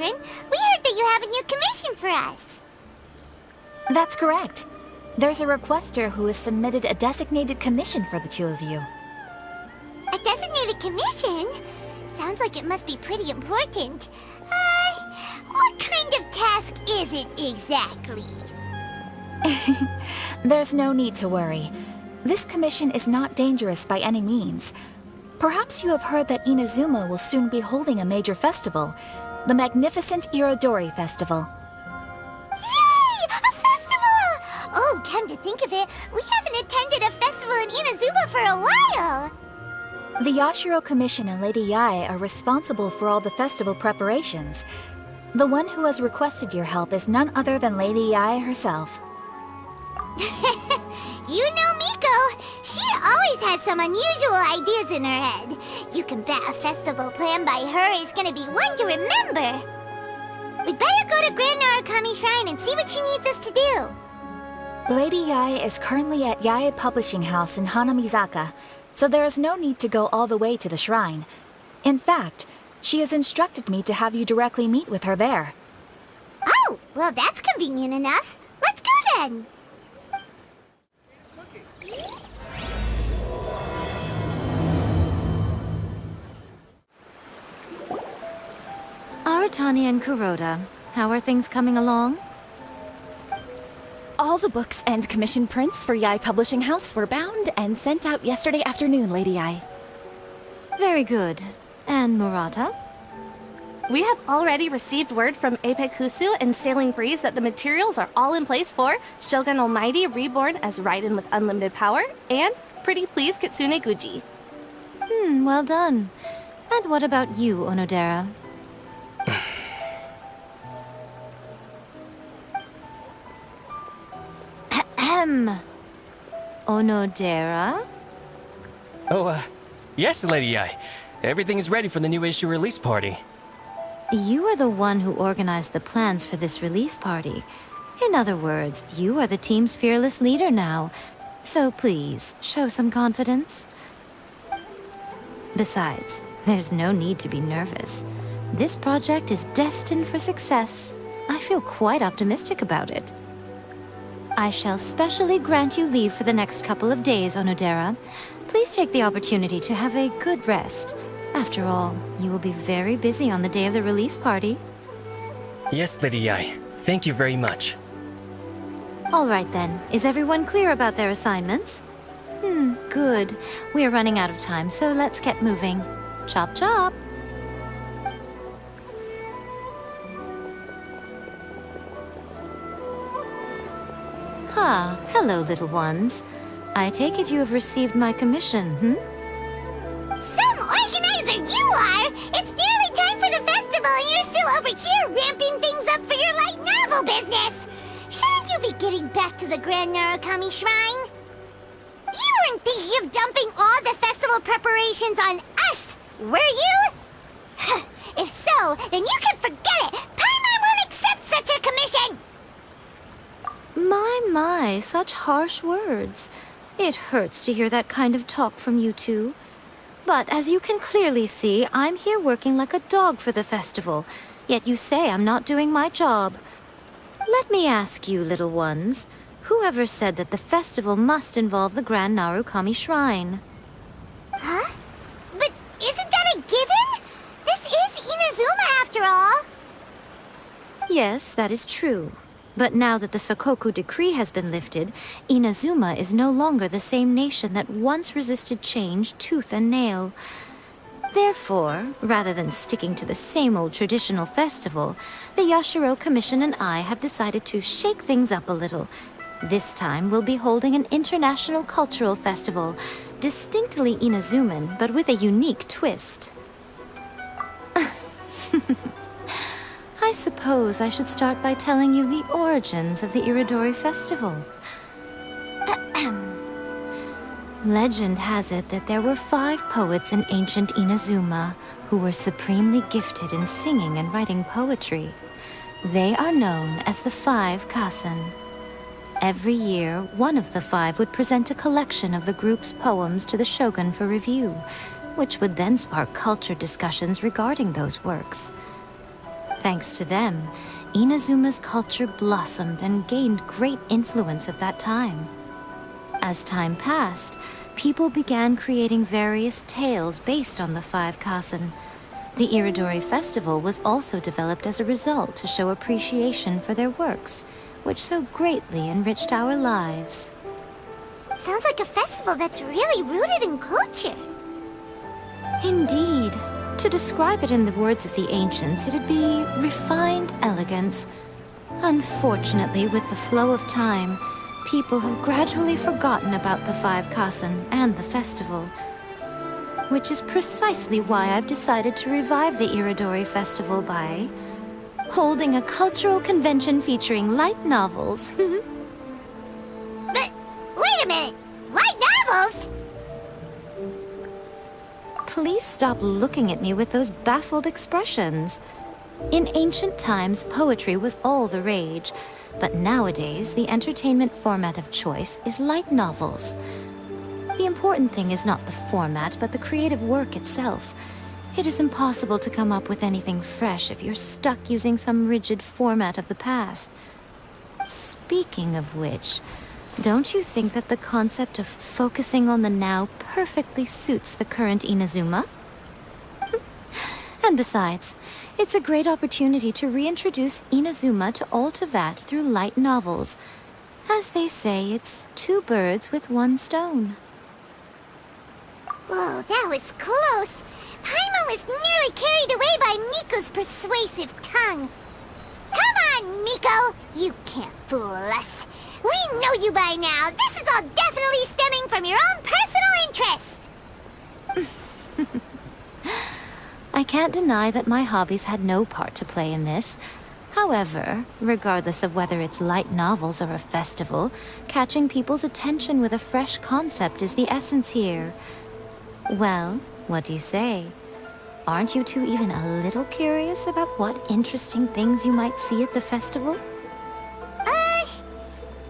children. We heard that you have a new commission for us. That's correct. There's a requester who has submitted a designated commission for the two of you. A designated commission? Sounds like it must be pretty important. What kind of task is it exactly? There's no need to worry. This commission is not dangerous by any means. Perhaps you have heard that Inazuma will soon be holding a major festival, the magnificent Irodori Festival. Yay! A festival! Oh, come to think of it, we haven't attended a festival in Inazuma for a while! The Yashiro Commission and Lady Yae are responsible for all the festival preparations. The one who has requested your help is none other than Lady Yae herself. You know Miko. She always has some unusual ideas in her head. You can bet a festival planned by her is gonna be one to remember. We better go to Grand Narukami Shrine and see what she needs us to do. Lady Yae is currently at Yae Publishing House in Hanamizaka, so there is no need to go all the way to the shrine. In fact, she has instructed me to have you directly meet with her there. Oh, well that's convenient enough. Let's go then. Aratani and Kuroda, how are things coming along? All the books and commission prints for Yae Publishing House were bound and sent out yesterday afternoon, Lady Yae. Very good. And Murata? We have already received word from Apekusu and Sailing Breeze that the materials are all in place for Shogun Almighty Reborn as Raiden with Unlimited Power and Pretty Please Kitsune Guji. Well done. And what about you, Onodera? Onodera? Oh, yes, Lady Yae. Everything is ready for the new issue release party. You are the one who organized the plans for this release party. In other words, you are the team's fearless leader now. So please, show some confidence. Besides, there's no need to be nervous. This project is destined for success. I feel quite optimistic about it. I shall specially grant you leave for the next couple of days, Onodera. Please take the opportunity to have a good rest. After all, you will be very busy on the day of the release party. Yes, Lady Yae. Thank you very much. All right then. Is everyone clear about their assignments? Good. We are running out of time, so let's get moving. Chop chop! Hello, little ones. I take it you have received my commission, Some organizer you are! It's nearly time for the festival and you're still over here ramping things up for your light novel business! Shouldn't you be getting back to the Grand Narukami Shrine? You weren't thinking of dumping all the festival preparations on us, were you? If so, then you can forget it! Paimon won't accept such a commission! My, such harsh words. It hurts to hear that kind of talk from you two. But as you can clearly see, I'm here working like a dog for the festival, yet you say I'm not doing my job. Let me ask you, little ones, whoever said that the festival must involve the Grand Narukami Shrine? Huh? But isn't that a given? This is Inazuma after all. Yes, that is true. But now that the Sokoku Decree has been lifted, Inazuma is no longer the same nation that once resisted change tooth and nail. Therefore, rather than sticking to the same old traditional festival, the Yashiro Commission and I have decided to shake things up a little. This time we'll be holding an international cultural festival, distinctly Inazuman, but with a unique twist. I suppose I should start by telling you the origins of the Irodori Festival. Legend has it that there were 5 poets in ancient Inazuma who were supremely gifted in singing and writing poetry. They are known as the 5 Kasen. Every year, one of the 5 would present a collection of the group's poems to the shogun for review, which would then spark culture discussions regarding those works. Thanks to them, Inazuma's culture blossomed and gained great influence at that time. As time passed, people began creating various tales based on the Five Kasen. The Irodori Festival was also developed as a result to show appreciation for their works, which so greatly enriched our lives. Sounds like a festival that's really rooted in culture. Indeed. To describe it in the words of the ancients, it'd be refined elegance. Unfortunately, with the flow of time, people have gradually forgotten about the Five Kasen and the festival. Which is precisely why I've decided to revive the Irodori Festival by holding a cultural convention featuring light novels. But, wait a minute! Light novels? Please stop looking at me with those baffled expressions. In ancient times, poetry was all the rage, but nowadays, the entertainment format of choice is light novels. The important thing is not the format, but the creative work itself. It is impossible to come up with anything fresh if you're stuck using some rigid format of the past. Speaking of which, don't you think that the concept of focusing on the now perfectly suits the current Inazuma? And besides, it's a great opportunity to reintroduce Inazuma to Ultivat through light novels. As they say, it's two birds with one stone. Whoa, that was close. Paimon was nearly carried away by Miko's persuasive tongue. Come on, Miko! You can't fool us. We know you by now. This is all definitely stemming from your own personal interests. I can't deny that my hobbies had no part to play in this. However, regardless of whether it's light novels or a festival, catching people's attention with a fresh concept is the essence here. Well, what do you say? Aren't you two even a little curious about what interesting things you might see at the festival?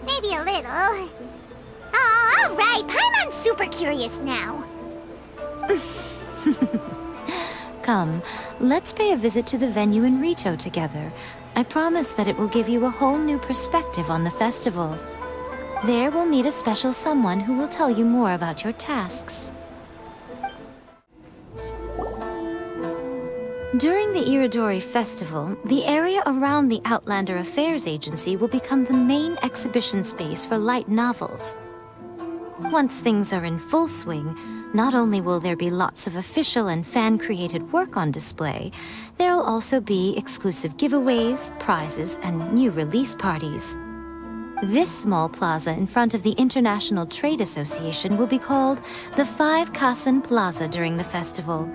Maybe a little. Oh, all right. Paimon's super curious now. Come, let's pay a visit to the venue in Rito together. I promise that it will give you a whole new perspective on the festival. There we'll meet a special someone who will tell you more about your tasks. During the Irodori Festival, the area around the Outlander Affairs Agency will become the main exhibition space for light novels. Once things are in full swing, not only will there be lots of official and fan-created work on display, there will also be exclusive giveaways, prizes, and new release parties. This small plaza in front of the International Trade Association will be called the Five Kasen Plaza during the festival,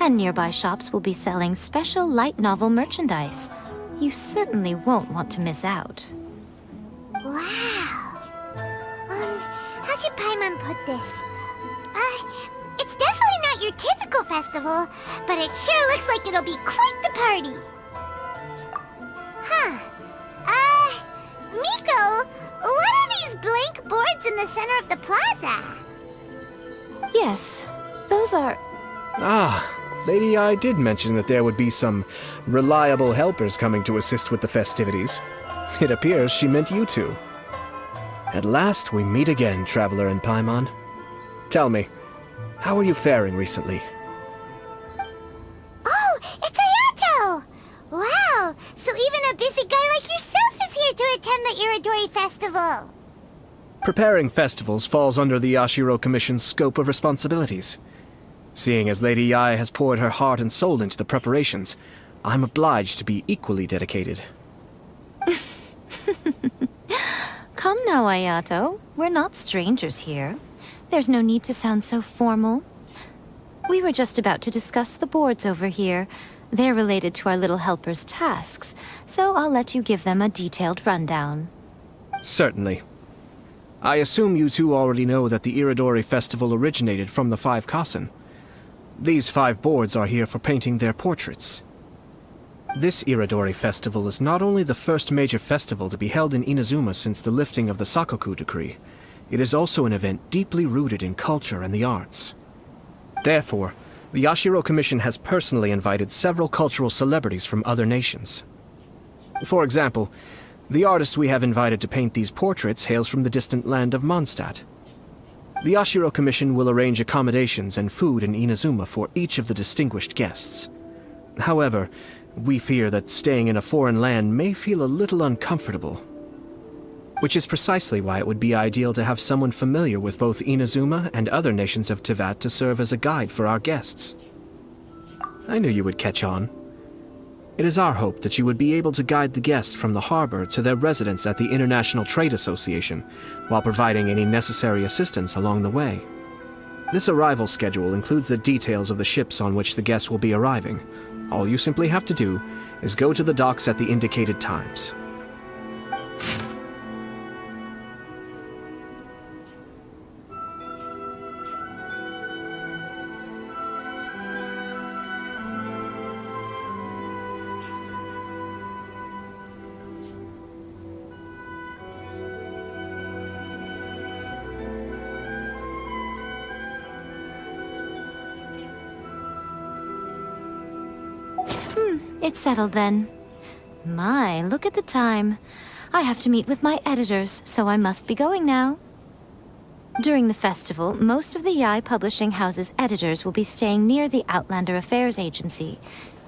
and nearby shops will be selling special light novel merchandise. You certainly won't want to miss out. Wow. How should Paimon put this? It's definitely not your typical festival, but it sure looks like it'll be quite the party. Huh. Miko, what are these blank boards in the center of the plaza? Yes, those are... Ah, Lady I did mention that there would be some reliable helpers coming to assist with the festivities. It appears she meant you two. At last we meet again, Traveler and Paimon. Tell me, how are you faring recently? Oh, it's Ayato! Wow, so even a busy guy like yourself is here to attend the Irodori Festival. Preparing festivals falls under the Yashiro Commission's scope of responsibilities. Seeing as Lady Yae has poured her heart and soul into the preparations, I'm obliged to be equally dedicated. Come now, Ayato. We're not strangers here. There's no need to sound so formal. We were just about to discuss the boards over here. They're related to our little helper's tasks, so I'll let you give them a detailed rundown. Certainly. I assume you two already know that the Irodori Festival originated from the Five Kasen. These 5 boards are here for painting their portraits. This Irodori Festival is not only the first major festival to be held in Inazuma since the lifting of the Sakoku decree, it is also an event deeply rooted in culture and the arts. Therefore, The Yashiro Commission has personally invited several cultural celebrities from other nations. For example, the artist we have invited to paint these portraits hails from the distant land of Mondstadt. The Yashiro Commission will arrange accommodations and food in Inazuma for each of the distinguished guests. However, we fear that staying in a foreign land may feel a little uncomfortable. Which is precisely why it would be ideal to have someone familiar with both Inazuma and other nations of Teyvat to serve as a guide for our guests. I knew you would catch on. It is our hope that you would be able to guide the guests from the harbor to their residence at the International Trade Association, while providing any necessary assistance along the way. This arrival schedule includes the details of the ships on which the guests will be arriving. All you simply have to do is go to the docks at the indicated times. It's settled then. My, look at the time. I have to meet with my editors, so I must be going now. During the festival, most of the Yae Publishing House's editors will be staying near the Outlander Affairs Agency.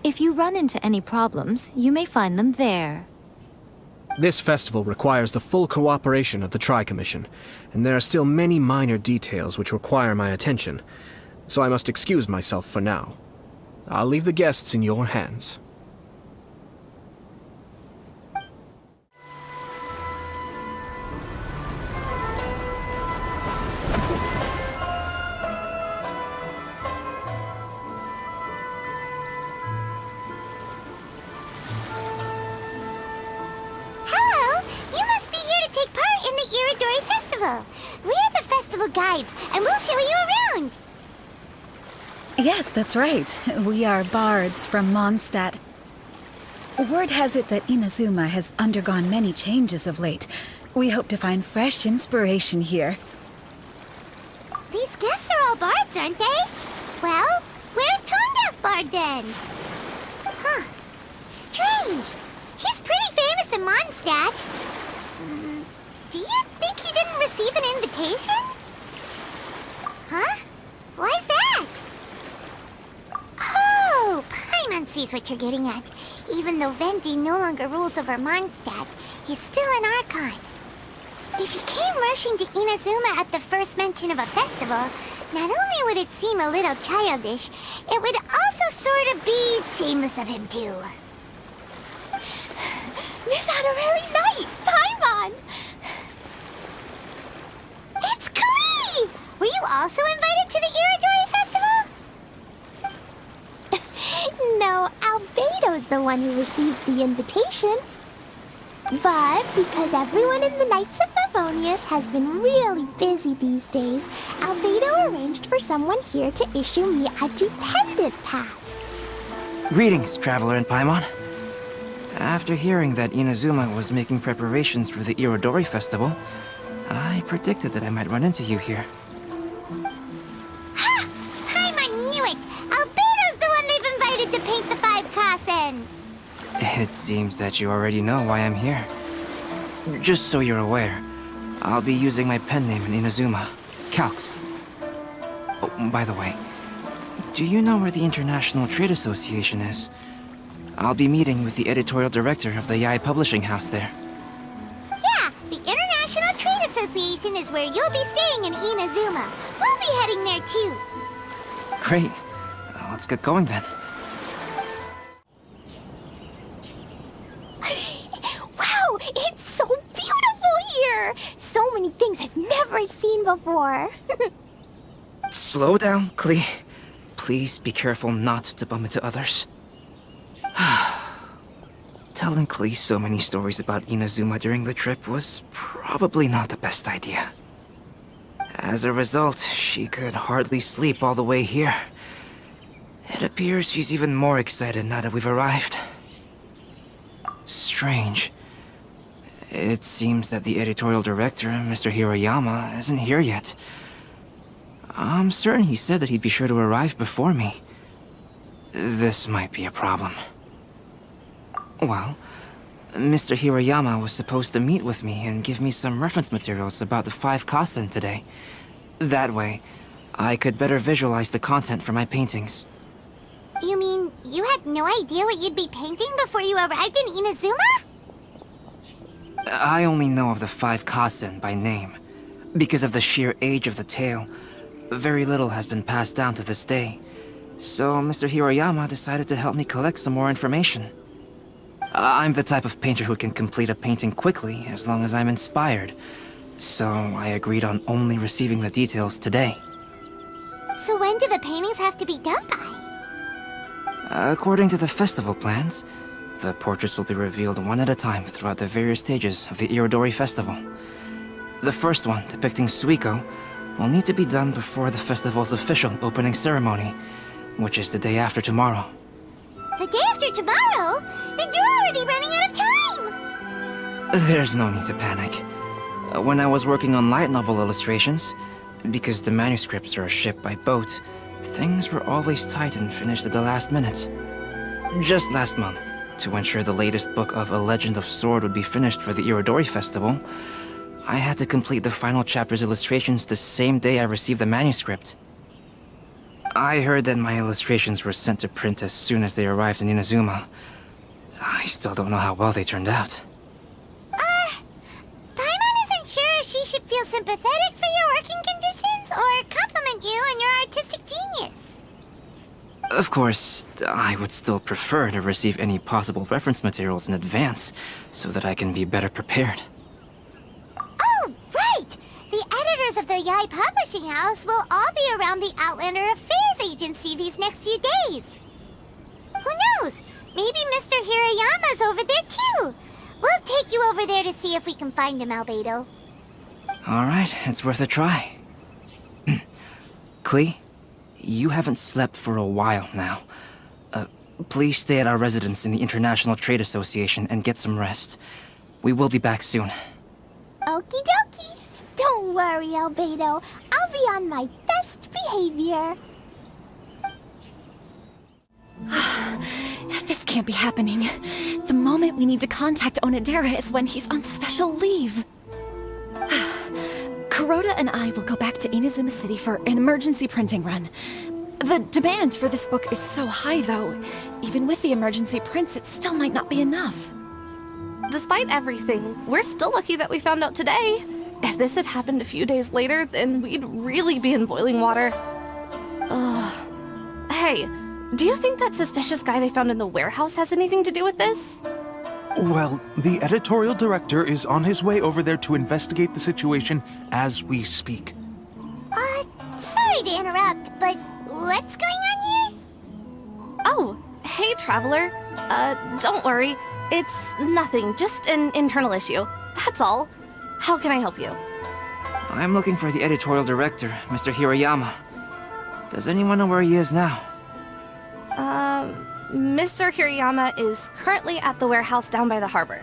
If you run into any problems, you may find them there. This festival requires the full cooperation of the Tri-Commission, and there are still many minor details which require my attention, so I must excuse myself for now. I'll leave the guests in your hands. Hello! You must be here to take part in the Irodori Festival. We're the festival guides, and we'll show you around. Yes, that's right. We are bards from Mondstadt. Word has it that Inazuma has undergone many changes of late. We hope to find fresh inspiration here. These guests are all bards, aren't they? Well, where's Tone-Deaf Bard then? Huh. Strange. He's pretty famous in Mondstadt. Do you think he didn't receive an invitation? Huh? Why's that? Oh, Paimon sees what you're getting at. Even though Venti no longer rules over Mondstadt, he's still an Archon. If he came rushing to Inazuma at the first mention of a festival, not only would it seem a little childish, it would also sort of be shameless of him too. Miss Honorary Knight, Paimon! It's Klee! Were you also invited to the Irodori Festival? No, Albedo's the one who received the invitation. But because everyone in the Knights of Favonius has been really busy these days, Albedo arranged for someone here to issue me a dependent pass. Greetings, Traveler and Paimon. After hearing that Inazuma was making preparations for the Irodori Festival, I predicted that I might run into you here. Ha! Paimon knew it! Albedo's the one they've invited to paint the 5 Kasen! It seems that you already know why I'm here. Just so you're aware, I'll be using my pen name in Inazuma, Calx. Oh, by the way, do you know where the International Trade Association is? I'll be meeting with the editorial director of the Yae Publishing House there. Yeah, the International Trade Association is where you'll be staying in Inazuma. We'll be heading there too. Great. Let's get going then. Wow, it's so beautiful here! So many things I've never seen before. Slow down, Klee. Please be careful not to bump into others. Telling Klee so many stories about Inazuma during the trip was probably not the best idea. As a result, she could hardly sleep all the way here. It appears she's even more excited now that we've arrived. Strange. It seems that the editorial director, Mr. Hiroyama, isn't here yet. I'm certain he said that he'd be sure to arrive before me. This might be a problem. Well, Mr. Hirayama was supposed to meet with me and give me some reference materials about the 5 Kasen today. That way, I could better visualize the content for my paintings. You mean you had no idea what you'd be painting before you arrived in Inazuma? I only know of the 5 Kasen by name. Because of the sheer age of the tale, very little has been passed down to this day. So Mr. Hirayama decided to help me collect some more information. I'm the type of painter who can complete a painting quickly as long as I'm inspired. So I agreed on only receiving the details today. So when do the paintings have to be done by? According to the festival plans, the portraits will be revealed one at a time throughout the various stages of the Irodori Festival. The first one, depicting Suiko, will need to be done before the festival's official opening ceremony, which is the day after tomorrow. The day after tomorrow? Then you're already running out of time! There's no need to panic. When I was working on light novel illustrations, because the manuscripts are shipped by boat, things were always tight and finished at the last minute. Just last month, to ensure the latest book of A Legend of Sword would be finished for the Irodori Festival, I had to complete the final chapter's illustrations the same day I received the manuscript. I heard that my illustrations were sent to print as soon as they arrived in Inazuma. I still don't know how well they turned out. Paimon isn't sure if she should feel sympathetic for your working conditions or compliment you on your artistic genius. Of course, I would still prefer to receive any possible reference materials in advance, so that I can be better prepared. Oh, right! The editors of the Yai Publishing House will all be around the Outlander Affairs Agency these next few days. Who knows? Maybe Mr. Hirayama's over there too. We'll take you over there to see if we can find him, Albedo. Alright, it's worth a try. Klee, you haven't slept for a while now. Please stay at our residence in the International Trade Association and get some rest. We will be back soon. Okie dokie. Don't worry, Albedo. I'll be on my best behavior. This can't be happening. The moment we need to contact Onodera is when he's on special leave. Kuroda and I will go back to Inazuma City for an emergency printing run. The demand for this book is so high, though. Even with the emergency prints, it still might not be enough. Despite everything, we're still lucky that we found out today. If this had happened a few days later, then we'd really be in boiling water. Hey, do you think that suspicious guy they found in the warehouse has anything to do with this? Well, the editorial director is on his way over there to investigate the situation as we speak. Sorry to interrupt, but what's going on here? Oh, hey, Traveler. Don't worry. It's nothing, just an internal issue. That's all. How can I help you? I'm looking for the editorial director, Mr. Hirayama. Does anyone know where he is now? Mr. Hirayama is currently at the warehouse down by the harbor.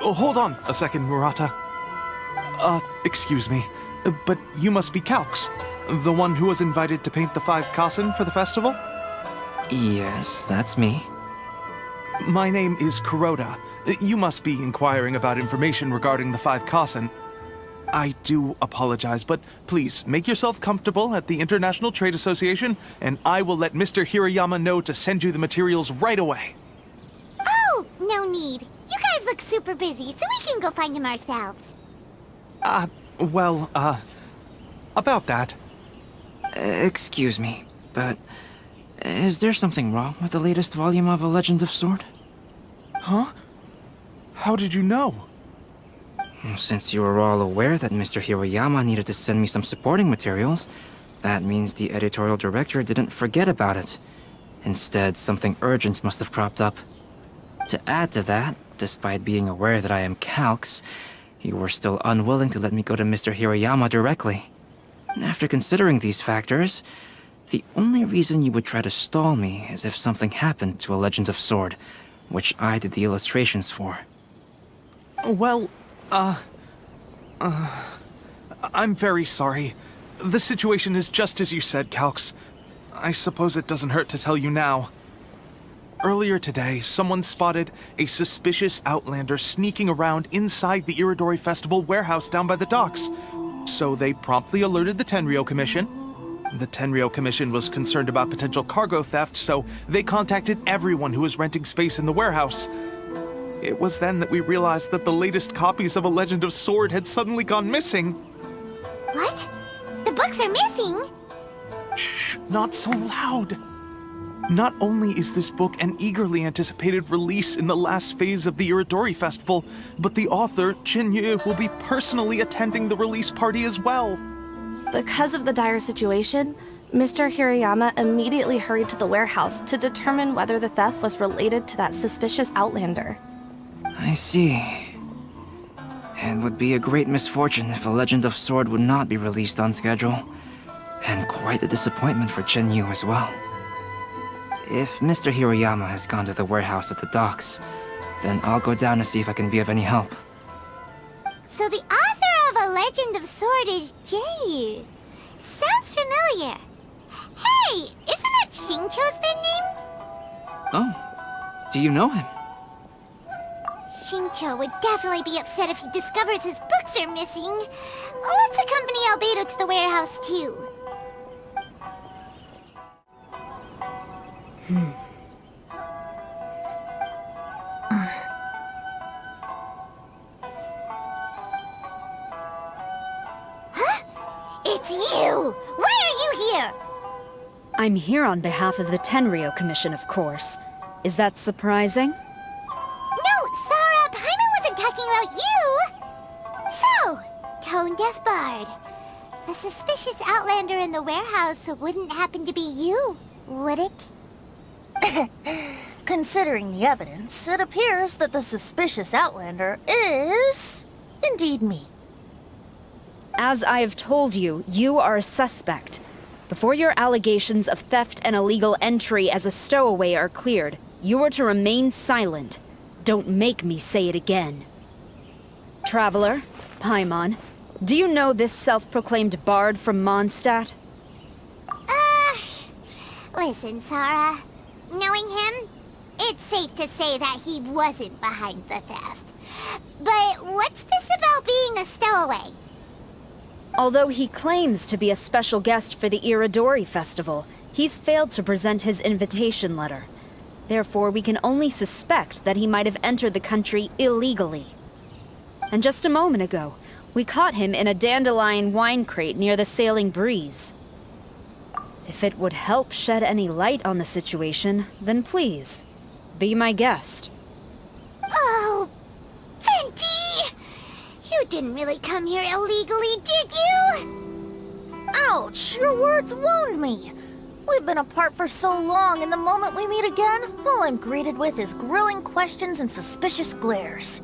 Oh, hold on a second, Murata. Excuse me, but you must be Calx, the one who was invited to paint the 5 Kasen for the festival? Yes, that's me. My name is Kuroda. You must be inquiring about information regarding the 5 Kasen. I do apologize, but please make yourself comfortable at the International Trade Association, and I will let Mr. Hirayama know to send you the materials right away. Oh, no need. You guys look super busy, so we can go find him ourselves. About that. Excuse me, but is there something wrong with the latest volume of A Legend of Sword? Huh? How did you know? Since you were all aware that Mr. Hirayama needed to send me some supporting materials, that means the editorial director didn't forget about it. Instead, something urgent must have cropped up. To add to that, despite being aware that I am Calx, you were still unwilling to let me go to Mr. Hirayama directly. After considering these factors, the only reason you would try to stall me is if something happened to A Legend of Sword, which I did the illustrations for. Well, I'm very sorry. The situation is just as you said, Calx. I suppose it doesn't hurt to tell you now. earlier today, someone spotted a suspicious outlander sneaking around inside the Irodori Festival warehouse down by the docks. So they promptly alerted the Tenryou Commission. The Tenryou Commission was concerned about potential cargo theft, so they contacted everyone who was renting space in the warehouse. It was then that we realized that the latest copies of A Legend of Sword had suddenly gone missing. What? The books are missing? Shh, not so loud. Not only is this book an eagerly anticipated release in the last phase of the Irodori Festival, but the author, Jinyu, will be personally attending the release party as well. Because of the dire situation, Mr. Hirayama immediately hurried to the warehouse to determine whether the theft was related to that suspicious outlander. I see. It would be a great misfortune if A Legend of Sword would not be released on schedule. And quite a disappointment for Jinyu as well. If Mr. Hirayama has gone to the warehouse at the docks, then I'll go down to see if I can be of any help. So the author of A Legend of Sword is Jinyu. Sounds familiar. Hey, isn't that Xingqiu's pen name? Oh, do you know him? Xingqiu would definitely be upset if he discovers his books are missing. Let's accompany Albedo to the warehouse too. Huh? It's you! Why are you here? I'm here on behalf of the Tenryou Commission, of course. Is that surprising? No, Sarah, Paimon wasn't talking about you! So, tone-deaf bard. The suspicious outlander in the warehouse wouldn't happen to be you, would it? Considering the evidence, it appears that the suspicious outlander is indeed me. As I have told you, you are a suspect. Before your allegations of theft and illegal entry as a stowaway are cleared, you are to remain silent. Don't make me say it again. Traveler, Paimon, do you know this self-proclaimed bard from Mondstadt? Listen, Sarah. Knowing him, it's safe to say that he wasn't behind the theft. But what's this about being a stowaway? Although he claims to be a special guest for the Irodori Festival, he's failed to present his invitation letter. Therefore, we can only suspect that he might have entered the country illegally. And just a moment ago, we caught him in a dandelion wine crate near the Sailing Breeze. If it would help shed any light on the situation, then please, be my guest. Oh, Venti! You didn't really come here illegally, did you? Ouch! Your words wound me! We've been apart for so long, and the moment we meet again, all I'm greeted with is grilling questions and suspicious glares.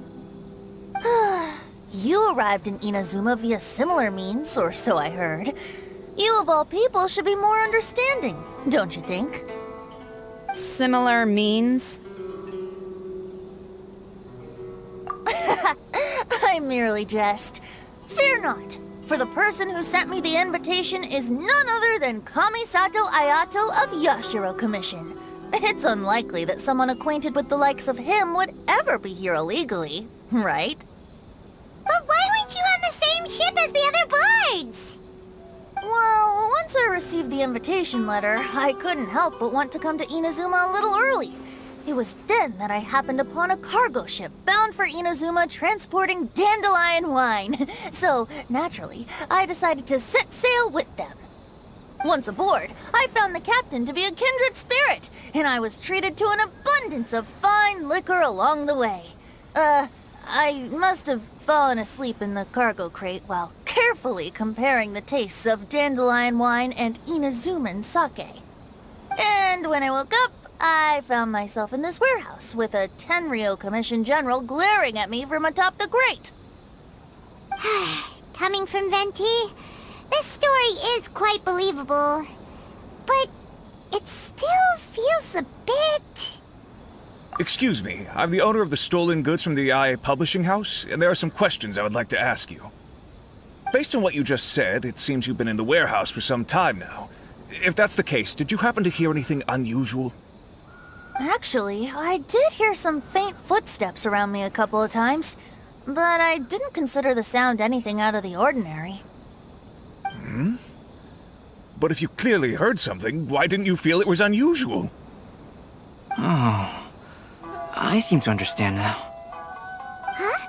You arrived in Inazuma via similar means, or so I heard. You of all people should be more understanding, don't you think? Similar means? I merely jest. Fear not, for the person who sent me the invitation is none other than Kamisato Ayato of Yashiro Commission. It's unlikely that someone acquainted with the likes of him would ever be here illegally, right? But why weren't you on the same ship as the other bards? Well, once I received the invitation letter, I couldn't help but want to come to Inazuma a little early. It was then that I happened upon a cargo ship bound for Inazuma transporting dandelion wine. So, naturally, I decided to set sail with them. Once aboard, I found the captain to be a kindred spirit, and I was treated to an abundance of fine liquor along the way. I must have fallen asleep in the cargo crate while carefully comparing the tastes of dandelion wine and Inazuman sake. And when I woke up, I found myself in this warehouse with a Tenryou Commission general glaring at me from atop the grate. Coming from Venti, this story is quite believable. But it still feels a bit... Excuse me, I'm the owner of the stolen goods from the IA publishing house, and there are some questions I would like to ask you. Based on what you just said, it seems you've been in the warehouse for some time now. If that's the case, did you happen to hear anything unusual? Actually, I did hear some faint footsteps around me a couple of times, but I didn't consider the sound anything out of the ordinary. But if you clearly heard something, why didn't you feel it was unusual? Oh, I seem to understand now. Huh?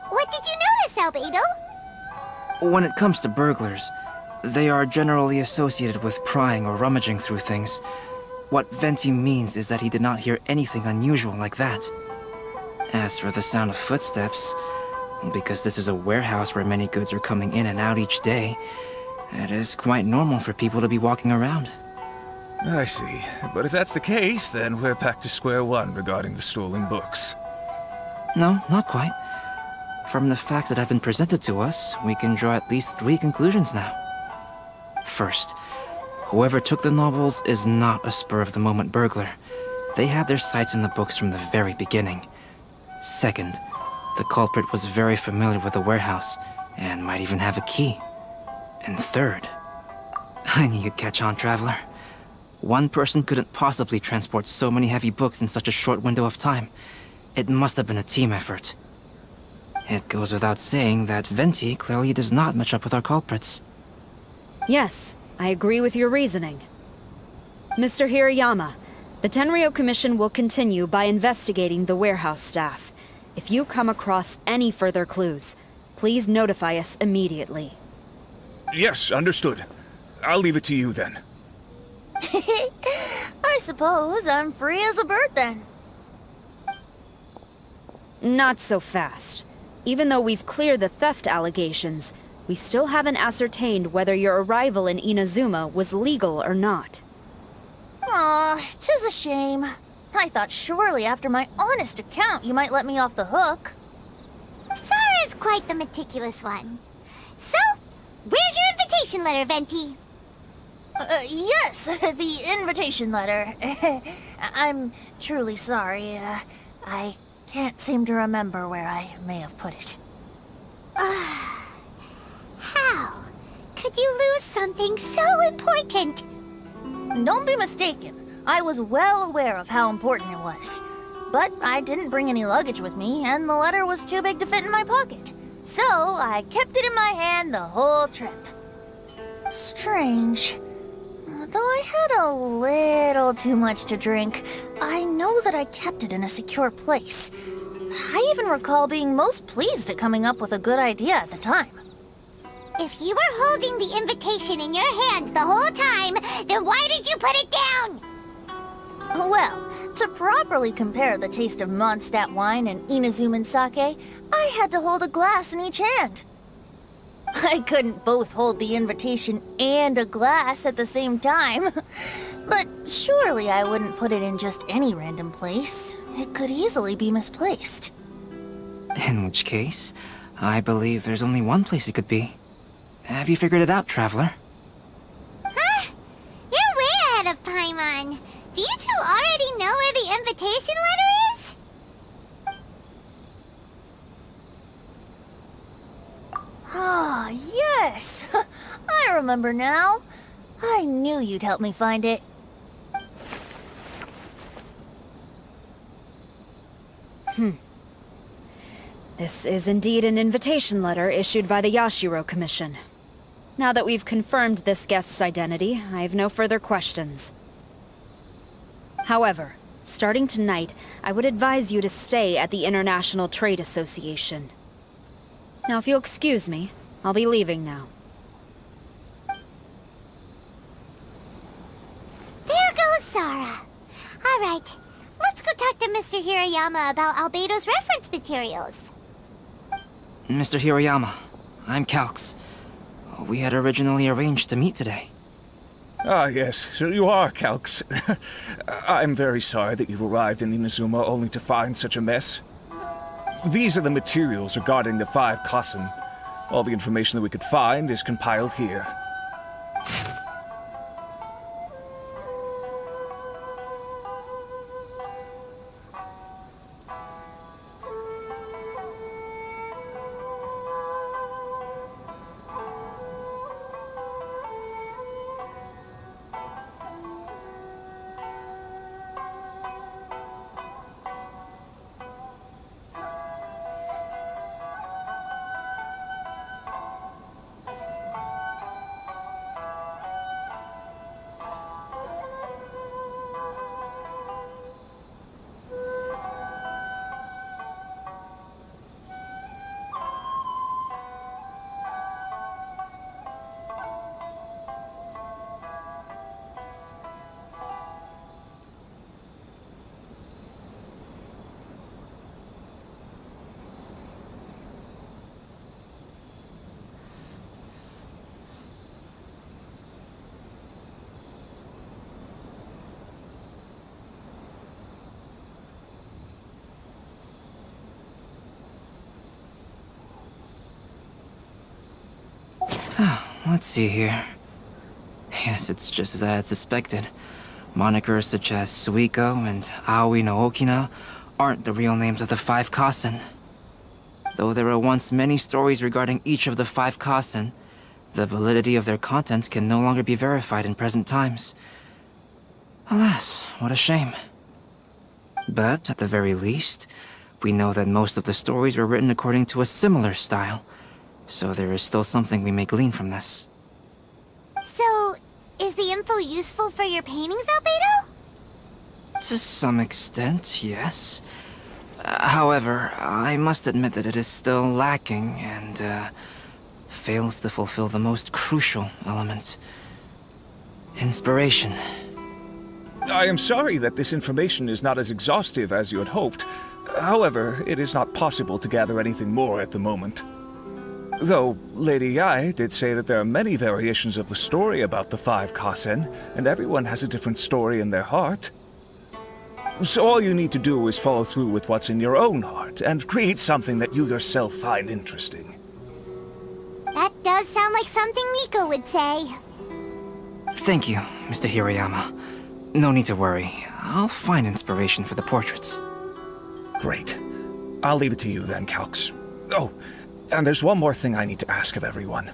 What did you notice, Albedo? When it comes to burglars, they are generally associated with prying or rummaging through things. What Venti means is that he did not hear anything unusual like that. As for the sound of footsteps, because this is a warehouse where many goods are coming in and out each day, it is quite normal for people to be walking around. I see. But if that's the case, then we're back to square one regarding the stolen books. No, not quite. From the facts that have been presented to us, we can draw at least 3 conclusions now. First, whoever took the novels is not a spur-of-the-moment burglar. They had their sights on the books from the very beginning. Second, the culprit was very familiar with the warehouse, and might even have a key. And third, I knew you'd catch on, Traveler. One person couldn't possibly transport so many heavy books in such a short window of time. It must have been a team effort. It goes without saying that Venti clearly does not match up with our culprits. Yes, I agree with your reasoning. Mr. Hirayama, the Tenryo Commission will continue by investigating the warehouse staff. If you come across any further clues, please notify us immediately. Yes, understood. I'll leave it to you then. I suppose I'm free as a bird then. Not so fast. Even though we've cleared the theft allegations, we still haven't ascertained whether your arrival in Inazuma was legal or not. Aw, 'tis a shame. I thought surely after my honest account you might let me off the hook. Sara's quite the meticulous one. So, where's your invitation letter, Venti? Yes, the invitation letter. I'm truly sorry. I can't seem to remember where I may have put it. How could you lose something so important? Don't be mistaken. I was well aware of how important it was. But I didn't bring any luggage with me, and the letter was too big to fit in my pocket. So I kept it in my hand the whole trip. Strange. Though I had a little too much to drink, I know that I kept it in a secure place. I even recall being most pleased at coming up with a good idea at the time. If you were holding the invitation in your hand the whole time, then why did you put it down? Well, to properly compare the taste of Mondstadt wine and Inazuman sake, I had to hold a glass in each hand. I couldn't both hold the invitation and a glass at the same time. But surely I wouldn't put it in just any random place. It could easily be misplaced. In which case, I believe there's only one place it could be. Have you figured it out, Traveler? Huh? You're way ahead of Paimon. Do you two already know where the invitation letter is? Ah, yes! I remember now. I knew you'd help me find it. This is indeed an invitation letter issued by the Yashiro Commission. Now that we've confirmed this guest's identity, I have no further questions. However, starting tonight, I would advise you to stay at the International Trade Association. Now, if you'll excuse me, I'll be leaving now. There goes Sara. All right, let's go talk to Mr. Hirayama about Albedo's reference materials. Mr. Hirayama, I'm Calx. We had originally arranged to meet today. Ah, yes, so you are, Calx. I'm very sorry that you've arrived in Inazuma only to find such a mess. These are the materials regarding the 5 Kassen. All the information that we could find is compiled here. Let's see here. Yes, it's just as I had suspected. Monikers such as Suiko and Aoi no Okina aren't the real names of the 5 Kasen. Though there were once many stories regarding each of the 5 Kasen, the validity of their contents can no longer be verified in present times. Alas, what a shame. But, at the very least, we know that most of the stories were written according to a similar style, so there is still something we may glean from this. So, is the info useful for your paintings, Albedo? To some extent, yes. However, I must admit that it is still lacking and, fails to fulfill the most crucial element. Inspiration. I am sorry that this information is not as exhaustive as you had hoped. However, it is not possible to gather anything more at the moment. Though, Lady Yae did say that there are many variations of the story about the 5 Kasen, and everyone has a different story in their heart. So all you need to do is follow through with what's in your own heart, and create something that you yourself find interesting. That does sound like something Miko would say. Thank you, Mr. Hirayama. No need to worry. I'll find inspiration for the portraits. Great. I'll leave it to you then, Calx. Oh, and there's one more thing I need to ask of everyone.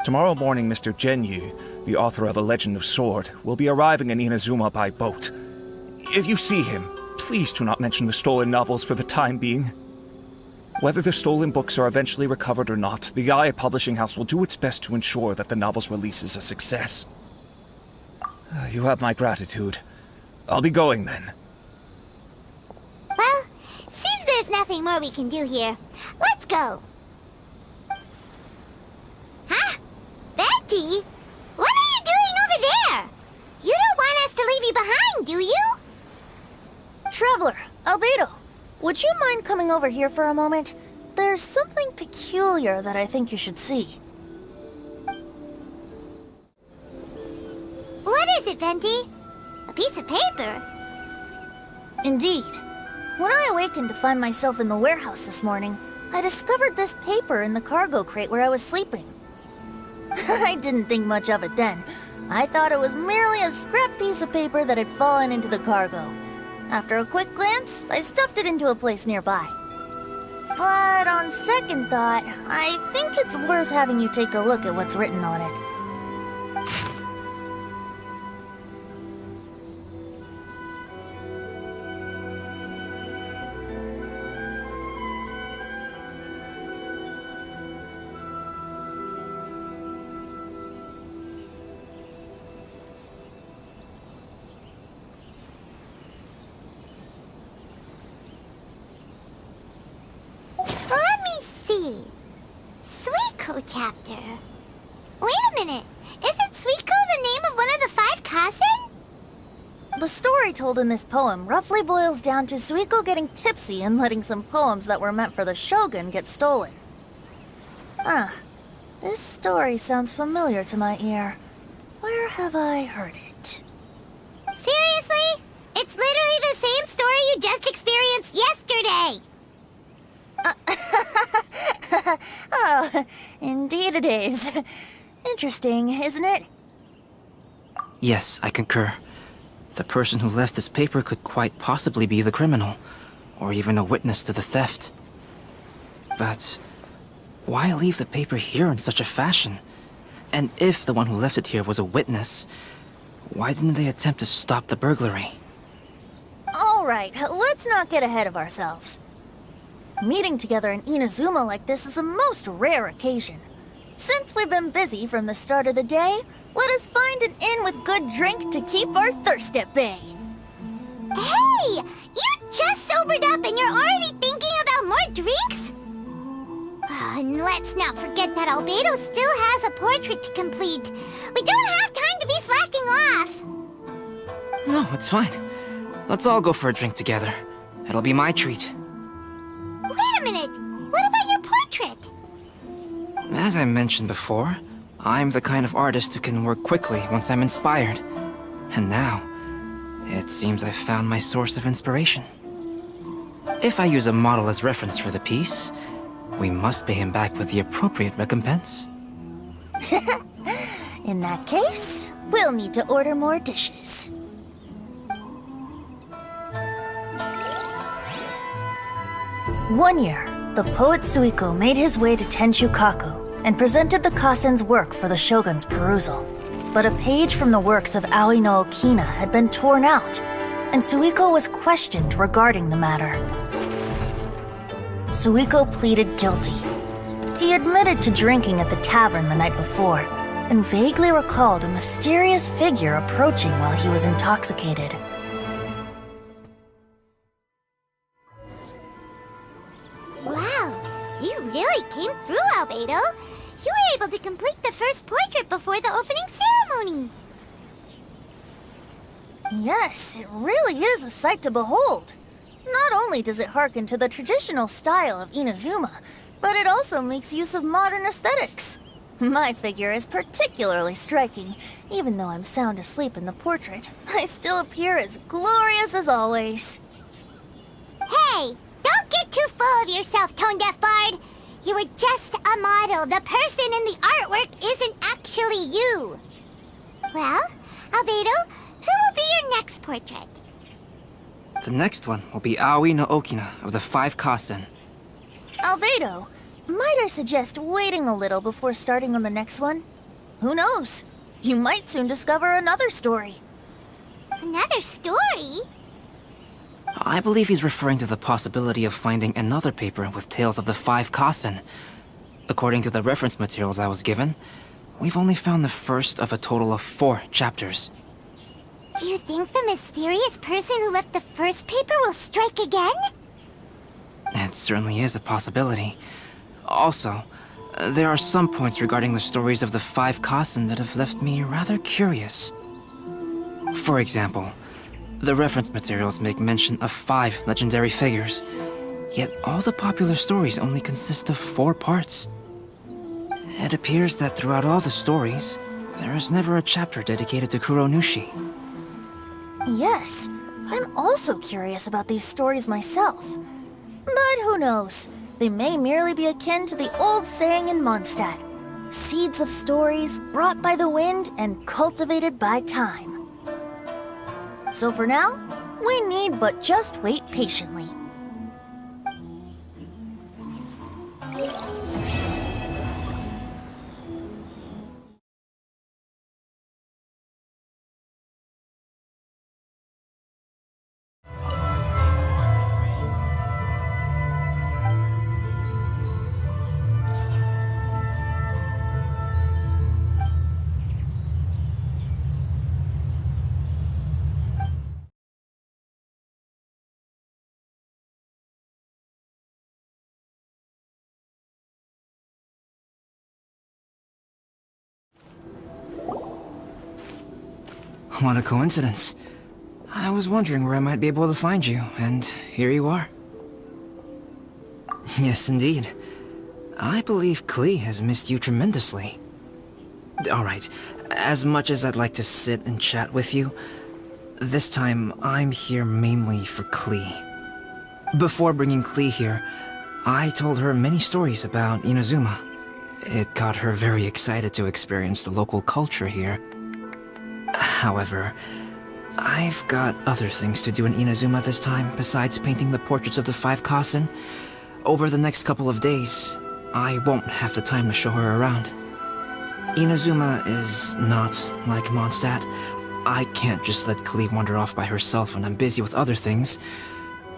Tomorrow morning, Mr. Genyu, the author of A Legend of Sword, will be arriving in Inazuma by boat. If you see him, please do not mention the stolen novels for the time being. Whether the stolen books are eventually recovered or not, the Yae Publishing House will do its best to ensure that the novel's release is a success. You have my gratitude. I'll be going then. Well, seems there's nothing more we can do here. Let's go. Huh? Betty? What are you doing over there? You don't want us to leave you behind, do you? Traveler, Albedo, would you mind coming over here for a moment? There's something peculiar that I think you should see. What is it, Venti? A piece of paper? Indeed. When I awakened to find myself in the warehouse this morning, I discovered this paper in the cargo crate where I was sleeping. I didn't think much of it then. I thought it was merely a scrap piece of paper that had fallen into the cargo. After a quick glance, I stuffed it into a place nearby. But on second thought, I think it's worth having you take a look at what's written on it. Let me see. Suiko chapter. Wait a minute. Isn't Suiko the name of one of the 5 Kasen? The story told in this poem roughly boils down to Suiko getting tipsy and letting some poems that were meant for the Shogun get stolen. This story sounds familiar to my ear. Where have I heard it? Seriously? It's literally the same story you just experienced yesterday. Oh, indeed it is. Interesting, isn't it? Yes, I concur. The person who left this paper could quite possibly be the criminal, or even a witness to the theft. But why leave the paper here in such a fashion? And if the one who left it here was a witness, why didn't they attempt to stop the burglary? Alright, let's not get ahead of ourselves. Meeting together in Inazuma like this is a most rare occasion. Since we've been busy from the start of the day, let us find an inn with good drink to keep our thirst at bay. Hey! You just sobered up and you're already thinking about more drinks? And let's not forget that Albedo still has a portrait to complete. We don't have time to be slacking off. No, it's fine. Let's all go for a drink together. It'll be my treat. Wait a minute. What about your portrait? As I mentioned before, I'm the kind of artist who can work quickly once I'm inspired. And now, it seems I've found my source of inspiration. If I use a model as reference for the piece, we must pay him back with the appropriate recompense. In that case, we'll need to order more dishes. One year, the poet Suiko made his way to Tenshukaku and presented the Kasen's work for the shogun's perusal. But a page from the works of Aoi no Okina had been torn out, and Suiko was questioned regarding the matter. Suiko pleaded guilty. He admitted to drinking at the tavern the night before, and vaguely recalled a mysterious figure approaching while he was intoxicated. Wow, you really came through, Albedo. You were able to complete the first portrait before the opening ceremony. Yes, it really is a sight to behold. Not only does it harken to the traditional style of Inazuma, but it also makes use of modern aesthetics. My figure is particularly striking. Even though I'm sound asleep in the portrait, I still appear as glorious as always. Hey, don't get too full of yourself, Tone-Deaf Bard. You were just a model. The person in the artwork isn't actually you. Well, Albedo, who will be your next portrait? The next one will be Aoi no Okina of the 5 Kasen. Albedo, might I suggest waiting a little before starting on the next one? Who knows? You might soon discover another story. Another story? I believe he's referring to the possibility of finding another paper with tales of the 5 Kasen. According to the reference materials I was given, we've only found the first of a total of 4 chapters. Do you think the mysterious person who left the first paper will strike again? It certainly is a possibility. Also, there are some points regarding the stories of the 5 Kasen that have left me rather curious. For example, the reference materials make mention of 5 legendary figures, yet all the popular stories only consist of 4 parts. It appears that throughout all the stories, there is never a chapter dedicated to Kuronushi. Yes, I'm also curious about these stories myself. But who knows? They may merely be akin to the old saying in Mondstadt: seeds of stories brought by the wind and cultivated by time. So for now, we need but just wait patiently. What a coincidence. I was wondering where I might be able to find you, and here you are. Yes, indeed. I believe Klee has missed you tremendously. Alright, as much as I'd like to sit and chat with you, this time I'm here mainly for Klee. Before bringing Klee here, I told her many stories about Inazuma. It got her very excited to experience the local culture here. However, I've got other things to do in Inazuma this time besides painting the portraits of the 5 Kasen. Over the next couple of days, I won't have the time to show her around. Inazuma is not like Mondstadt. I can't just let Klee wander off by herself when I'm busy with other things.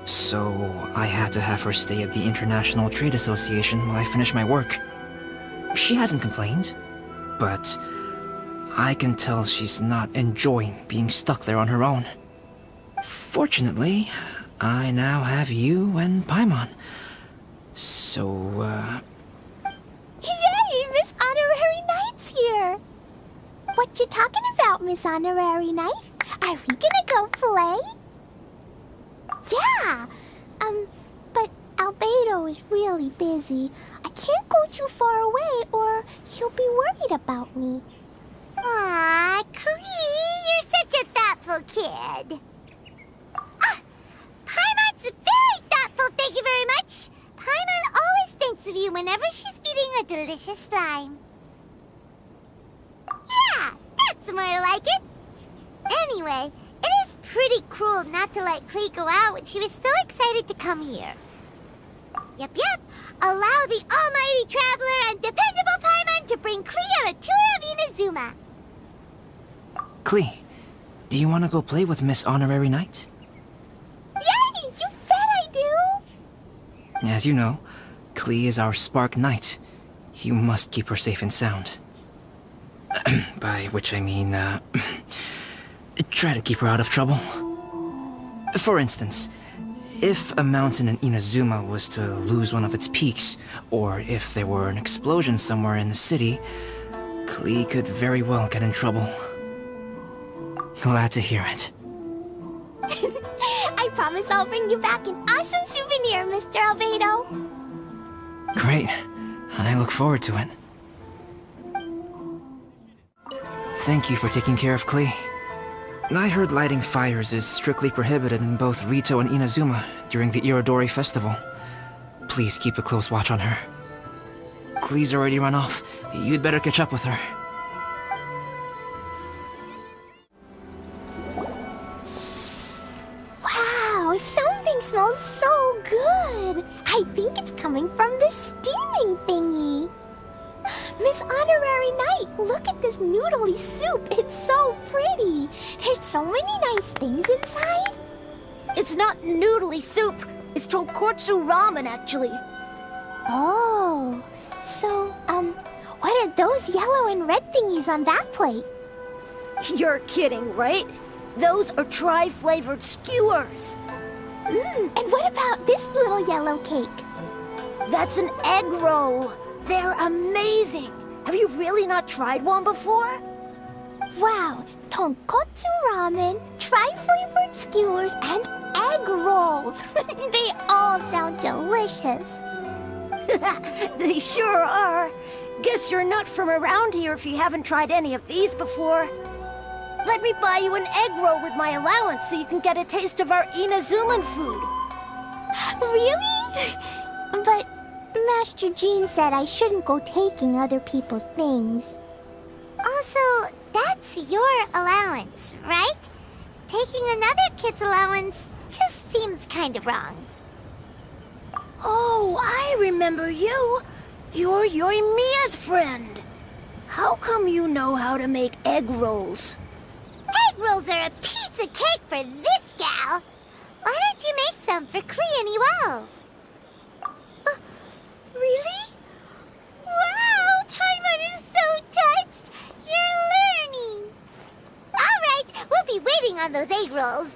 So I had to have her stay at the International Trade Association while I finish my work. She hasn't complained, but I can tell she's not enjoying being stuck there on her own. Fortunately, I now have you and Paimon. So, Yay! Miss Honorary Knight's here! What you talking about, Miss Honorary Knight? Are we gonna go play? Yeah! But Albedo is really busy. I can't go too far away or he'll be worried about me. Aw, Klee, you're such a thoughtful kid. Ah, Paimon's very thoughtful, thank you very much. Paimon always thinks of you whenever she's eating a delicious slime. That's more like it. Anyway, it is pretty cruel not to let Klee go out when she was so excited to come here. Yep. Allow the almighty traveler and dependable Paimon to bring Klee on a tour of Inazuma. Klee, do you want to go play with Miss Honorary Knight? Yay! You bet I do! As you know, Klee is our Spark Knight. You must keep her safe and sound. By which I mean, try to keep her out of trouble. For instance, if a mountain in Inazuma was to lose one of its peaks, or if there were an explosion somewhere in the city, Klee could very well get in trouble. Glad to hear it. I promise I'll bring you back an awesome souvenir, Mr. Albedo. Great. I look forward to it. Thank you for taking care of Klee. I heard lighting fires is strictly prohibited in both Rito and Inazuma during the Irodori Festival. Please keep a close watch on her. Klee's already run off. You'd better catch up with her. Wow, something smells so good. I think it's coming from the steaming thingy. Miss Honorary Knight, look at this noodly soup. It's so pretty. There's so many nice things inside. It's not noodly soup. It's tonkotsu ramen, actually. Oh, so, what are those yellow and red thingies on that plate? You're kidding, right? Those are tri-flavored skewers. And what about this little yellow cake? That's an egg roll. They're amazing. Have you really not tried one before? Wow, tonkotsu ramen, tri-flavored skewers, and egg rolls. They all sound delicious. They sure are. Guess you're not from around here if you haven't tried any of these before. Let me buy you an egg roll with my allowance so you can get a taste of our Inazuman food. Really? But Master Jean said I shouldn't go taking other people's things. Also, that's your allowance, right? Taking another kid's allowance just seems kind of wrong. Oh, I remember you. You're Yoimiya's friend. How come you know how to make egg rolls? Egg rolls are a piece of cake for this gal. Why don't you make some for Klee and Iwao? Really? Wow, Paimon is so touched. You're learning. All right, we'll be waiting on those egg rolls.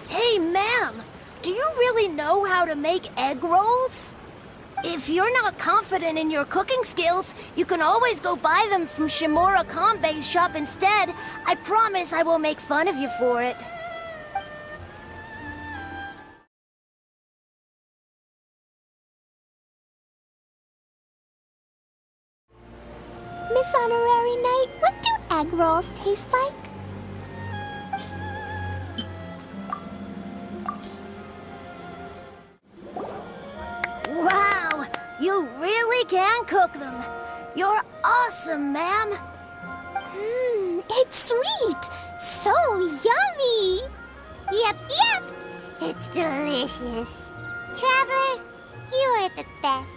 Hey, ma'am, do you really know how to make egg rolls? If you're not confident in your cooking skills, you can always go buy them from Shimura Kanbei's shop instead. I promise I won't make fun of you for it. Miss Honorary Knight, what do egg rolls taste like? Wow, you really can cook them. You're awesome, ma'am. It's sweet. So yummy. Yep. It's delicious. Traveler, you are the best.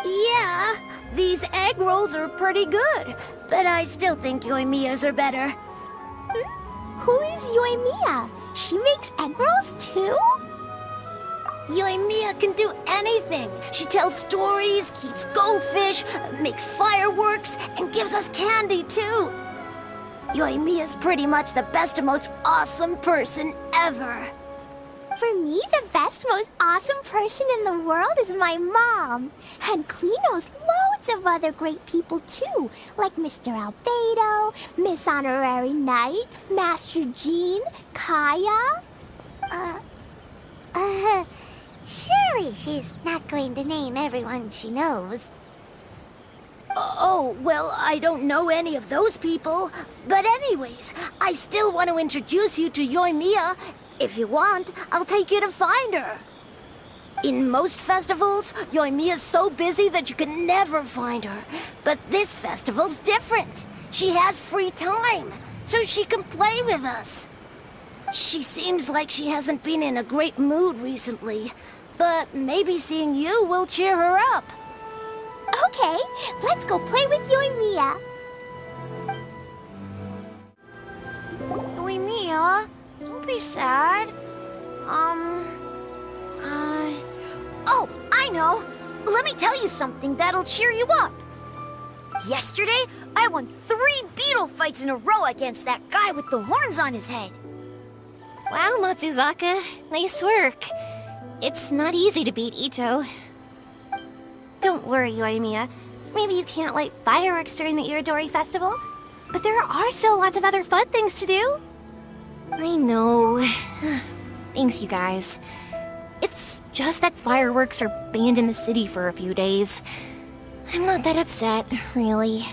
Yeah, these egg rolls are pretty good, but I still think Yoimiya's are better. Who is Yoimiya? She makes egg rolls too? Yoimiya can do anything. She tells stories, keeps goldfish, makes fireworks, and gives us candy too. Yoimiya's pretty much the best and most awesome person ever. For me, the best, most awesome person in the world is my mom. And Klee knows loads of other great people too, like Mr. Albedo, Miss Honorary Knight, Master Jean, Kaya. Surely she's not going to name everyone she knows. Oh, well, I don't know any of those people. But anyways, I still want to introduce you to Yoimiya. If you want, I'll take you to find her. In most festivals, Yoimiya's so busy that you can never find her. But this festival's different. She has free time, so she can play with us. She seems like she hasn't been in a great mood recently, but maybe seeing you will cheer her up. Okay, let's go play with Yoimiya. Yoimiya, don't be sad. Oh, I know! Let me tell you something that'll cheer you up. Yesterday, I won 3 beetle fights in a row against that guy with the horns on his head. Wow, Matsuzaka. Nice work. It's not easy to beat Ito. Don't worry, Yoimiya. Maybe you can't light fireworks during the Irodori Festival, but there are still lots of other fun things to do. I know. Thanks, you guys. It's just that fireworks are banned in the city for a few days. I'm not that upset, really.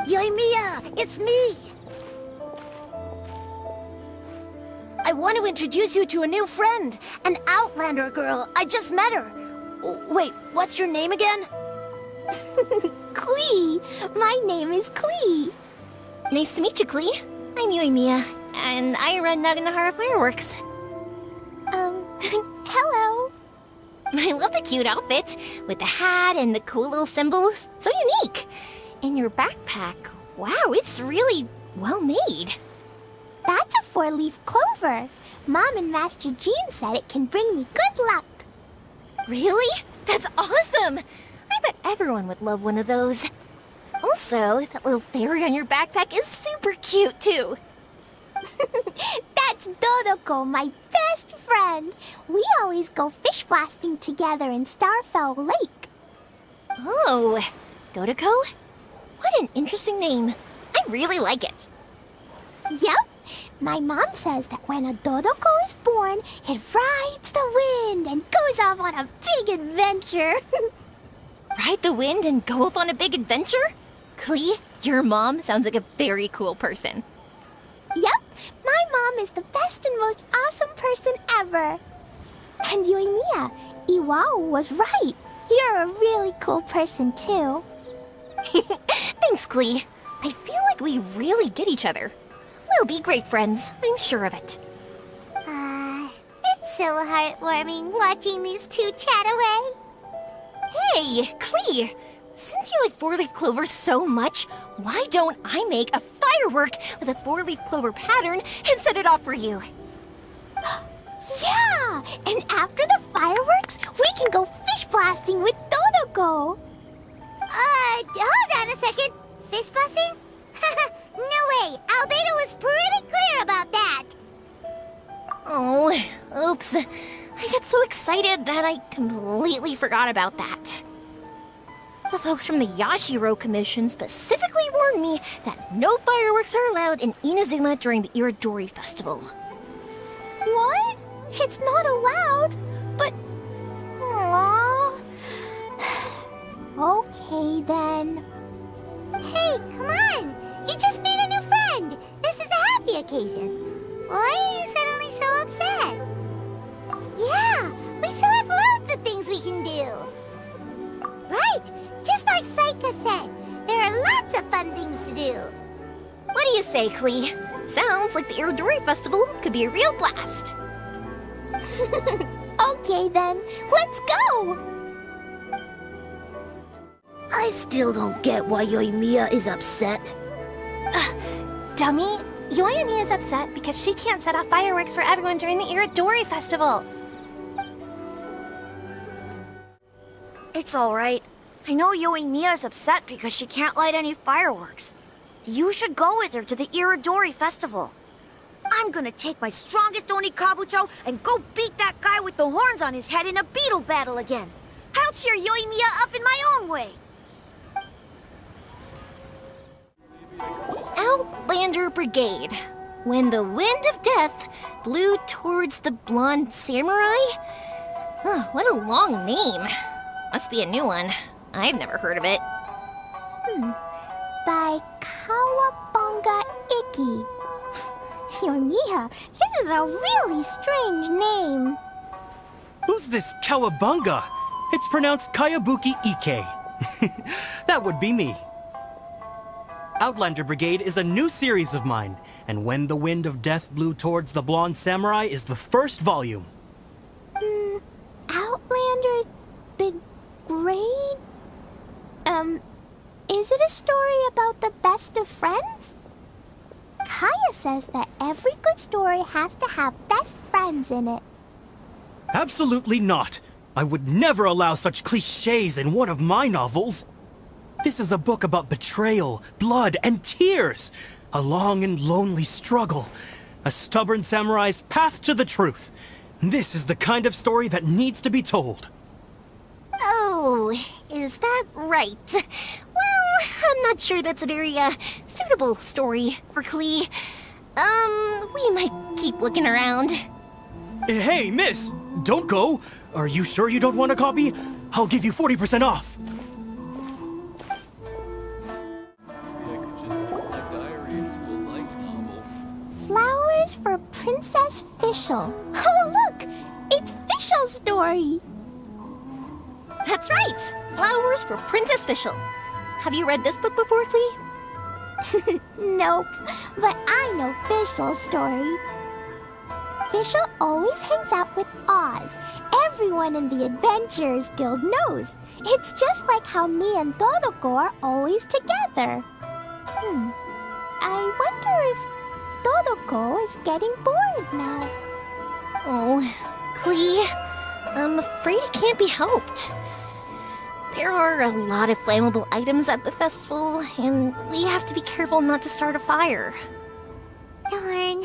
Yoimiya, it's me! I want to introduce you to a new friend, an Outlander girl. I just met her. Wait, what's your name again? Klee. My name is Klee. Nice to meet you, Klee. I'm Yoimiya, and I run Naganahara Fireworks. Hello. I love the cute outfit, with the hat and the cool little symbols. So unique. And your backpack, wow, it's really well made. That's a 4-leaf clover. Mom and Master Jean said it can bring me good luck. Really? That's awesome! I bet everyone would love one of those. Also, that little fairy on your backpack is super cute, too. That's Dodoko, my best friend. We always go fish blasting together in Starfell Lake. Oh, Dodoko? What an interesting name. I really like it. Yep. My mom says that when a Dodoko is born, it rides the wind and goes off on a big adventure. Ride the wind and go off on a big adventure? Klee, your mom sounds like a very cool person. Yep, my mom is the best and most awesome person ever. And Yoimiya, Iwao was right. You're a really cool person too. Thanks, Klee. I feel like we really get each other. We'll be great friends, I'm sure of it. It's so heartwarming watching these two chat away. Hey, Klee! Since you like 4-leaf clover so much, why don't I make a firework with a 4-leaf clover pattern and set it off for you? Yeah! And after the fireworks, we can go fish blasting with Dodoko. Hold on a second. Fish blasting? No way! Albedo was pretty clear about that! Oh, oops. I got so excited that I completely forgot about that. The folks from the Yashiro Commission specifically warned me that no fireworks are allowed in Inazuma during the Irodori Festival. What? It's not allowed? But... Aww... Okay then. Hey, come on! You just made a new friend! This is a happy occasion. Why are you suddenly so upset? Yeah, we still have loads of things we can do. Right, just like Saika said, there are lots of fun things to do. What do you say, Klee? Sounds like the Irodori Festival could be a real blast. Okay then, let's go! I still don't get why Yoimiya is upset. Dummy, Yoimiya is upset because she can't set off fireworks for everyone during the Irodori Festival. It's alright. I know Yoimiya is upset because she can't light any fireworks. You should go with her to the Irodori Festival. I'm gonna take my strongest Oni Kabuto and go beat that guy with the horns on his head in a beetle battle again. I'll cheer Yoimiya up in my own way. Outlander Brigade. When the wind of death blew towards the blonde samurai? Oh, what a long name. Must be a new one. I've never heard of it. By Kawabunga Iki. Yoimiya, this is a really strange name. Who Who's this Cowabunga? It's pronounced Kayabuki Ike. That would be me. Outlander Brigade is a new series of mine, and When the Wind of Death Blew Towards the Blonde Samurai is the first volume. Outlander's Brigade? Is it a story about the best of friends? Kaya says that every good story has to have best friends in it. Absolutely not. I would never allow such cliches in one of my novels. This is a book about betrayal, blood, and tears. A long and lonely struggle. A stubborn samurai's path to the truth. This is the kind of story that needs to be told. Oh, is that right? Well, I'm not sure that's a very, suitable story for Klee. We might keep looking around. Hey, miss! Don't go! Are you sure you don't want a copy? I'll give you 40% off! Flowers for Princess Fischl. Oh, look! It's Fischl's story! That's right! Flowers for Princess Fischl. Have you read this book before, Klee? Nope, but I know Fischl's story. Fischl always hangs out with Oz. Everyone in the Adventurers Guild knows. It's just like how me and Dodoko are always together. I wonder if Dodoko is getting bored now. Oh, Klee, I'm afraid it can't be helped. There are a lot of flammable items at the festival, and we have to be careful not to start a fire. Darn.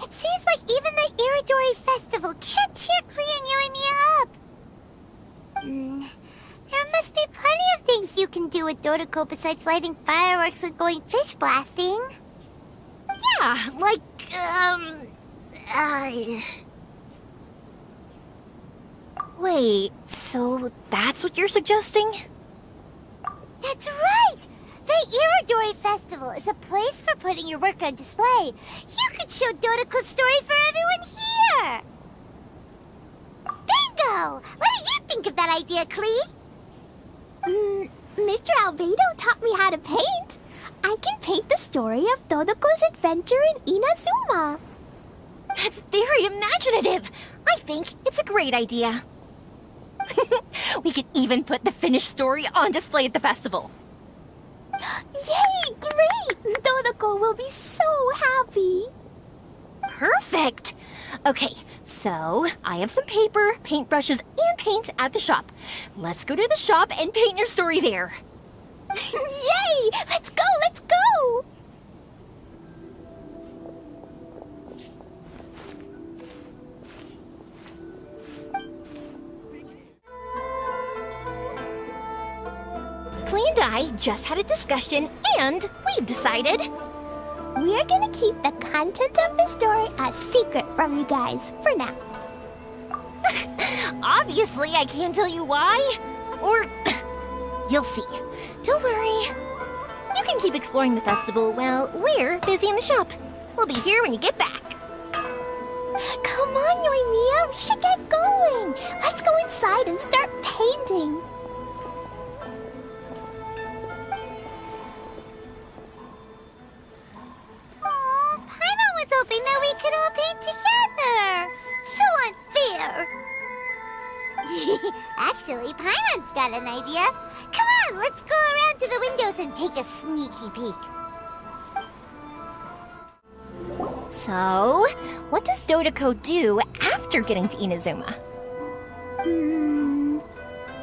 It seems like even the Irodori Festival can't cheer Klee and you and me up. There must be plenty of things you can do with Dodoko besides lighting fireworks and going fish blasting. Yeah, like, Wait, so that's what you're suggesting? That's right! The Irodori Festival is a place for putting your work on display. You could show Dodoko's story for everyone here! Bingo! What do you think of that idea, Klee? Mr. Albedo taught me how to paint. I can paint the story of Dodoko's adventure in Inazuma. That's very imaginative. I think it's a great idea. We could even put the finished story on display at the festival. Yay! Great! Dodoko will be so happy. Perfect. Okay, so I have some paper, paintbrushes, and paint at the shop. Let's go to the shop and paint your story there. Yay! Let's go! Let's go! Klee and I just had a discussion, and we've decided we're gonna keep the content of the story a secret from you guys for now. Obviously, I can't tell you why. Or you'll see. Don't worry. You can keep exploring the festival while we're busy in the shop. We'll be here when you get back. Come on, Yoimiya, we should get going. Let's go inside and start painting. Paimon was hoping that we could all paint together. So unfair. Actually, Paimon's got an idea. Come on, let's go around to the windows and take a sneaky peek. So, what does Dodoko do after getting to Inazuma?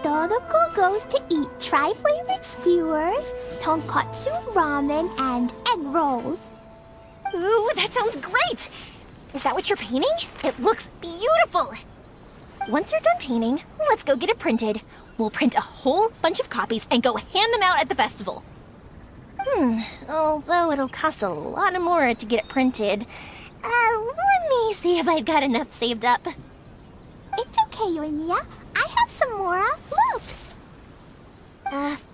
Dodoko goes to eat tri-flavored skewers, tonkatsu ramen, and egg rolls. Ooh, that sounds great! Is that what you're painting? It looks beautiful! Once you're done painting, let's go get it printed. We'll print a whole bunch of copies and go hand them out at the festival. Although it'll cost a lot more to get it printed. Let me see if I've got enough saved up. It's okay, Yoimiya. I have some more. Look!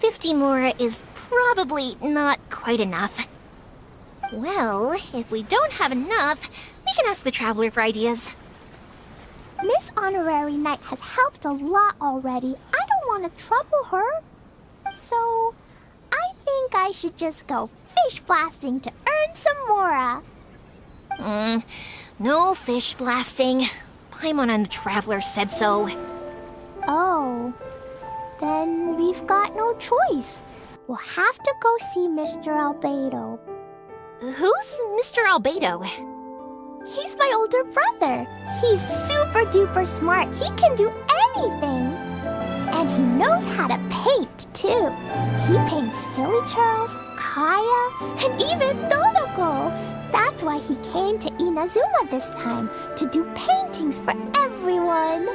50 mora is probably not quite enough. Well, if we don't have enough, we can ask the Traveler for ideas. Miss Honorary Knight has helped a lot already. I don't want to trouble her. So, I think I should just go fish blasting to earn some mora. No fish blasting. Paimon and the Traveler said so. Oh, then we've got no choice. We'll have to go see Mr. Albedo. Who's Mr. Albedo? He's my older brother. He's super duper smart. He can do anything. And he knows how to paint, too. He paints Hilly Charles, Kaya, and even Dodoko. That's why he came to Inazuma this time, to do paintings for everyone.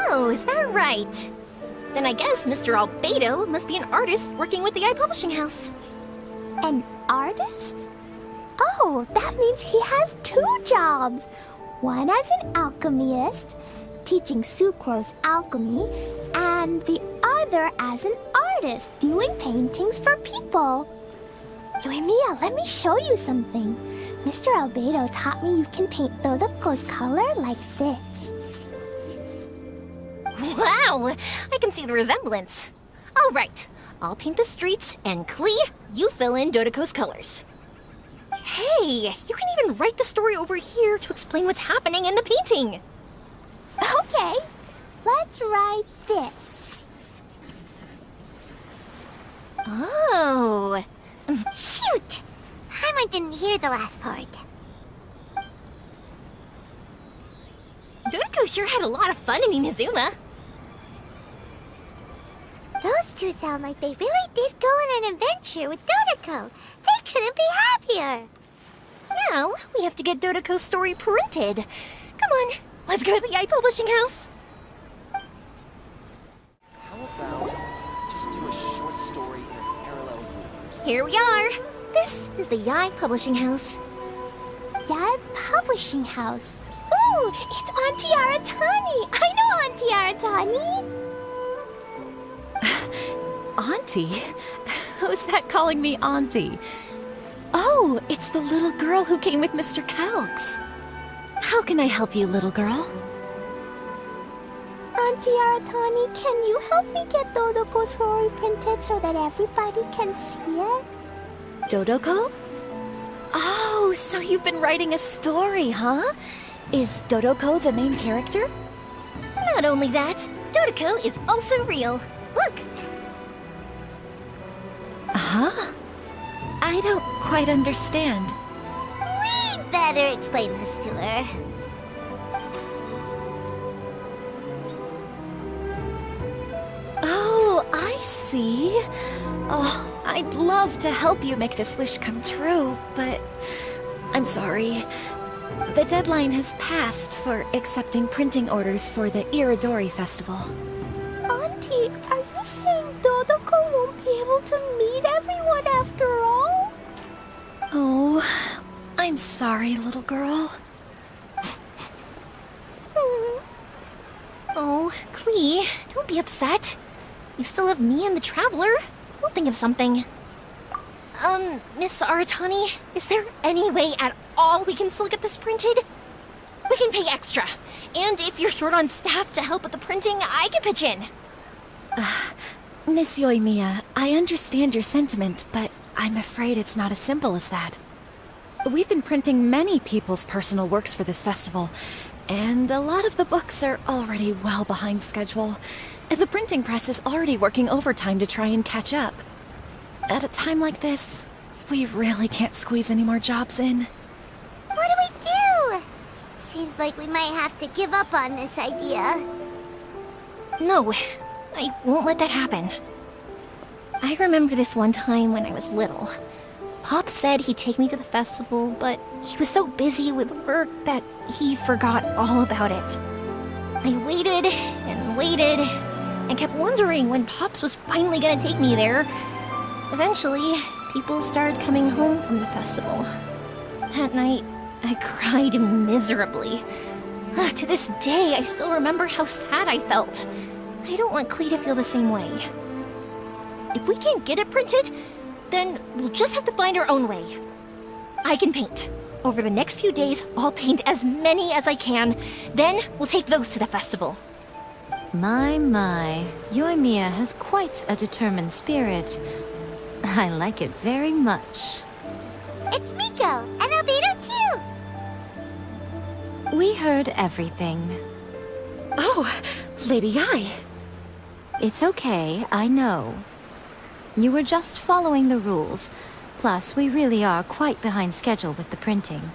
Oh, is that right? Then I guess Mr. Albedo must be an artist working with the iPublishing House. An artist? Oh, that means he has 2 jobs. One as an alchemist, teaching Sucrose alchemy, and the other as an artist, doing paintings for people. Yoimiya, let me show you something. Mr. Albedo taught me you can paint Dodoko's color like this. Wow! I can see the resemblance. All right, I'll paint the streets, and Klee, you fill in Dodoko's colors. Hey, you can even write the story over here to explain what's happening in the painting. Okay, let's write this. Oh. Shoot! Paimon didn't hear the last part. Dodoko sure had a lot of fun in Inazuma. Those two sound like they really did go on an adventure with Dodoko. They couldn't be happier. Now, we have to get Dodoko's story printed. Come on, let's go to the iPublishing House. How about just do a short story in a parallel universe? Here we are. This is the Yai Publishing House. Yai Publishing House? Ooh, it's Auntie Aratani! I know Auntie Aratani! Auntie? Who's that calling me Auntie? Oh, it's the little girl who came with Mr. Calx. How can I help you, little girl? Auntie Aratani, can you help me get Dodoko's story printed so that everybody can see it? Dodoko? Oh, so you've been writing a story, huh? Is Dodoko the main character? Not only that, Dodoko is also real. Look! Huh? I don't quite understand. We'd better explain this to her. Oh, I see. Oh, I'd love to help you make this wish come true, but I'm sorry. The deadline has passed for accepting printing orders for the Irodori Festival. Auntie, are you saying Dodoko won't be able to meet everyone after all? Oh, I'm sorry, little girl. Oh, Klee, don't be upset. You still have me and the Traveler. We'll think of something. Miss Aratani, is there any way at all we can still get this printed? We can pay extra. And if you're short on staff to help with the printing, I can pitch in. Miss Yoimiya, I understand your sentiment, but I'm afraid it's not as simple as that. We've been printing many people's personal works for this festival, and a lot of the books are already well behind schedule. The printing press is already working overtime to try and catch up. At a time like this, we really can't squeeze any more jobs in. What do we do? Seems like we might have to give up on this idea. No, I won't let that happen. I remember this one time when I was little. Pop said he'd take me to the festival, but he was so busy with work that he forgot all about it. I waited and waited and kept wondering when Pops was finally gonna take me there. Eventually, people started coming home from the festival. That night, I cried miserably. To this day, I still remember how sad I felt. I don't want Klee to feel the same way. If we can't get it printed, then we'll just have to find our own way. I can paint. Over the next few days, I'll paint as many as I can. Then we'll take those to the festival. My, Yoimiya has quite a determined spirit. I like it very much. It's Miko, and Albedo too! We heard everything. Oh, Lady Ai. It's okay, I know. You were just following the rules. Plus, we really are quite behind schedule with the printing.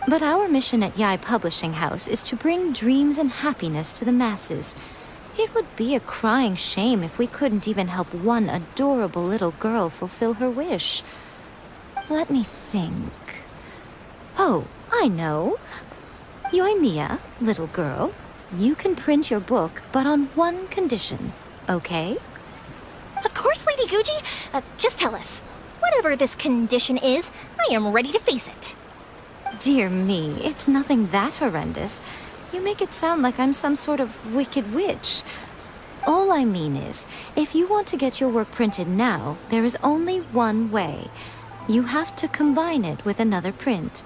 But our mission at Yae Publishing House is to bring dreams and happiness to the masses. It would be a crying shame if we couldn't even help one adorable little girl fulfill her wish. Let me think. Oh, I know. Yoimiya, little girl, you can print your book, but on one condition, okay? Of course, Lady Guji. Just tell us. Whatever this condition is, I am ready to face it. Dear me, it's nothing that horrendous. You make it sound like I'm some sort of wicked witch. All I mean is, if you want to get your work printed now, there is only one way. You have to combine it with another print.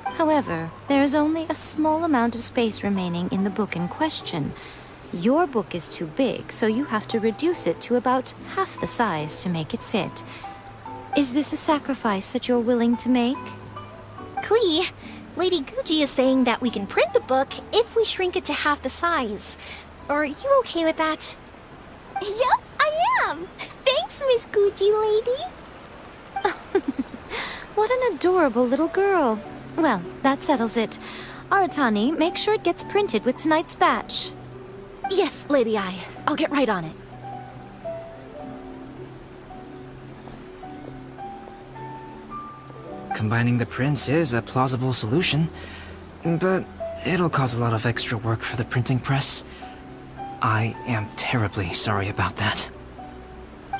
However, there is only a small amount of space remaining in the book in question. Your book is too big, so you have to reduce it to about half the size to make it fit. Is this a sacrifice that you're willing to make? Klee, Lady Guji is saying that we can print the book if we shrink it to half the size. Are you okay with that? Yup, I am! Thanks, Miss Guji lady! What an adorable little girl. Well, that settles it. Aratani, make sure it gets printed with tonight's batch. Yes, Lady Ai. I'll get right on it. Combining the prints is a plausible solution, but it'll cause a lot of extra work for the printing press. I am terribly sorry about that.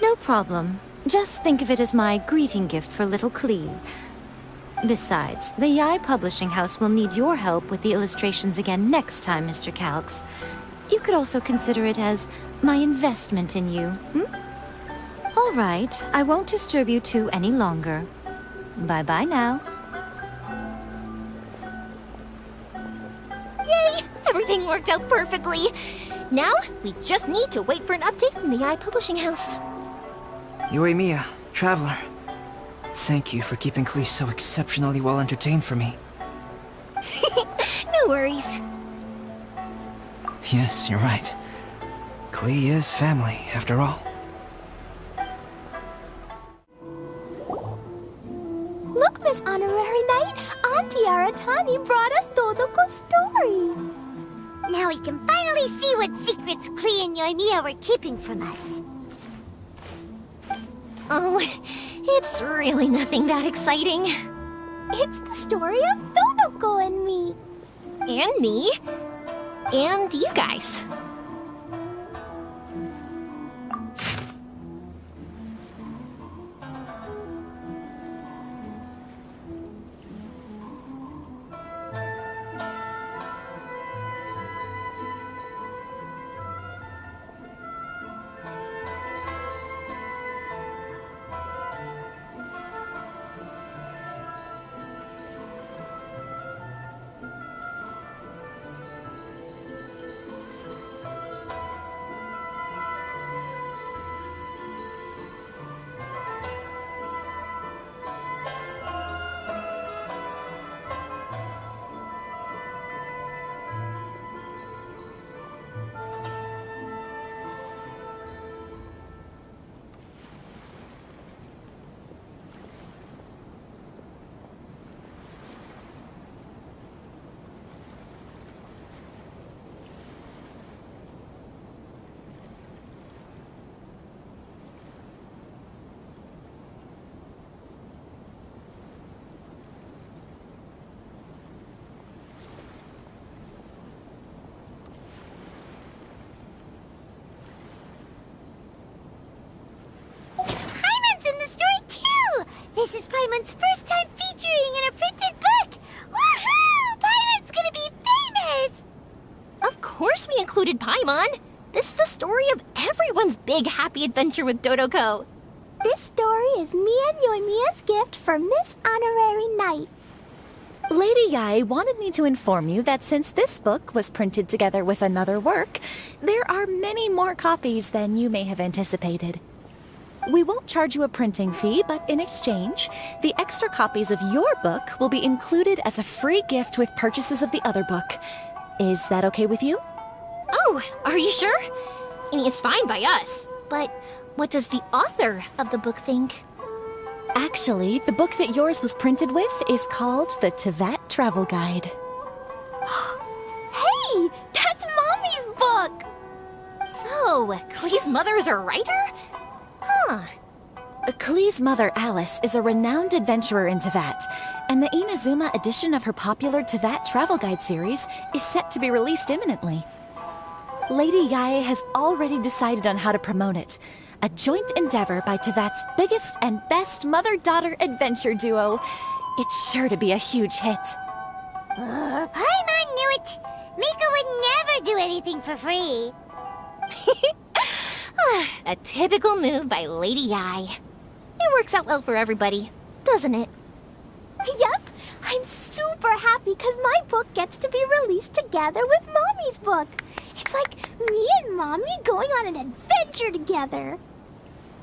No problem. Just think of it as my greeting gift for little Klee. Besides, the Yae Publishing House will need your help with the illustrations again next time, Mr. Calx. You could also consider it as my investment in you, All right, I won't disturb you two any longer. Bye-bye now. Yay! Everything worked out perfectly. Now, we just need to wait for an update from the Yae Publishing House. Yoimiya, Traveler. Thank you for keeping Klee so exceptionally well entertained for me. No worries. Yes, you're right. Klee is family, after all. Look, Miss Honorary Knight, Auntie Aratani brought us Dodoko's story. Now we can finally see what secrets Klee and Yoimiya were keeping from us. Oh, it's really nothing that exciting. It's the story of Dodoko and me. And me. And you guys. This is Paimon's first time featuring in a printed book! Woohoo! Paimon's gonna be famous! Of course we included Paimon! This is the story of everyone's big happy adventure with Dodoko. This story is me and Yoimiya's gift for Miss Honorary Knight. Lady Yai wanted me to inform you that since this book was printed together with another work, there are many more copies than you may have anticipated. We won't charge you a printing fee, but in exchange, the extra copies of your book will be included as a free gift with purchases of the other book. Is that okay with you? Oh, are you sure? I mean, it's fine by us. But what does the author of the book think? Actually, the book that yours was printed with is called the Teyvat Travel Guide. Hey, that's Mommy's book! So, Klee's mother is a writer? Huh. Klee's mother, Alice, is a renowned adventurer in Teyvat, and the Inazuma edition of her popular Teyvat Travel Guide series is set to be released imminently. Lady Yae has already decided on how to promote it, a joint endeavor by Teyvat's biggest and best mother-daughter adventure duo. It's sure to be a huge hit. Paimon knew it! Mika would never do anything for free. A typical move by Lady Yai. It works out well for everybody, doesn't it? Yep, I'm super happy because my book gets to be released together with Mommy's book. It's like me and Mommy going on an adventure together.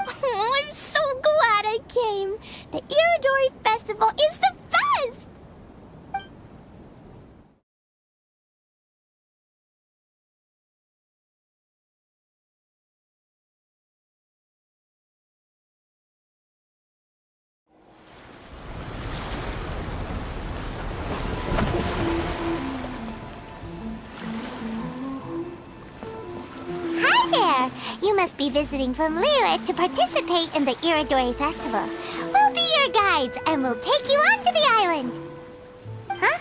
Oh, I'm so glad I came. The Irodori Festival is the best! Hi there! You must be visiting from Liyue to participate in the Irodori Festival. We'll be your guides, and we'll take you onto the island. Huh?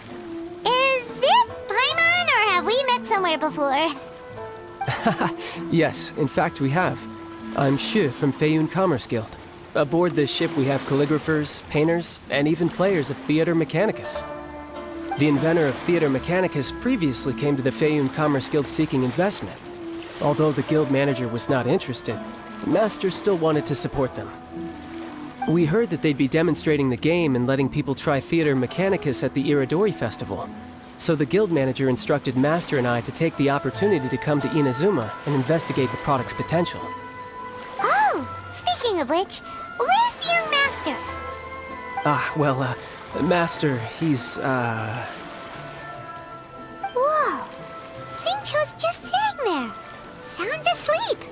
Is it Paimon, or have we met somewhere before? Yes, in fact we have. I'm Shu from Feiyun Commerce Guild. Aboard this ship we have calligraphers, painters, and even players of Theater Mechanicus. The inventor of Theater Mechanicus previously came to the Feiyun Commerce Guild seeking investment. Although the guild manager was not interested, the master still wanted to support them. We heard that they'd be demonstrating the game and letting people try Theater Mechanicus at the Irodori Festival. So the guild manager instructed Master and I to take the opportunity to come to Inazuma and investigate the product's potential. Oh, speaking of which, where's the young master? Master, he's, Whoa! Xingqiu's just sitting there, sound asleep.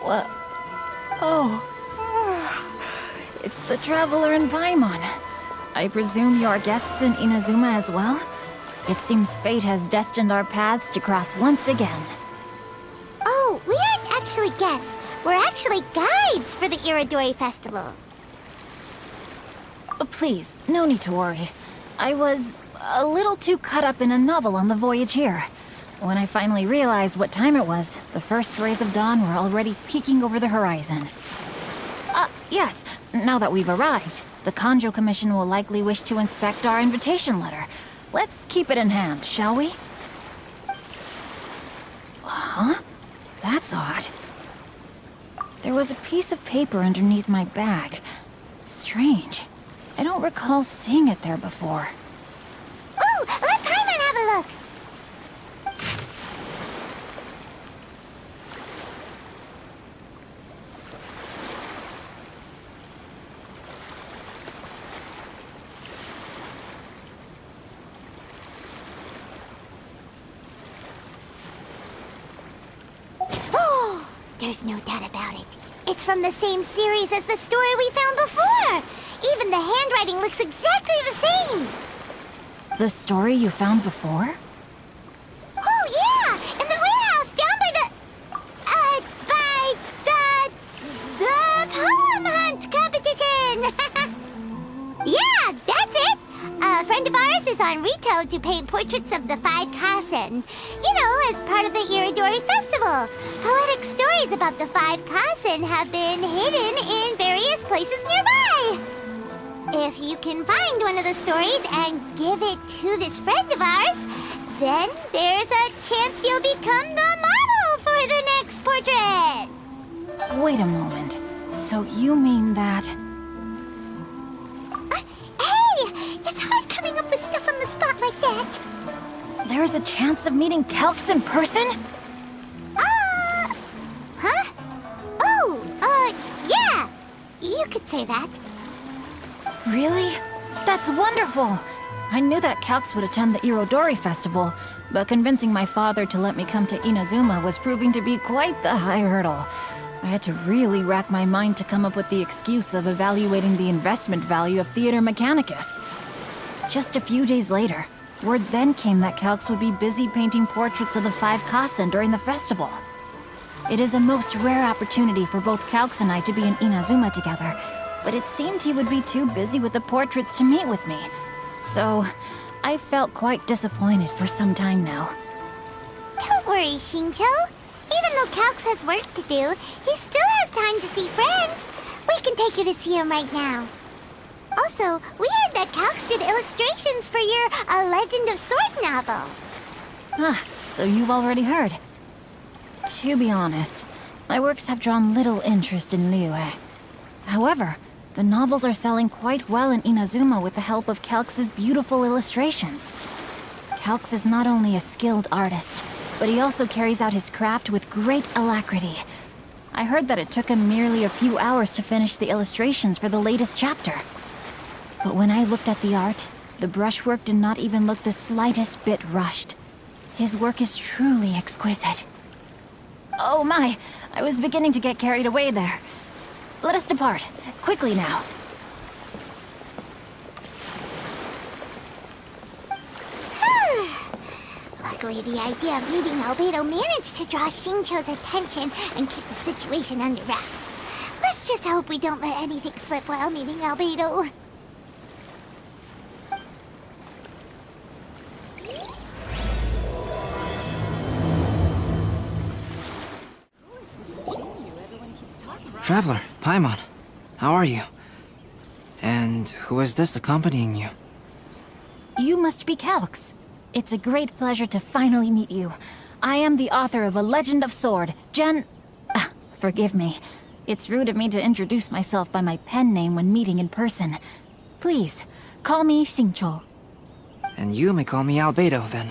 What? Oh. It's the Traveler and Paimon. I presume you're guests in Inazuma as well? It seems fate has destined our paths to cross once again. Oh, we aren't actually guests. We're actually guides for the Irodori Festival. Please, no need to worry. I was a little too caught up in a novel on the voyage here. When I finally realized what time it was, the first rays of dawn were already peeking over the horizon. Yes, now that we've arrived, the Kanjo Commission will likely wish to inspect our invitation letter. Let's keep it in hand, shall we? Huh? That's odd. There was a piece of paper underneath my bag. Strange. I don't recall seeing it there before. Ooh, let Paimon have a look! Oh, there's no doubt about it. It's from the same series as the story we found before! Even the handwriting looks exactly the same! The story you found before? Oh, yeah! In the warehouse down by the poem hunt competition! Yeah, that's it! A friend of ours is on Rito to paint portraits of the 5 Kasen. You know, as part of the Irodori Festival. Poetic stories about the 5 Kasen have been hidden in various places nearby. If you can find one of the stories and give it to this friend of ours, then there's a chance you'll become the model for the next portrait! Wait a moment. So you mean that... Hey! There's a chance of meeting Calx in person? Huh? Oh, yeah. You could say that. Really? That's wonderful! I knew that Calx would attend the Irodori Festival, but convincing my father to let me come to Inazuma was proving to be quite the high hurdle. I had to really rack my mind to come up with the excuse of evaluating the investment value of Theater Mechanicus. Just a few days later, word then came that Calx would be busy painting portraits of the 5 Kasen during the festival. It is a most rare opportunity for both Calx and I to be in Inazuma together, but it seemed he would be too busy with the portraits to meet with me. So, I felt quite disappointed for some time now. Don't worry, Shincho. Even though Calx has work to do, he still has time to see friends. We can take you to see him right now. Also, we heard that Calx did illustrations for your A Legend of Sword novel. Ah, so you've already heard. To be honest, my works have drawn little interest in Liyue. However, the novels are selling quite well in Inazuma with the help of Calx's beautiful illustrations. Calx is not only a skilled artist, but he also carries out his craft with great alacrity. I heard that it took him merely a few hours to finish the illustrations for the latest chapter. But when I looked at the art, the brushwork did not even look the slightest bit rushed. His work is truly exquisite. Oh my, I was beginning to get carried away there. Let us depart, quickly now. Luckily, the idea of meeting Albedo managed to draw Shincho's attention and keep the situation under wraps. Let's just hope we don't let anything slip while meeting Albedo. Traveler, Paimon, how are you? And who is this accompanying you? You must be Calx. It's a great pleasure to finally meet you. I am the author of A Legend of Sword, forgive me. It's rude of me to introduce myself by my pen name when meeting in person. Please, call me Shincho. And you may call me Albedo, then.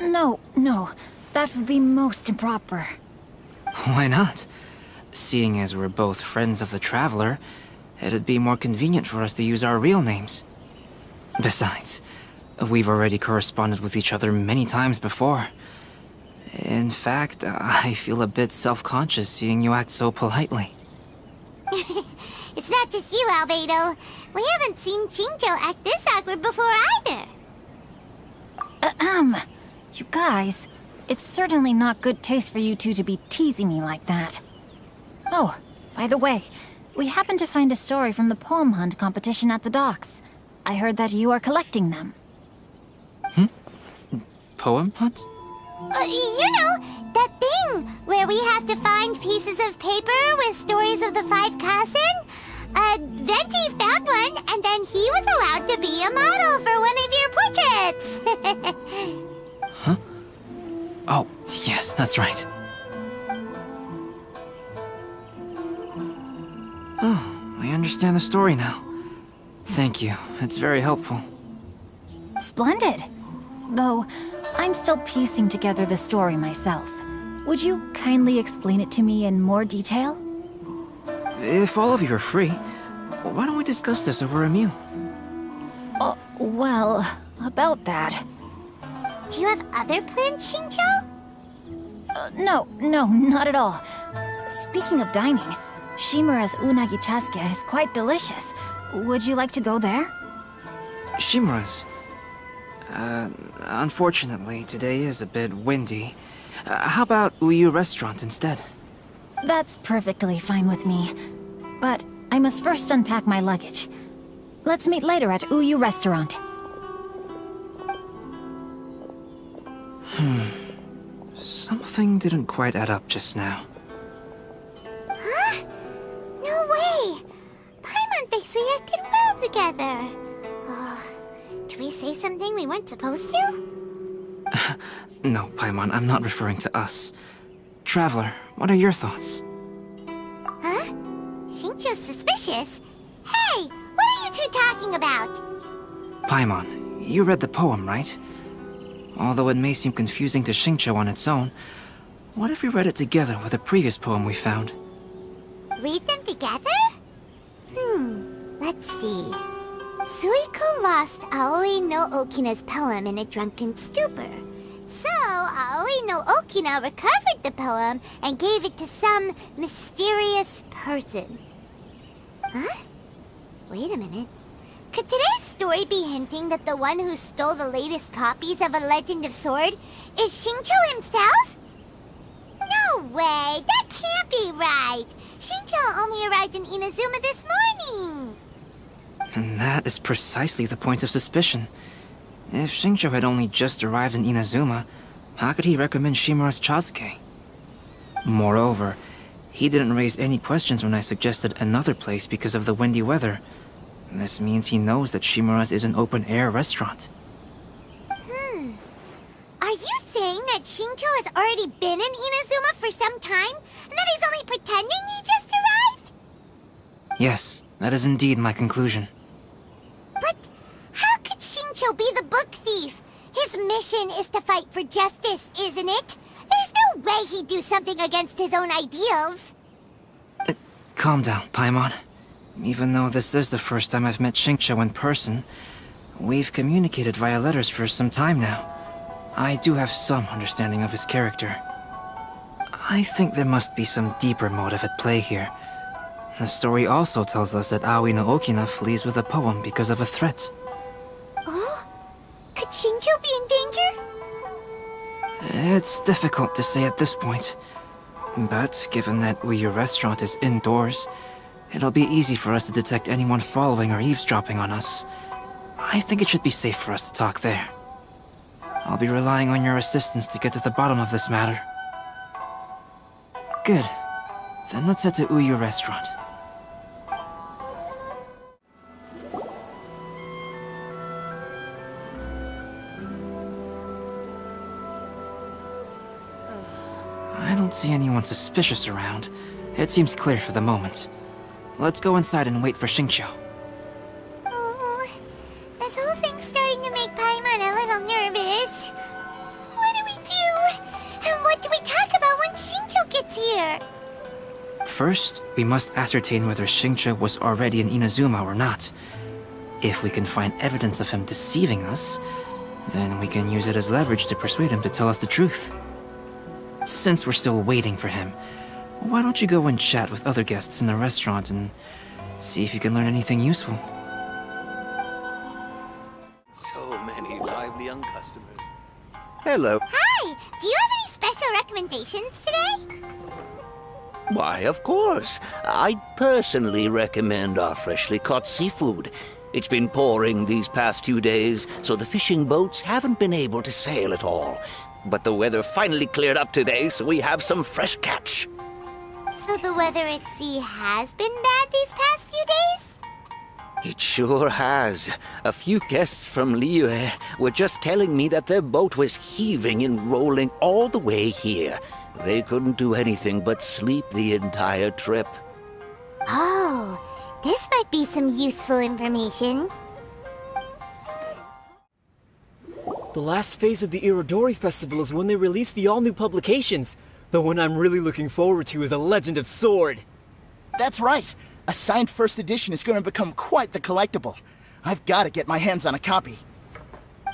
No, that would be most improper. Why not? Seeing as we're both friends of the Traveler, it'd be more convenient for us to use our real names. Besides, we've already corresponded with each other many times before. In fact, I feel a bit self-conscious seeing you act so politely. It's not just you, Albedo. We haven't seen Shincho act this awkward before either. You guys, it's certainly not good taste for you two to be teasing me like that. Oh, by the way, we happened to find a story from the poem hunt competition at the docks. I heard that you are collecting them. Poem hunt? You know, that thing where we have to find pieces of paper with stories of the 5 Kasen? Venti found one, and then he was allowed to be a model for one of your portraits. Huh? Oh, yes, that's right. Oh, I understand the story now. Thank you. It's very helpful. Splendid. Though, I'm still piecing together the story myself. Would you kindly explain it to me in more detail? If all of you are free, why don't we discuss this over a meal? Well, about that. Do you have other plans, Shincho? No, not at all. Speaking of dining, Shimura's unagi chasuke is quite delicious. Would you like to go there? Shimura's? Unfortunately, today is a bit windy. How about Uyu Restaurant instead? That's perfectly fine with me. But I must first unpack my luggage. Let's meet later at Uyu Restaurant. Something didn't quite add up just now. Huh? No way! Paimon thinks we acted well together. Did we say something we weren't supposed to? No, Paimon, I'm not referring to us. Traveler, what are your thoughts? Huh? Shincho's suspicious? Hey, what are you two talking about? Paimon, you read the poem, right? Although it may seem confusing to Xingqiu on its own, what if we read it together with a previous poem we found? Read them together? Let's see. Suiko lost Aoi no Okina's poem in a drunken stupor. So, Aoi no Okina recovered the poem and gave it to some mysterious person. Huh? Wait a minute. Could today's story be hinting that the one who stole the latest copies of A Legend of Sword is Xingqiu himself? No way! That can't be right! Xingqiu only arrived in Inazuma this morning! And that is precisely the point of suspicion. If Xingqiu had only just arrived in Inazuma, how could he recommend Shimura's Chazuke? Moreover, he didn't raise any questions when I suggested another place because of the windy weather. This means he knows that Shimura's is an open-air restaurant. Are you saying that Xingqiu has already been in Inazuma for some time, and that he's only pretending he just arrived? Yes, that is indeed my conclusion. But how could Xingqiu be the book thief? His mission is to fight for justice, isn't it? There's no way he'd do something against his own ideals. Calm down, Paimon. Even though this is the first time I've met Xingqiu in person, we've communicated via letters for some time now. I do have some understanding of his character. I think there must be some deeper motive at play here. The story also tells us that Aoi no Okina flees with a poem because of a threat. Oh? Could Xingqiu be in danger? It's difficult to say at this point. But given that Uyu Restaurant is indoors, it'll be easy for us to detect anyone following or eavesdropping on us. I think it should be safe for us to talk there. I'll be relying on your assistance to get to the bottom of this matter. Good. Then let's head to Uyu Restaurant. I don't see anyone suspicious around. It seems clear for the moment. Let's go inside and wait for Xingqiu. Oh, this whole thing's starting to make Paimon a little nervous. What do we do? And what do we talk about when Xingqiu gets here? First, we must ascertain whether Xingqiu was already in Inazuma or not. If we can find evidence of him deceiving us, then we can use it as leverage to persuade him to tell us the truth. Since we're still waiting for him, why don't you go and chat with other guests in the restaurant and see if you can learn anything useful? So many lively young customers. Hello. Hi! Do you have any special recommendations today? Why, of course. I'd personally recommend our freshly caught seafood. It's been pouring these past few days, so the fishing boats haven't been able to sail at all. But the weather finally cleared up today, so we have some fresh catch. So the weather at sea has been bad these past few days? It sure has. A few guests from Liyue were just telling me that their boat was heaving and rolling all the way here. They couldn't do anything but sleep the entire trip. Oh, this might be some useful information. The last phase of the Irodori Festival is when they release the all-new publications. The one I'm really looking forward to is A Legend of Sword. That's right. A signed first edition is going to become quite the collectible. I've got to get my hands on a copy.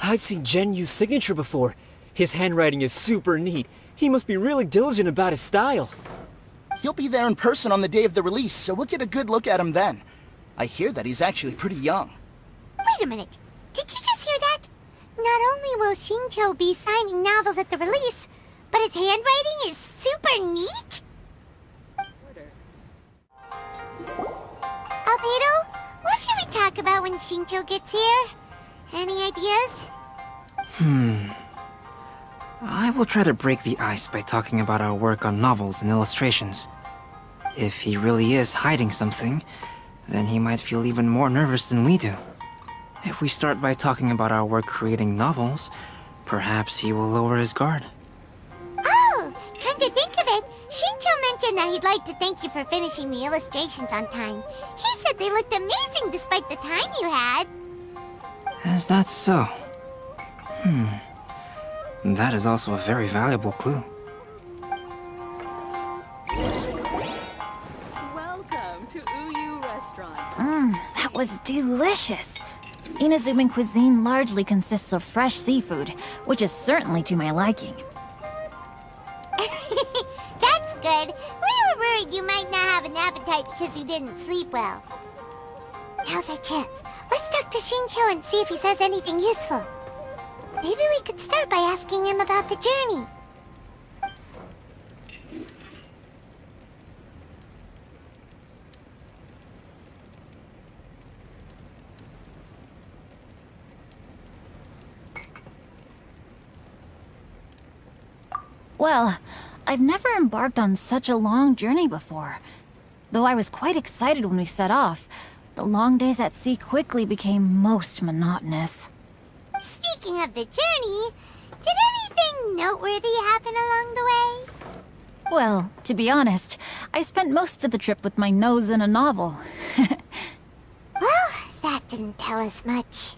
I've seen Genyu's signature before. His handwriting is super neat. He must be really diligent about his style. He'll be there in person on the day of the release, so we'll get a good look at him then. I hear that he's actually pretty young. Wait a minute. Did you just hear that? Not only will Xingqiu be signing novels at the release, but his handwriting is super neat? Albedo, what should we talk about when Xingqiu gets here? Any ideas? I will try to break the ice by talking about our work on novels and illustrations. If he really is hiding something, then he might feel even more nervous than we do. If we start by talking about our work creating novels, perhaps he will lower his guard. Oh, come to think of it, Xingqiu mentioned that he'd like to thank you for finishing the illustrations on time. He said they looked amazing despite the time you had. Is that so? That is also a very valuable clue. Welcome to Uyu Restaurant. That was delicious. Inazuman cuisine largely consists of fresh seafood, which is certainly to my liking. That's good. We were worried you might not have an appetite because you didn't sleep well. Now's our chance. Let's talk to Shincho and see if he says anything useful. Maybe we could start by asking him about the journey. Well, I've never embarked on such a long journey before. Though I was quite excited when we set off, the long days at sea quickly became most monotonous. Speaking of the journey, did anything noteworthy happen along the way? Well, to be honest, I spent most of the trip with my nose in a novel. Well, that didn't tell us much.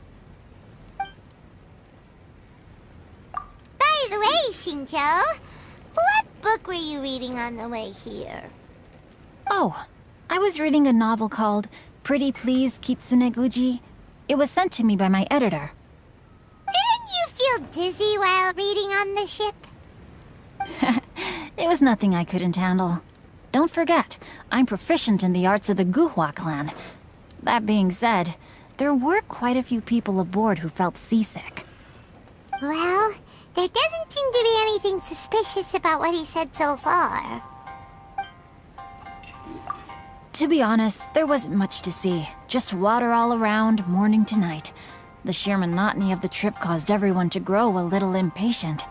By the way, Shincho, what book were you reading on the way here? Oh, I was reading a novel called Pretty Please Kitsune Guji. It was sent to me by my editor. Didn't you feel dizzy while reading on the ship? It was nothing I couldn't handle. Don't forget, I'm proficient in the arts of the Guhua clan. That being said, there were quite a few people aboard who felt seasick. Well, there doesn't seem to be anything suspicious about what he said so far. To be honest, there wasn't much to see. Just water all around, morning to night. The sheer monotony of the trip caused everyone to grow a little impatient.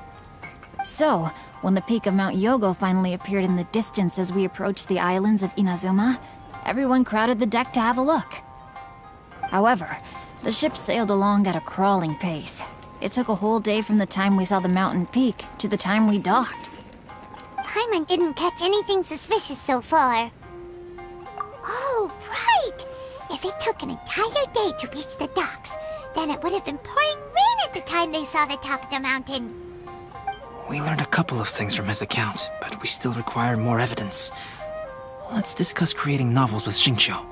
So, when the peak of Mount Yogo finally appeared in the distance as we approached the islands of Inazuma, everyone crowded the deck to have a look. However, the ship sailed along at a crawling pace. It took a whole day from the time we saw the mountain peak to the time we docked. Paimon didn't catch anything suspicious so far. Oh, right! If it took an entire day to reach the docks, then it would have been pouring rain at the time they saw the top of the mountain. We learned a couple of things from his account, but we still require more evidence. Let's discuss creating novels with Shincho.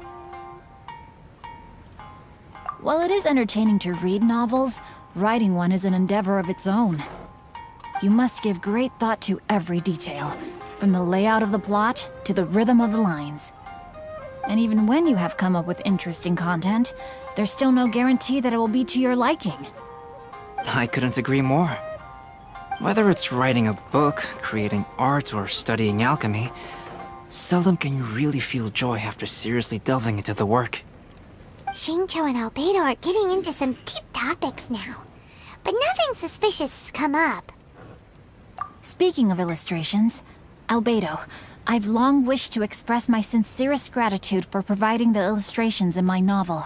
While it is entertaining to read novels, writing one is an endeavor of its own. You must give great thought to every detail, from the layout of the plot to the rhythm of the lines. And even when you have come up with interesting content, there's still no guarantee that it will be to your liking. I couldn't agree more. Whether it's writing a book, creating art, or studying alchemy, seldom can you really feel joy after seriously delving into the work. Shincho and Albedo are getting into some deep topics now, but nothing suspicious has come up. Speaking of illustrations, Albedo, I've long wished to express my sincerest gratitude for providing the illustrations in my novel.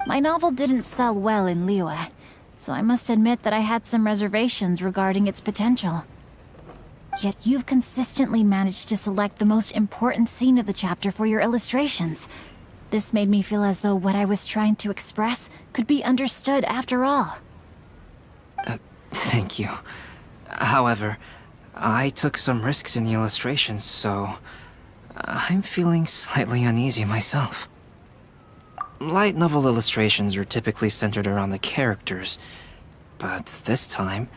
My novel didn't sell well in Liyue, so I must admit that I had some reservations regarding its potential. Yet you've consistently managed to select the most important scene of the chapter for your illustrations. This made me feel as though what I was trying to express could be understood after all. Thank you. However, I took some risks in the illustrations, so I'm feeling slightly uneasy myself. Light novel illustrations are typically centered around the characters, but this time,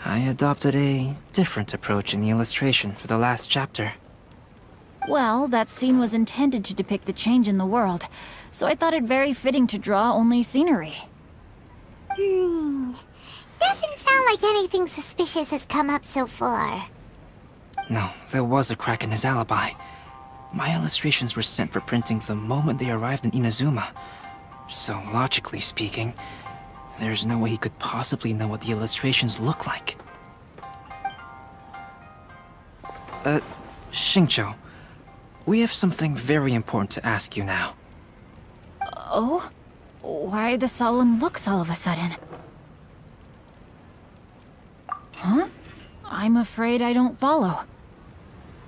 I adopted a different approach in the illustration for the last chapter. Well, that scene was intended to depict the change in the world, so I thought it very fitting to draw only scenery. Doesn't sound like anything suspicious has come up so far. No, there was a crack in his alibi. My illustrations were sent for printing the moment they arrived in Inazuma. So, logically speaking, there's no way he could possibly know what the illustrations look like. Shincho, we have something very important to ask you now. Oh? Why the solemn looks all of a sudden? Huh? I'm afraid I don't follow.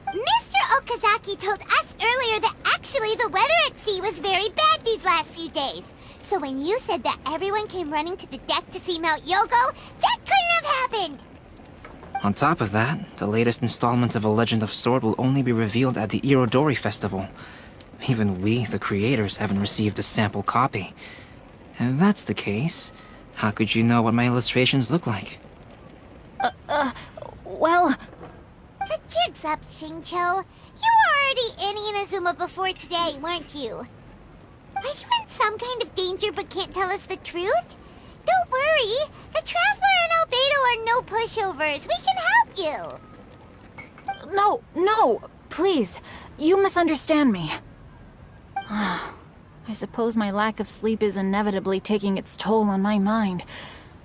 Mr. Okazaki told us earlier that actually the weather at sea was very bad these last few days. So when you said that everyone came running to the deck to see Mount Yogo, that couldn't have happened? On top of that, the latest installment of A Legend of Sword will only be revealed at the Irodori Festival. Even we, the creators, haven't received a sample copy. And if that's the case, how could you know what my illustrations look like? Well... The jig's up, Xingqiu. You were already in Inazuma before today, weren't you? Are you in some kind of danger but can't tell us the truth? Don't worry. The Traveler and Albedo are no pushovers. We can help you. No, please. You misunderstand me. I suppose my lack of sleep is inevitably taking its toll on my mind.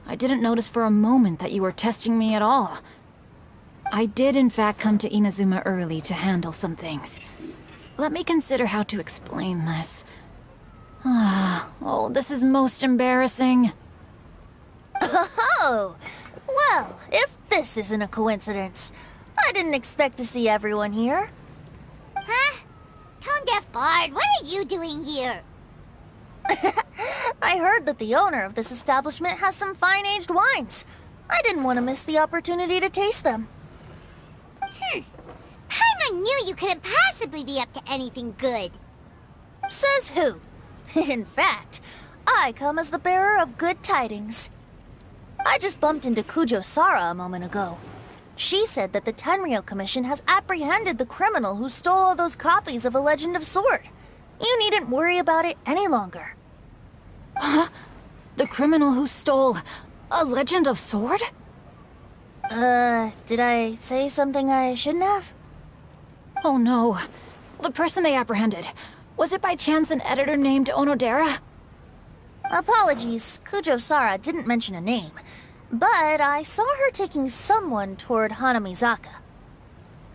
I didn't notice for a moment that you were testing me at all. I did in fact come to Inazuma early to handle some things. Let me consider how to explain this. Oh, this is most embarrassing. Oh! Well, if this isn't a coincidence, I didn't expect to see everyone here. Huh? Tone-deaf Bard, what are you doing here? I heard that the owner of this establishment has some fine-aged wines. I didn't want to miss the opportunity to taste them. Paimon knew you couldn't possibly be up to anything good. Says who? In fact, I come as the bearer of good tidings. I just bumped into Kujo Sara a moment ago. She said that the Tenryou Commission has apprehended the criminal who stole all those copies of A Legend of Sword. You needn't worry about it any longer. Huh? The criminal who stole A Legend of Sword? Did I say something I shouldn't have? Oh no. The person they apprehended. Was it by chance an editor named Onodera? Apologies, Kujo Sara didn't mention a name. But I saw her taking someone toward Hanamizaka.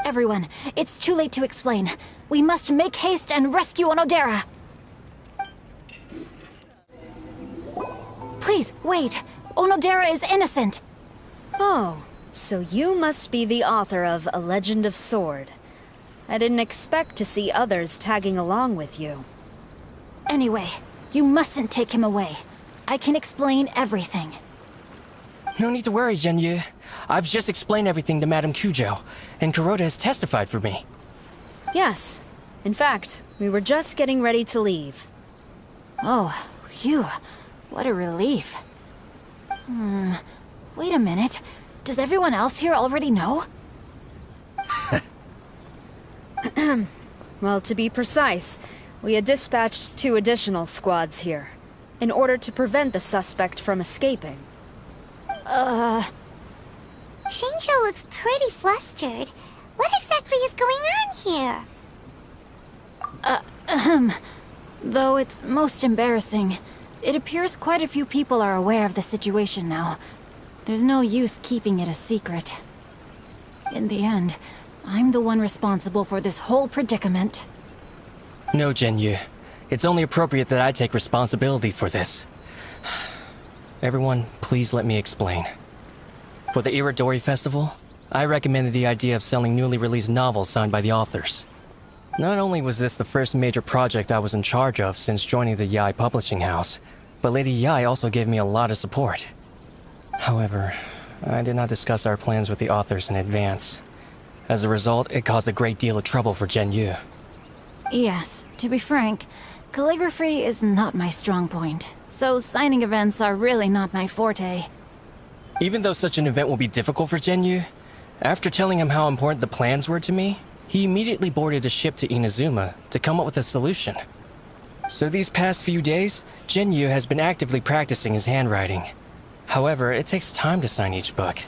Everyone, it's too late to explain. We must make haste and rescue Onodera. Please, wait. Onodera is innocent. Oh, so you must be the author of A Legend of Sword. I didn't expect to see others tagging along with you. Anyway, you mustn't take him away. I can explain everything. No need to worry, Zhenyu. I've just explained everything to Madame Kujo, and Kuroda has testified for me. Yes. In fact, we were just getting ready to leave. Oh, phew. What a relief. Wait a minute. Does everyone else here already know? Well, to be precise, we had dispatched 2 additional squads here, in order to prevent the suspect from escaping. Xingqiu looks pretty flustered. What exactly is going on here? Though it's most embarrassing, it appears quite a few people are aware of the situation now. There's no use keeping it a secret. In the end, I'm the one responsible for this whole predicament. No, Zhenyu. It's only appropriate that I take responsibility for this. Everyone, please let me explain. For the Irodori Festival, I recommended the idea of selling newly released novels signed by the authors. Not only was this the first major project I was in charge of since joining the Yae publishing house, but Lady Yae also gave me a lot of support. However, I did not discuss our plans with the authors in advance. As a result, it caused a great deal of trouble for Zhenyu. Yes, to be frank, calligraphy is not my strong point, so signing events are really not my forte. Even though such an event will be difficult for Zhenyu, after telling him how important the plans were to me, he immediately boarded a ship to Inazuma to come up with a solution. So these past few days, Zhenyu has been actively practicing his handwriting. However, it takes time to sign each book,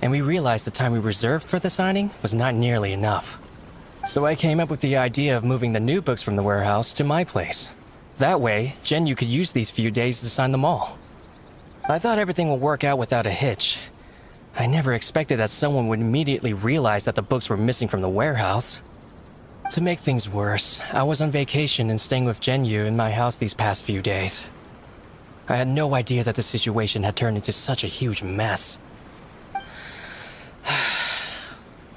and we realized the time we reserved for the signing was not nearly enough. So I came up with the idea of moving the new books from the warehouse to my place. That way, Zhenyu could use these few days to sign them all. I thought everything would work out without a hitch. I never expected that someone would immediately realize that the books were missing from the warehouse. To make things worse, I was on vacation and staying with Zhenyu in my house these past few days. I had no idea that the situation had turned into such a huge mess.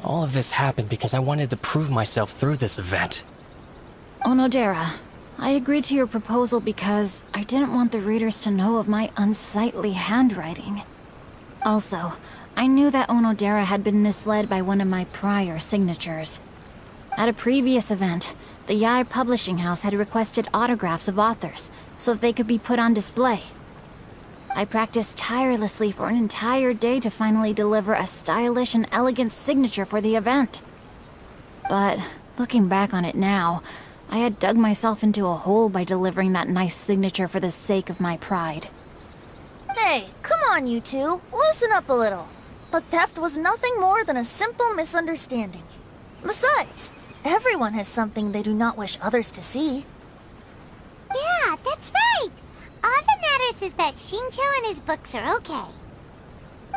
All of this happened because I wanted to prove myself through this event. Onodera, I agreed to your proposal because I didn't want the readers to know of my unsightly handwriting. Also, I knew that Onodera had been misled by one of my prior signatures. At a previous event, the Yair publishing house had requested autographs of authors so that they could be put on display. I practiced tirelessly for an entire day to finally deliver a stylish and elegant signature for the event. But looking back on it now, I had dug myself into a hole by delivering that nice signature for the sake of my pride. Hey, come on, you two. Loosen up a little. The theft was nothing more than a simple misunderstanding. Besides, everyone has something they do not wish others to see. Yeah, that's right. All that matters is that Shincho and his books are okay.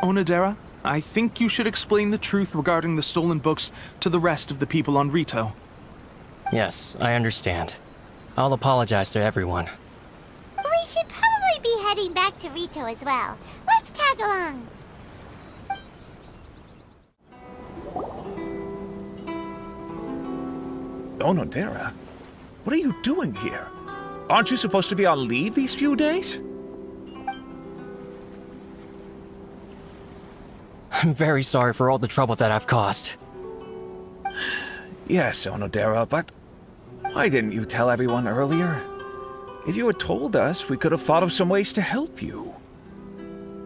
Onodera, I think you should explain the truth regarding the stolen books to the rest of the people on Rito. Yes, I understand. I'll apologize to everyone. We should probably be heading back to Rito as well. Let's tag along. Onodera? What are you doing here? Aren't you supposed to be on leave these few days? I'm very sorry for all the trouble that I've caused. Yes, Onodera, but why didn't you tell everyone earlier? If you had told us, we could have thought of some ways to help you.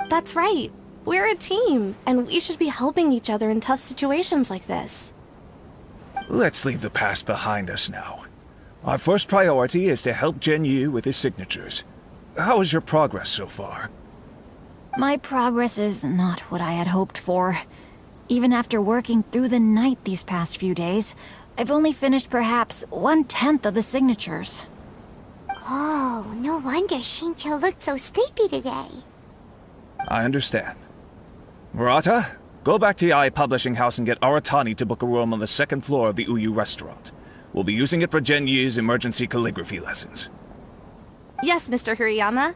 That's right. We're a team, and we should be helping each other in tough situations like this. Let's leave the past behind us now. Our first priority is to help Genyu with his signatures. How is your progress so far? My progress is not what I had hoped for. Even after working through the night these past few days, I've only finished perhaps 1/10 of the signatures. Oh, no wonder Shincho looked so sleepy today. I understand. Murata, go back to Yair Publishing House and get Aratani to book a room on the second floor of the Uyu restaurant. We'll be using it for Genyu's emergency calligraphy lessons. Yes, Mr. Hirayama.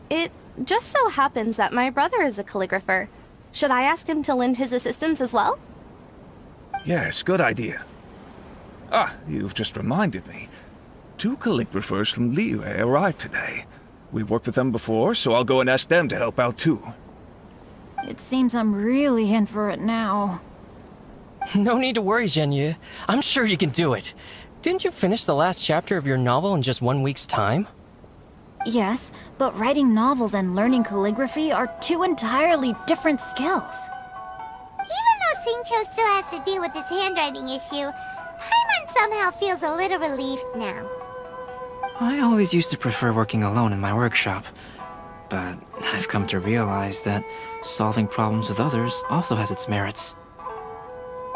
It just so happens that my brother is a calligrapher. Should I ask him to lend his assistance as well? Yes, good idea. Ah, you've just reminded me. 2 calligraphers from Liyue arrived today. We've worked with them before, so I'll go and ask them to help out too. It seems I'm really in for it now. No need to worry, Genyu. I'm sure you can do it. Didn't you finish the last chapter of your novel in just 1 week's time? Yes, but writing novels and learning calligraphy are 2 entirely different skills. Even though Shincho still has to deal with his handwriting issue, Paimon somehow feels a little relieved now. I always used to prefer working alone in my workshop, but I've come to realize that solving problems with others also has its merits.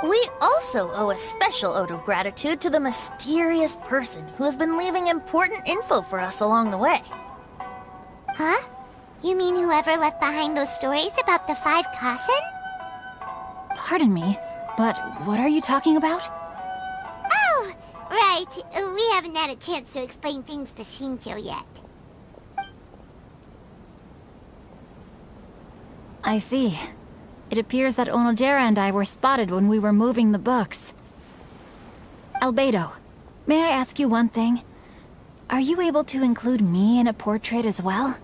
We also owe a special ode of gratitude to the mysterious person who has been leaving important info for us along the way. Huh? You mean whoever left behind those stories about the 5 Kasen? Pardon me, but what are you talking about? Oh, right. We haven't had a chance to explain things to Shincho yet. I see. It appears that Onodera and I were spotted when we were moving the books. Albedo, may I ask you one thing? Are you able to include me in a portrait as well?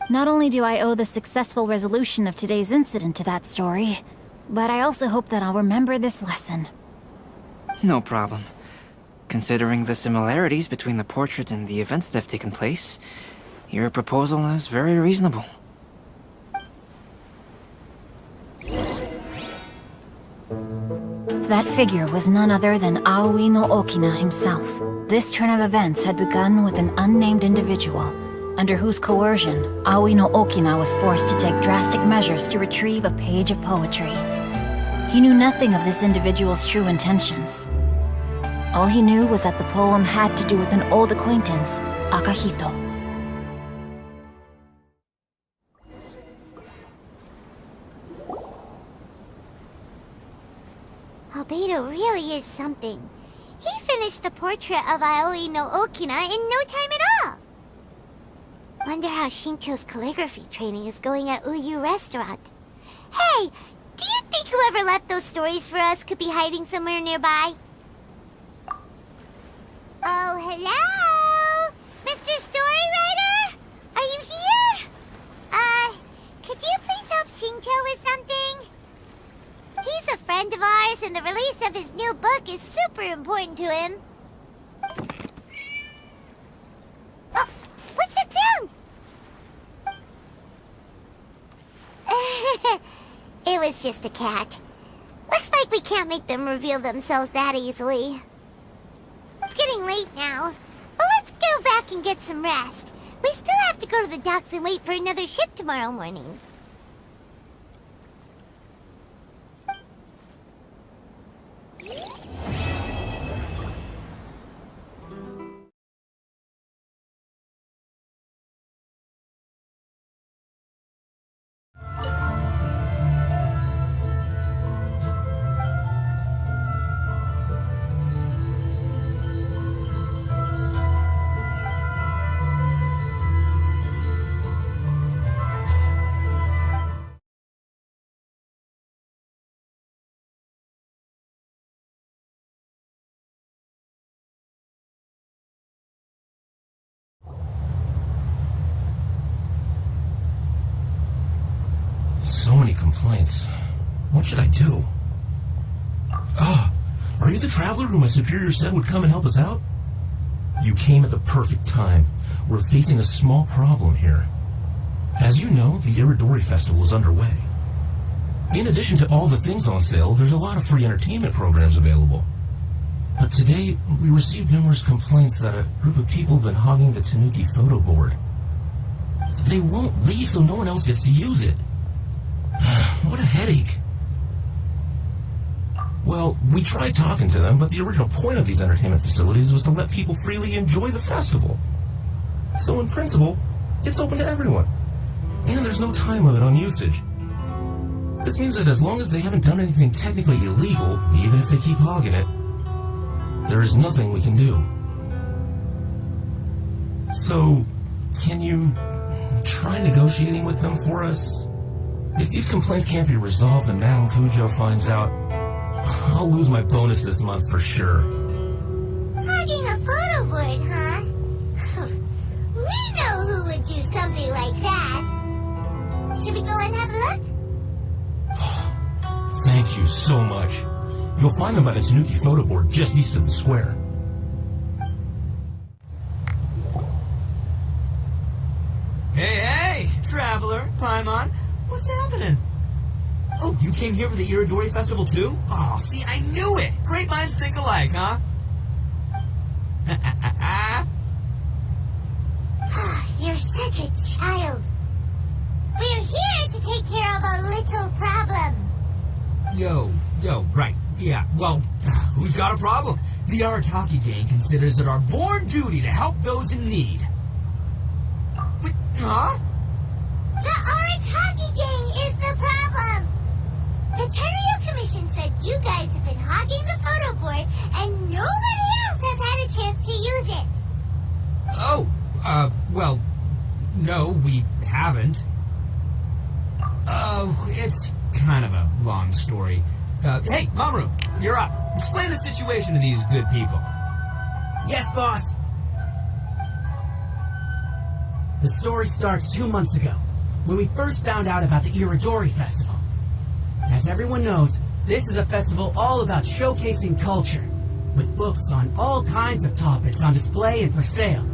Not only do I owe the successful resolution of today's incident to that story, but I also hope that I'll remember this lesson. No problem. Considering the similarities between the portrait and the events that have taken place, your proposal is very reasonable. That figure was none other than Aoi no Okina himself. This turn of events had begun with an unnamed individual, under whose coercion, Aoi no Okina was forced to take drastic measures to retrieve a page of poetry. He knew nothing of this individual's true intentions. All he knew was that the poem had to do with an old acquaintance, Akahito. Albedo really is something. He finished the portrait of Aoi no Okina in no time at all. Wonder how Shincho's calligraphy training is going at Uyu Restaurant. Hey, do you think whoever left those stories for us could be hiding somewhere nearby? Oh, hello? Mr. Storywriter? Are you here? Could you please help Shinto is something? He's a friend of ours, and the release of his new book is super important to him. Oh, what's that sound? It was just a cat. Looks like we can't make them reveal themselves that easily. It's getting late now. Well, let's go back and get some rest. We still have to go to the docks and wait for another ship tomorrow morning. So many complaints. What should I do? Ah, are you the traveler who my superior said would come and help us out? You came at the perfect time. We're facing a small problem here. As you know, the Irodori Festival is underway. In addition to all the things on sale, there's a lot of free entertainment programs available. But today, we received numerous complaints that a group of people have been hogging the Tanuki photo board. They won't leave so no one else gets to use it. What a headache. Well, we tried talking to them, but the original point of these entertainment facilities was to let people freely enjoy the festival. So in principle, it's open to everyone. And there's no time limit on usage. This means that as long as they haven't done anything technically illegal, even if they keep hogging it, there is nothing we can do. So, can you try negotiating with them for us? If these complaints can't be resolved and Madame Cujo finds out, I'll lose my bonus this month for sure. Hogging a photo board, huh? We know who would do something like that. Should we go and have a look? Thank you so much. You'll find them by the Tanuki photo board just east of the square. Hey, Traveler, Paimon, what's happening? Oh, you came here for the Irodori Festival too? Oh, see, I knew it! Great minds think alike, huh? You're such a child. We're here to take care of a little problem. Yo, right. Yeah, well, who's got a problem? The Arataki gang considers it our born duty to help those in need. Wait, huh? The Arataki gang is the problem. The Terio Commission said you guys have been hogging the photo board and nobody else has had a chance to use it. Oh, well, no, we haven't. It's kind of a long story. Hey, Mamoru, you're up. Explain the situation to these good people. Yes, boss. The story starts 2 months ago, when we first found out about the Irodori Festival. As everyone knows, this is a festival all about showcasing culture, with books on all kinds of topics on display and for sale.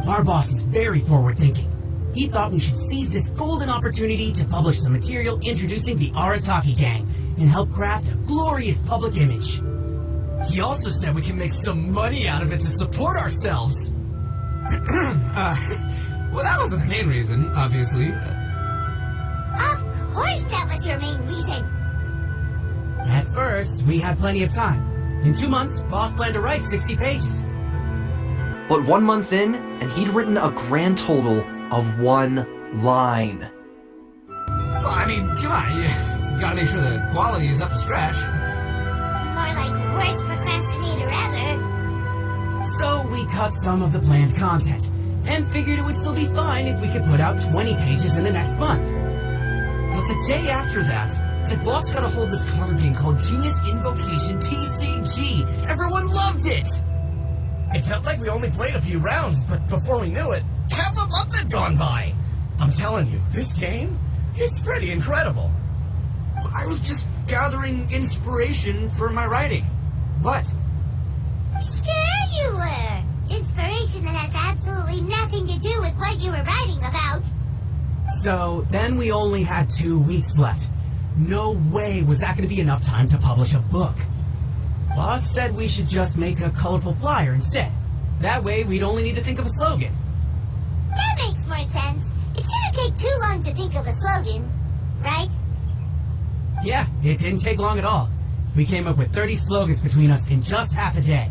Our boss is very forward-thinking. He thought we should seize this golden opportunity to publish some material introducing the Arataki gang and help craft a glorious public image. He also said we can make some money out of it to support ourselves. Well, that wasn't the main reason, obviously. Of course that was your main reason. At first, we had plenty of time. In 2 months, boss planned to write 60 pages. But 1 month in, and he'd written a grand total of 1 line. Well, I mean, come on, you gotta make sure the quality is up to scratch. More like worst procrastinator ever. So we cut some of the planned content, and figured it would still be fine if we could put out 20 pages in the next month. But the day after that, the boss got a hold of this card game called Genius Invocation TCG. Everyone loved it! It felt like we only played a few rounds, but before we knew it, half a month had gone by. I'm telling you, this game, It's pretty incredible. I was just gathering inspiration for my writing. What? Sure you were. Inspiration that has absolutely nothing to do with what you were writing about. So then we only had 2 weeks left. No way was that going to be enough time to publish a book. Boss said we should just make a colorful flyer instead. That way we'd only need to think of a slogan. That makes more sense. It shouldn't take too long to think of a slogan, right? Yeah, it didn't take long at all. We came up with 30 slogans between us in just half a day.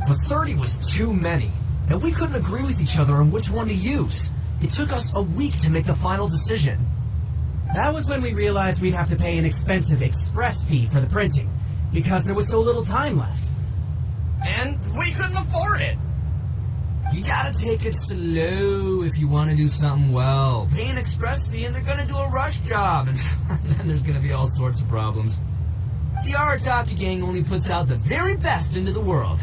But 30 was too many, and we couldn't agree with each other on which one to use. It took us a week to make the final decision. That was when we realized we'd have to pay an expensive express fee for the printing, because there was so little time left. And we couldn't afford it. You gotta take it slow if you want to do something well. Pay an express fee and they're gonna do a rush job, and then there's gonna be all sorts of problems. The Arataki gang only puts out the very best into the world.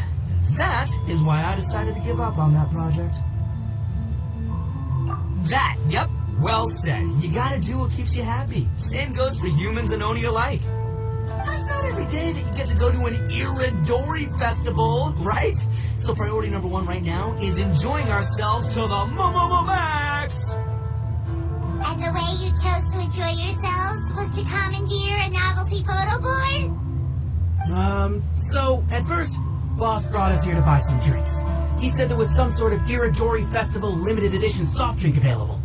And that is why I decided to give up on that project. Yep, well said. You gotta do what keeps you happy. Same goes for humans and Oni alike. It's not every day that you get to go to an Irodori Festival, right? So priority number 1 right now is enjoying ourselves to the max! And the way you chose to enjoy yourselves was to commandeer a novelty photo board? So at first, Boss brought us here to buy some drinks. He said there was some sort of Irodori Festival limited edition soft drink available.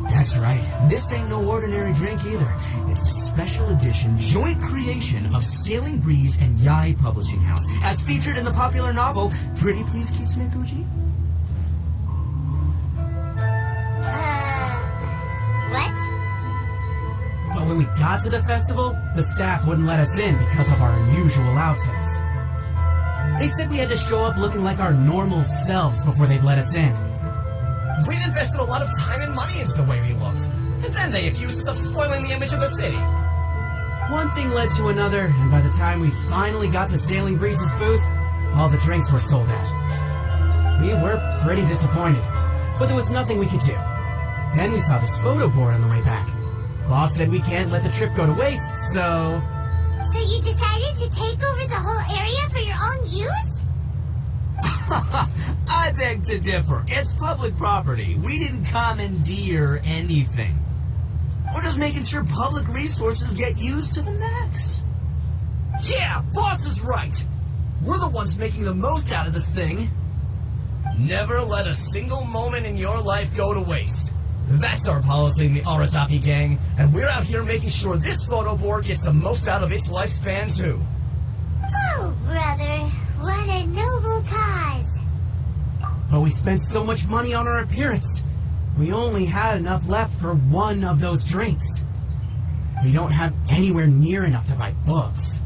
That's right. This ain't no ordinary drink either. It's a special edition joint creation of Sailing Breeze and Yai Publishing House, as featured in the popular novel Pretty Please Kitsune Guji. What? But when we got to the festival, the staff wouldn't let us in because of our unusual outfits. They said we had to show up looking like our normal selves before they'd let us in. We'd invested a lot of time and money into the way we looked. And then they accused us of spoiling the image of the city. One thing led to another, and by the time we finally got to Sailing Breeze's booth, all the drinks were sold out. We were pretty disappointed, but there was nothing we could do. Then we saw this photo board on the way back. Boss said we can't let the trip go to waste, so... So you decided to take over the whole area for your own use? I beg to differ. It's public property. We didn't commandeer anything. We're just making sure public resources get used to the max. Yeah, boss is right. We're the ones making the most out of this thing. Never let a single moment in your life go to waste. That's our policy in the Arataki gang, and we're out here making sure this photo board gets the most out of its lifespan too. Oh, brother, what a noble cause. But we spent so much money on our appearance. We only had enough left for one of those drinks. We don't have anywhere near enough to buy books.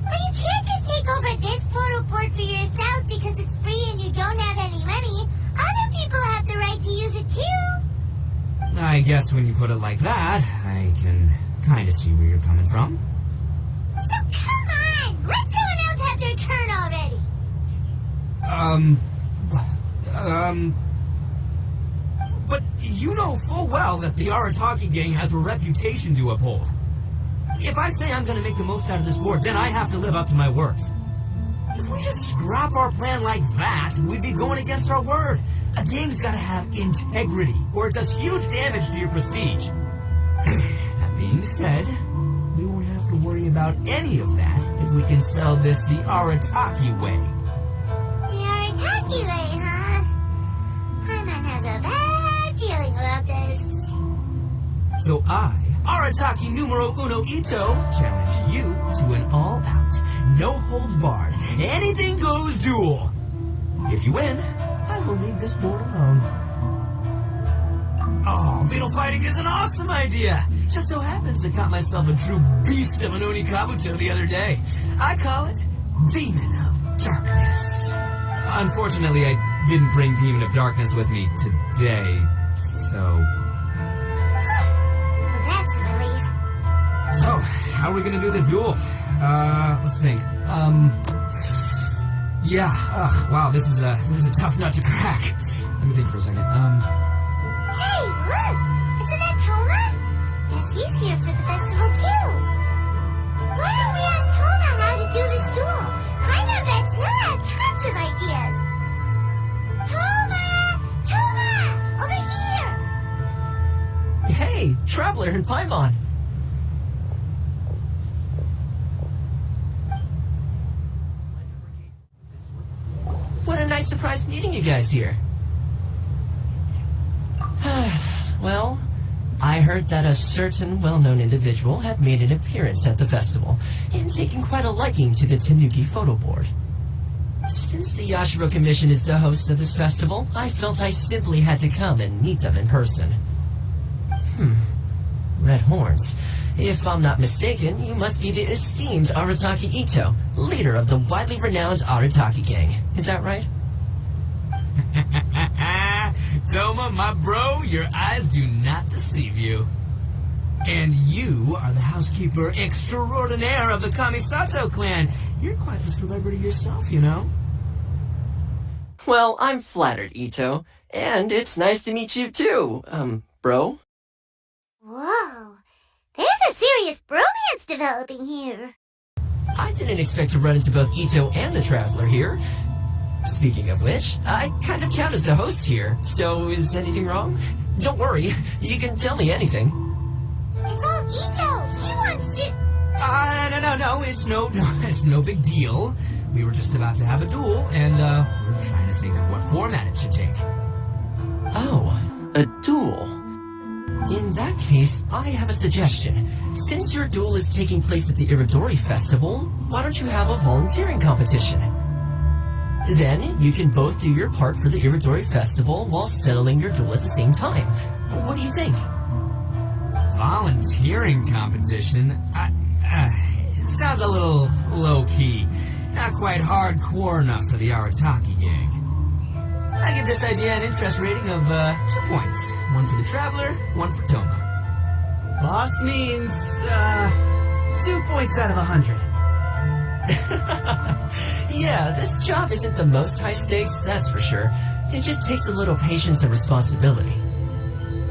But you can't just take over this photo board for yourself because it's free and you don't have any money. Other people have the right to use it too. I guess when you put it like that, I can kind of see where you're coming from. So come on! Let someone else have their turn already! But you know full well that the Arataki gang has a reputation to uphold. If I say I'm going to make the most out of this board, then I have to live up to my words. If we just scrap our plan like that, we'd be going against our word. A game's got to have integrity, or it does huge damage to your prestige. That being said, we won't have to worry about any of that if we can sell this the Arataki way. The Arataki way, huh? Paimon has a bad feeling about this. So I, Arataki numero uno Ito, challenge you to an all-out, no-holds-barred, anything-goes duel. If you win, I will leave this board alone. Oh, beetle fighting is an awesome idea. Just so happens I caught myself a true beast of an Oni Kabuto the other day. I call it Demon of Darkness. Unfortunately, I didn't bring Demon of Darkness with me today, so... Well, that's a relief. So, how are we gonna do this duel? Let's think. Yeah, wow, this is a tough nut to crack. Let me think for a second. Hey, look! Isn't that Toma? He's here for the festival too. Why don't we ask Toma how to do this duel? Paimon bets he'll have tons of ideas. Toma! Toma! Over here! Hey, Traveler and Paimon. What a nice surprise meeting you guys here. Well, I heard that a certain well-known individual had made an appearance at the festival and taken quite a liking to the Tanuki photo board. Since the Yashiro Commission is the host of this festival, I felt I simply had to come and meet them in person. Red horns. If I'm not mistaken, you must be the esteemed Arataki Ito, leader of the widely renowned Arataki gang. Is that right? Toma, my bro, your eyes do not deceive you. And you are the housekeeper extraordinaire of the Kamisato clan. You're quite the celebrity yourself, you know. Well, I'm flattered, Ito. And it's nice to meet you too, bro. Whoa, there's a serious bromance developing here. I didn't expect to run into both Ito and the Traveler here. Speaking of which, I kind of count as the host here, so is anything wrong? Don't worry, you can tell me anything. It's all Ito. He wants to... No, it's no big deal. We were just about to have a duel, and, we're trying to think of what format it should take. Oh, a duel. In that case, I have a suggestion. Since your duel is taking place at the Irodori Festival, why don't you have a volunteering competition? Then, you can both do your part for the Irodori Festival while settling your duel at the same time. What do you think? Volunteering competition? It sounds a little low-key. Not quite hardcore enough for the Arataki gang. I give this idea an interest rating of 2 points. One for the Traveler, one for Toma. Loss means 2 points out of 100. Yeah, this job isn't the most high stakes, that's for sure. It just takes a little patience and responsibility.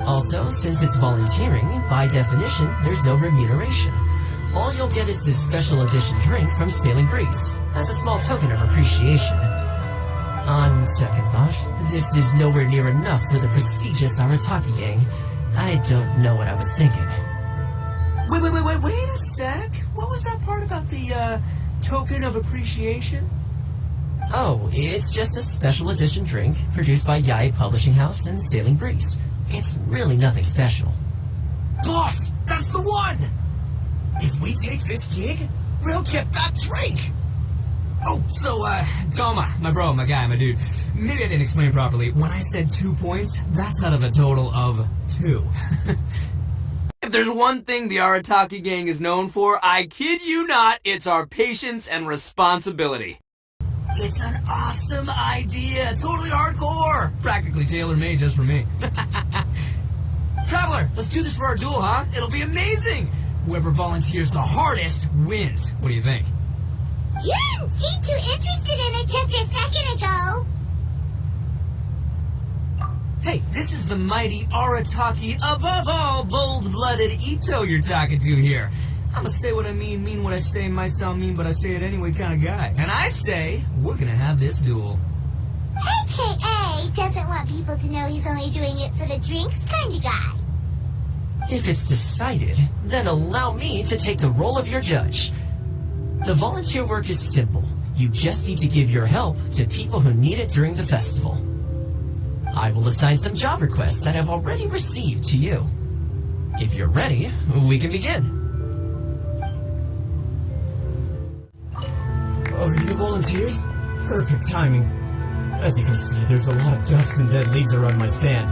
Also, since it's volunteering, by definition, there's no remuneration. All you'll get is this special edition drink from Sailing Breeze, as a small token of appreciation. On second thought, this is nowhere near enough for the prestigious Arataki gang. I don't know what I was thinking. Wait a sec. What was that part about the, token of appreciation? Oh, it's just a special edition drink produced by Yae Publishing House and Sailing Breeze. It's really nothing special. Boss, that's the one! If we take this gig, we'll get that drink! Oh, so, Toma, my bro, my guy, my dude. Maybe I didn't explain properly. When I said 2 points, that's out of a total of 2. If there's one thing the Arataki gang is known for, I kid you not, it's our patience and responsibility. It's an awesome idea. Totally hardcore. Practically tailor-made just for me. Traveler, let's do this for our duel, huh? It'll be amazing. Whoever volunteers the hardest wins. What do you think? You didn't seem too interested in it just a second ago. Hey, this is the mighty Arataki, above all bold-blooded Ito you're talking to here. I'm a say what I mean what I say, might sound mean, but I say it anyway kind of guy. And I say, we're gonna have this duel. AKA doesn't want people to know he's only doing it for the drinks kind of guy. If it's decided, then allow me to take the role of your judge. The volunteer work is simple. You just need to give your help to people who need it during the festival. I will assign some job requests that I've already received to you. If you're ready, we can begin. Are you the volunteers? Perfect timing. As you can see, there's a lot of dust and dead leaves around my stand.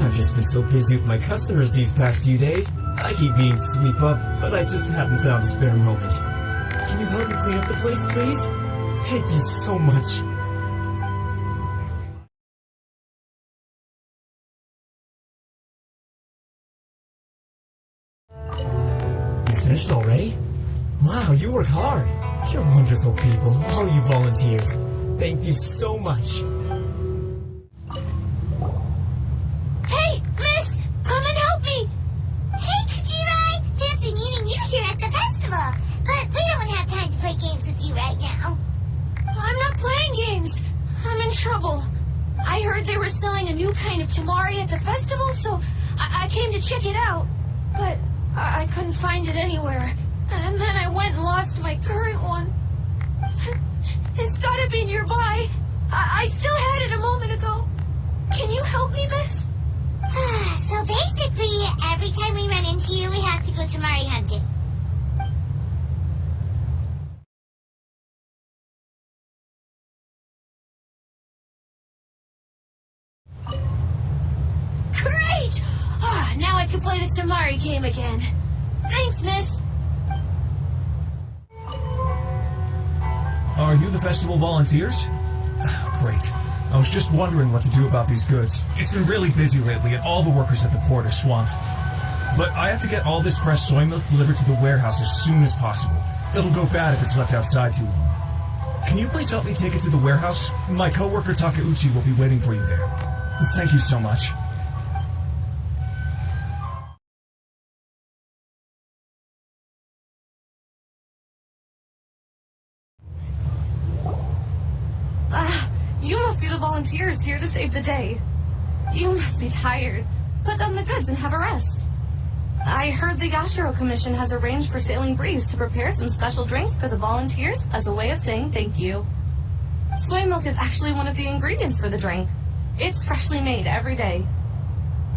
I've just been so busy with my customers these past few days. I keep meaning to sweep up, but I just haven't found a spare moment. Can you help me clean up the place, please? Thank you so much. You finished already? Wow, you work hard. You're wonderful people, all you volunteers. Thank you so much. Hey, miss! Come and help me! Hey, Kujira! trouble. I heard they were selling a new kind of tamari at the festival, so I came to check it out. But I couldn't find it anywhere. And then I went and lost my current one. It's gotta be nearby. I still had it a moment ago. Can you help me, miss? So basically, every time we run into you, we have to go tamari hunting. Great! Now I can play the tamari game again. Thanks, miss. Are you the festival volunteers? Great. I was just wondering what to do about these goods. It's been really busy lately, and all the workers at the port are swamped. But I have to get all this fresh soy milk delivered to the warehouse as soon as possible. It'll go bad if it's left outside too long. Can you please help me take it to the warehouse? My coworker Takeuchi will be waiting for you there. Thank you so much. You must be the volunteers here to save the day. You must be tired. Put down the goods and have a rest. I heard the Yashiro Commission has arranged for Sailing Breeze to prepare some special drinks for the volunteers as a way of saying thank you. Soy milk is actually one of the ingredients for the drink. It's freshly made every day.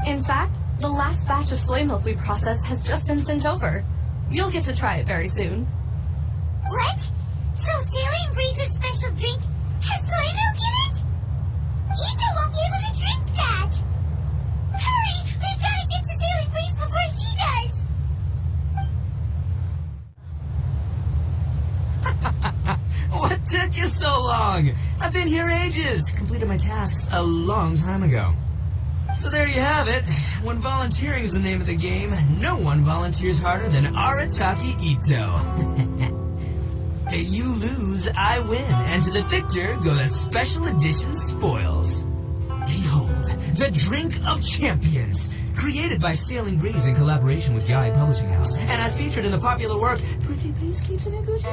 In fact, the last batch of soy milk we processed has just been sent over. You'll get to try it very soon. What? So Sailing Breeze's special drink has soy milk in it? Ito won't be able to drink that! Hurry! We've got to get to Sailing Breeze before he does! What took you so long? I've been here ages. Completed my tasks a long time ago. So there you have it. When volunteering is the name of the game, no one volunteers harder than Arataki Ito. You lose, I win, and to the victor go the special edition spoils. Behold, the Drink of Champions, created by Sailing Breeze in collaboration with Yae Publishing House, and as featured in the popular work, Pretty Please Kitsune Guji.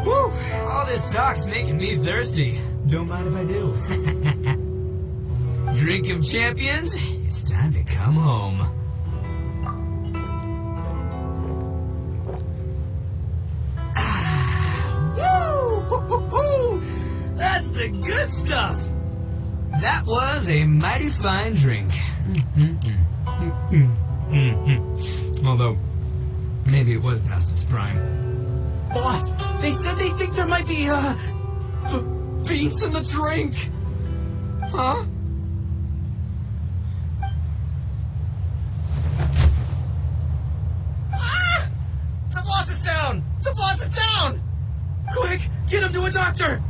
Whew, all this talk's making me thirsty. Don't mind if I do. Drink of Champions, it's time to come home. That's the good stuff! That was a mighty fine drink. Although, maybe it was past its prime. Boss, they said they think there might be, beans in the drink. Huh? Ah! The boss is down! The boss is down! Quick, get him to a doctor!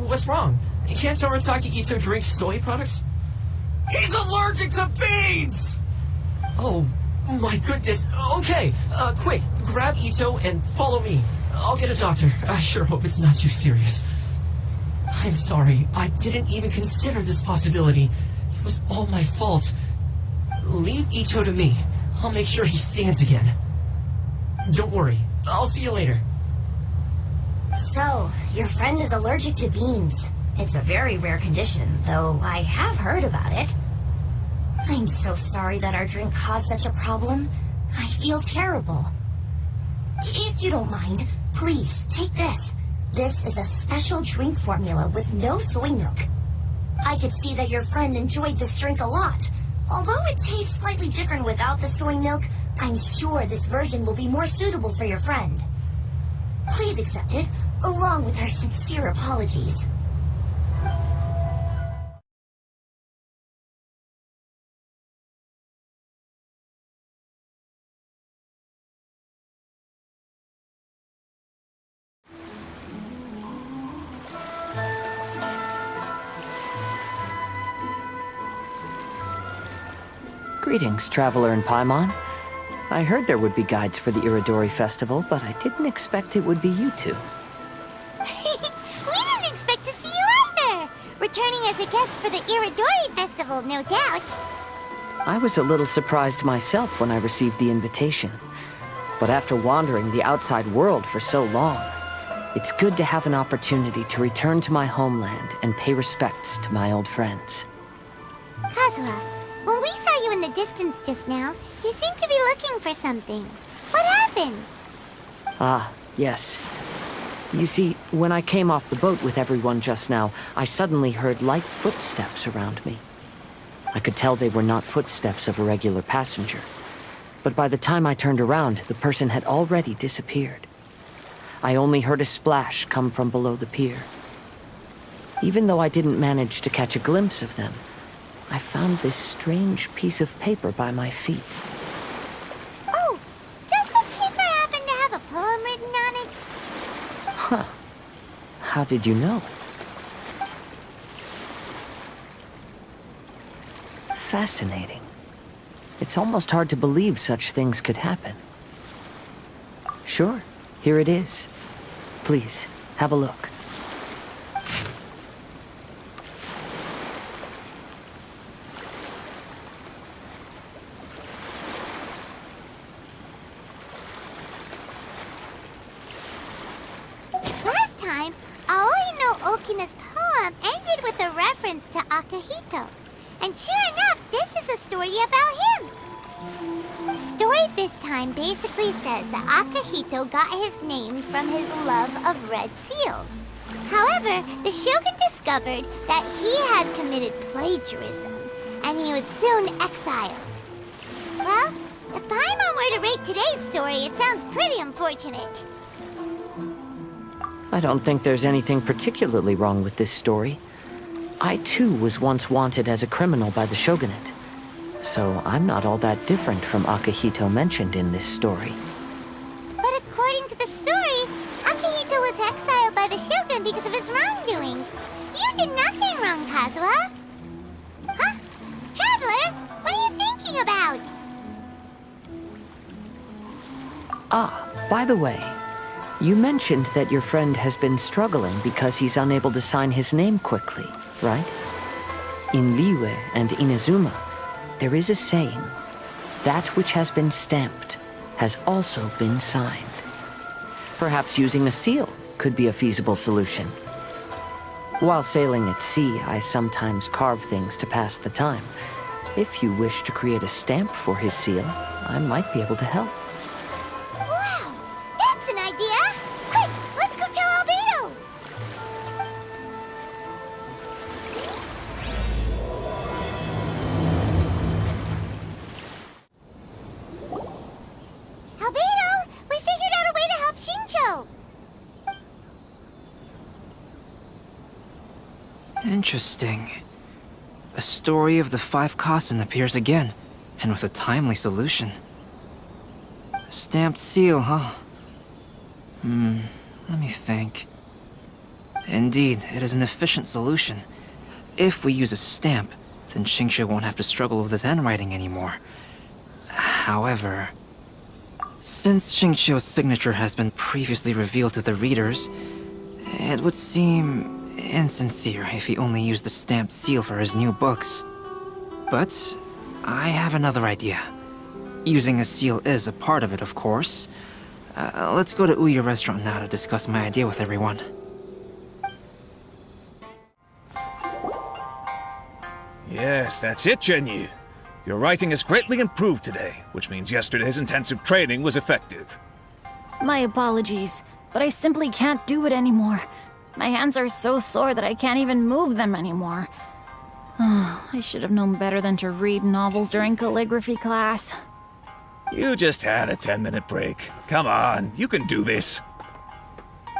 What's wrong? Can't Arataki Ito drink soy products? He's allergic to beans! Oh, my goodness. Okay, quick, grab Ito and follow me. I'll get a doctor. I sure hope it's not too serious. I'm sorry, I didn't even consider this possibility. It was all my fault. Leave Ito to me. I'll make sure he stands again. Don't worry, I'll see you later. So, your friend is allergic to beans. It's a very rare condition, though I have heard about it. I'm so sorry that our drink caused such a problem. I feel terrible. If you don't mind, please take this. This is a special drink formula with no soy milk. I could see that your friend enjoyed this drink a lot. Although it tastes slightly different without the soy milk, I'm sure this version will be more suitable for your friend. Please accept it, along with our sincere apologies. Greetings, traveler in Paimon. I heard there would be guides for the Irodori Festival, but I didn't expect it would be you two. We didn't expect to see you either! Returning as a guest for the Irodori Festival, no doubt. I was a little surprised myself when I received the invitation. But after wandering the outside world for so long, It's good to have an opportunity to return to my homeland and pay respects to my old friends. Kazuha, when we saw you in the distance just now, you seemed to be looking for something. What happened? Ah, yes. You see, when I came off the boat with everyone just now, I suddenly heard light footsteps around me. I could tell they were not footsteps of a regular passenger. But by the time I turned around, the person had already disappeared. I only heard a splash come from below the pier. Even though I didn't manage to catch a glimpse of them, I found this strange piece of paper by my feet. Oh, does the paper happen to have a poem written on it? Huh. How did you know? Fascinating. It's almost hard to believe such things could happen. Sure, here it is. Please, have a look. Last time, Aoi no Okina's poem ended with a reference to Akihito. And sure enough, this is a story about him. The story this time basically says that Akihito got his name from his love of red seals. However, the shogun discovered that he had committed plagiarism, and he was soon exiled. Well, if Paimon were to rate today's story, it sounds pretty unfortunate. I don't think there's anything particularly wrong with this story. I too was once wanted as a criminal by the shogunate. So I'm not all that different from Akihito mentioned in this story. But according to the story, Akihito was exiled by the shogun because of his wrongdoings. You did nothing wrong, Kazuha. Huh? Traveler, what are you thinking about? Ah, by the way, you mentioned that your friend has been struggling because he's unable to sign his name quickly, right? In Liyue and Inazuma, there is a saying, that which has been stamped has also been signed. Perhaps using a seal could be a feasible solution. While sailing at sea, I sometimes carve things to pass the time. If you wish to create a stamp for his seal, I might be able to help. Wow, that's an idea! Quick, let's go tell Albedo! Albedo, we figured out a way to help Shincho! Interesting. A story of the 5 Kasen appears again, and with a timely solution. A stamped seal, huh? Let me think. Indeed, it is an efficient solution. If we use a stamp, then Xingqiu won't have to struggle with his handwriting anymore. However, since Xingqiu's signature has been previously revealed to the readers, it would seem insincere if he only used the stamped seal for his new books. But I have another idea. Using a seal is a part of it, of course. Let's go to Ouya restaurant now to discuss my idea with everyone. Yes, that's it, Zhenyu. Your writing has greatly improved today, which means yesterday's intensive training was effective. My apologies, but I simply can't do it anymore. My hands are so sore that I can't even move them anymore. I should have known better than to read novels during calligraphy class. You just had a 10-minute break. Come on, you can do this.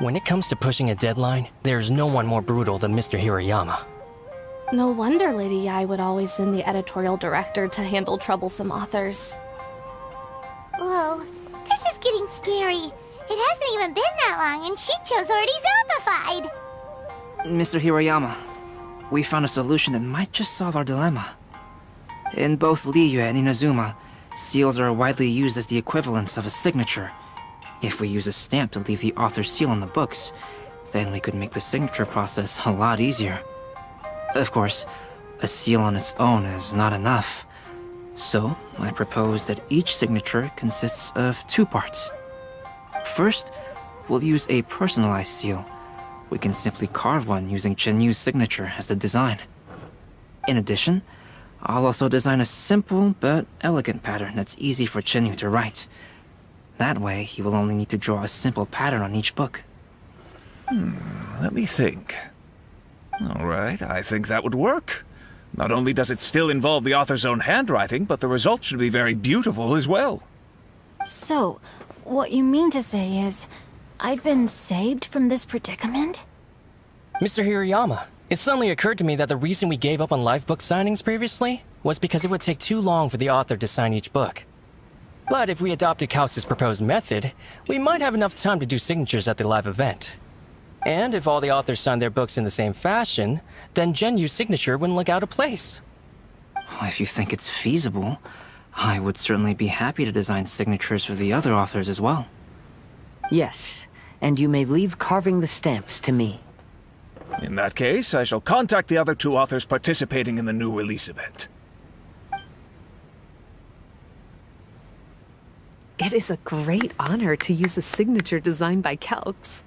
When it comes to pushing a deadline, there's no one more brutal than Mr. Hirayama. No wonder Lady Yai would always send the editorial director to handle troublesome authors. Whoa, this is getting scary. It hasn't even been that long and Shincho's already zombified. Mr. Hirayama, we found a solution that might just solve our dilemma. In both Liyue and Inazuma, seals are widely used as the equivalents of a signature. If we use a stamp to leave the author's seal on the books, then we could make the signature process a lot easier. Of course, a seal on its own is not enough. So, I propose that each signature consists of 2 parts. First, we'll use a personalized seal. We can simply carve one using Chenyu's signature as the design. In addition, I'll also design a simple but elegant pattern that's easy for Chenyu to write. That way, he will only need to draw a simple pattern on each book. Let me think. All right, I think that would work. Not only does it still involve the author's own handwriting, but the result should be very beautiful as well. So, what you mean to say is, I've been saved from this predicament? Mr. Hirayama, it suddenly occurred to me that the reason we gave up on live book signings previously was because it would take too long for the author to sign each book. But if we adopted Calx's proposed method, we might have enough time to do signatures at the live event. And if all the authors signed their books in the same fashion, then Genyu's signature wouldn't look out of place. If you think it's feasible, I would certainly be happy to design signatures for the other authors as well. Yes, and you may leave carving the stamps to me. In that case, I shall contact the other two authors participating in the new release event. It is a great honor to use a signature designed by Calx.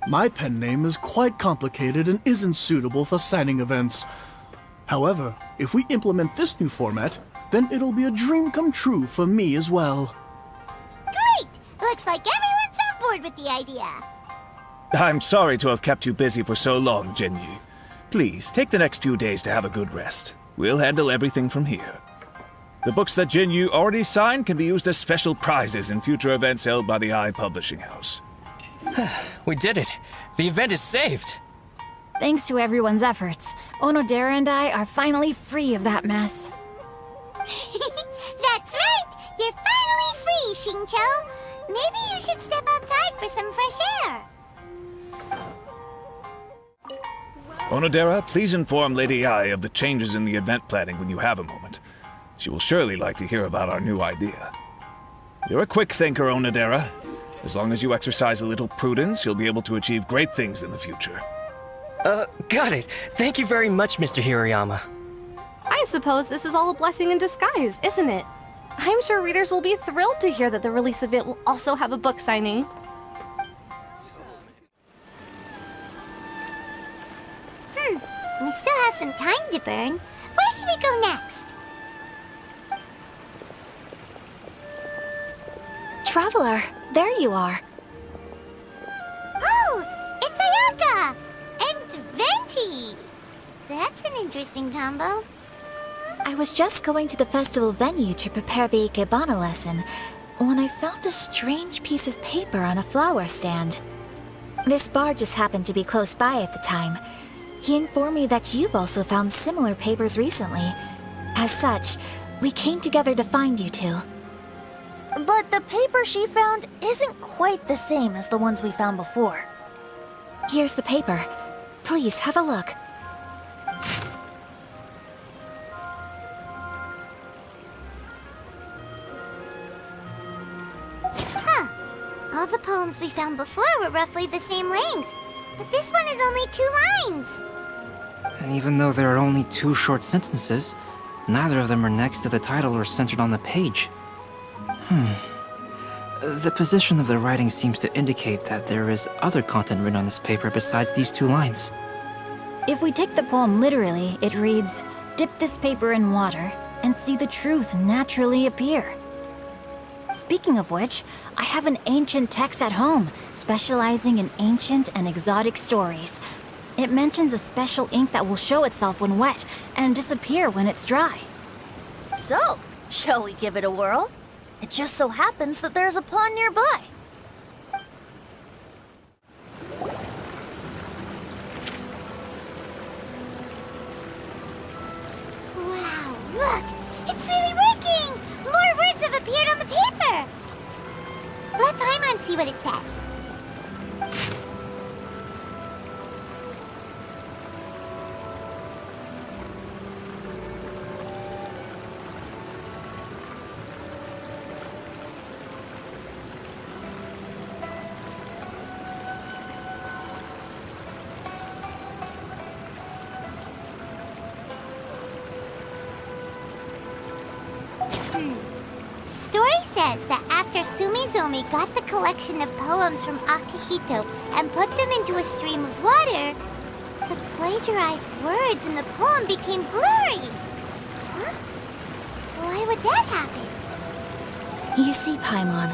My pen name is quite complicated and isn't suitable for signing events. However, if we implement this new format, then it'll be a dream come true for me as well. Great! Looks like everyone's on board with the idea. I'm sorry to have kept you busy for so long, Genyu. Please, take the next few days to have a good rest. We'll handle everything from here. The books that Genyu already signed can be used as special prizes in future events held by the Eye Publishing House. We did it. The event is saved. Thanks to everyone's efforts, Onodera and I are finally free of that mess. That's right! You're finally free, Xingqiu! Maybe you should step outside for some fresh air. Onodera, please inform Lady Ai of the changes in the event planning when you have a moment. She will surely like to hear about our new idea. You're a quick thinker, Onodera. As long as you exercise a little prudence, you'll be able to achieve great things in the future. Got it. Thank you very much, Mr. Hirayama. I suppose this is all a blessing in disguise, isn't it? I'm sure readers will be thrilled to hear that the release event will also have a book signing. We still have some time to burn. Where should we go next? Traveler, there you are. Oh, it's Ayaka! And Venti! That's an interesting combo. I was just going to the festival venue to prepare the Ikebana lesson when I found a strange piece of paper on a flower stand. This bar just happened to be close by at the time. He informed me that you've also found similar papers recently. As such, we came together to find you two. But the paper she found isn't quite the same as the ones we found before. Here's the paper. Please have a look. Huh. All the poems we found before were roughly the same length. But this one is only 2 lines. And even though there are only 2 short sentences, neither of them are next to the title or centered on the page. The position of the writing seems to indicate that there is other content written on this paper besides these 2 lines. If we take the poem literally, it reads, "Dip this paper in water and see the truth naturally appear." Speaking of which, I have an ancient text at home, specializing in ancient and exotic stories. It mentions a special ink that will show itself when wet and disappear when it's dry. So, shall we give it a whirl? It just so happens that there's a pond nearby. Wow, look! It's really working! More words have appeared on the paper! Let Paimon see what it says. Story says that after Sumizo Sumizomi got the collection of poems from Akihito and put them into a stream of water, the plagiarized words in the poem became blurry. Huh? Why would that happen? You see, Paimon,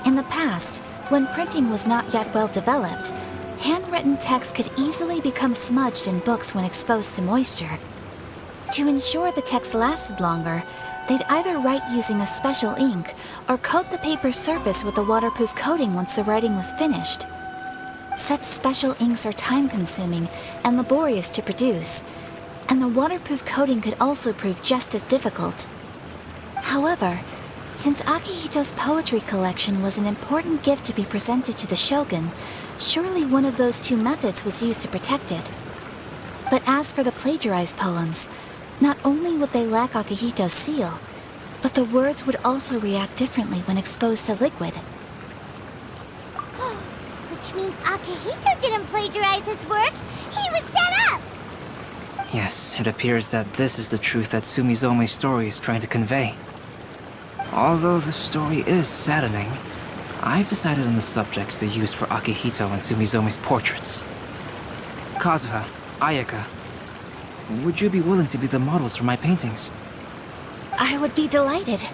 in the past, when printing was not yet well developed, handwritten text could easily become smudged in books when exposed to moisture. To ensure the text lasted longer, they'd either write using a special ink or coat the paper's surface with a waterproof coating once the writing was finished. Such special inks are time-consuming and laborious to produce, and the waterproof coating could also prove just as difficult. However, since Akihito's poetry collection was an important gift to be presented to the Shogun, surely one of those two methods was used to protect it. But as for the plagiarized poems, not only would they lack Akihito's seal, but the words would also react differently when exposed to liquid. Which means Akihito didn't plagiarize his work. He was set up! Yes, it appears that this is the truth that Sumizomi's story is trying to convey. Although the story is saddening, I've decided on the subjects to use for Akihito and Sumizomi's portraits. Kazuha, Ayaka, would you be willing to be the models for my paintings? I would be delighted.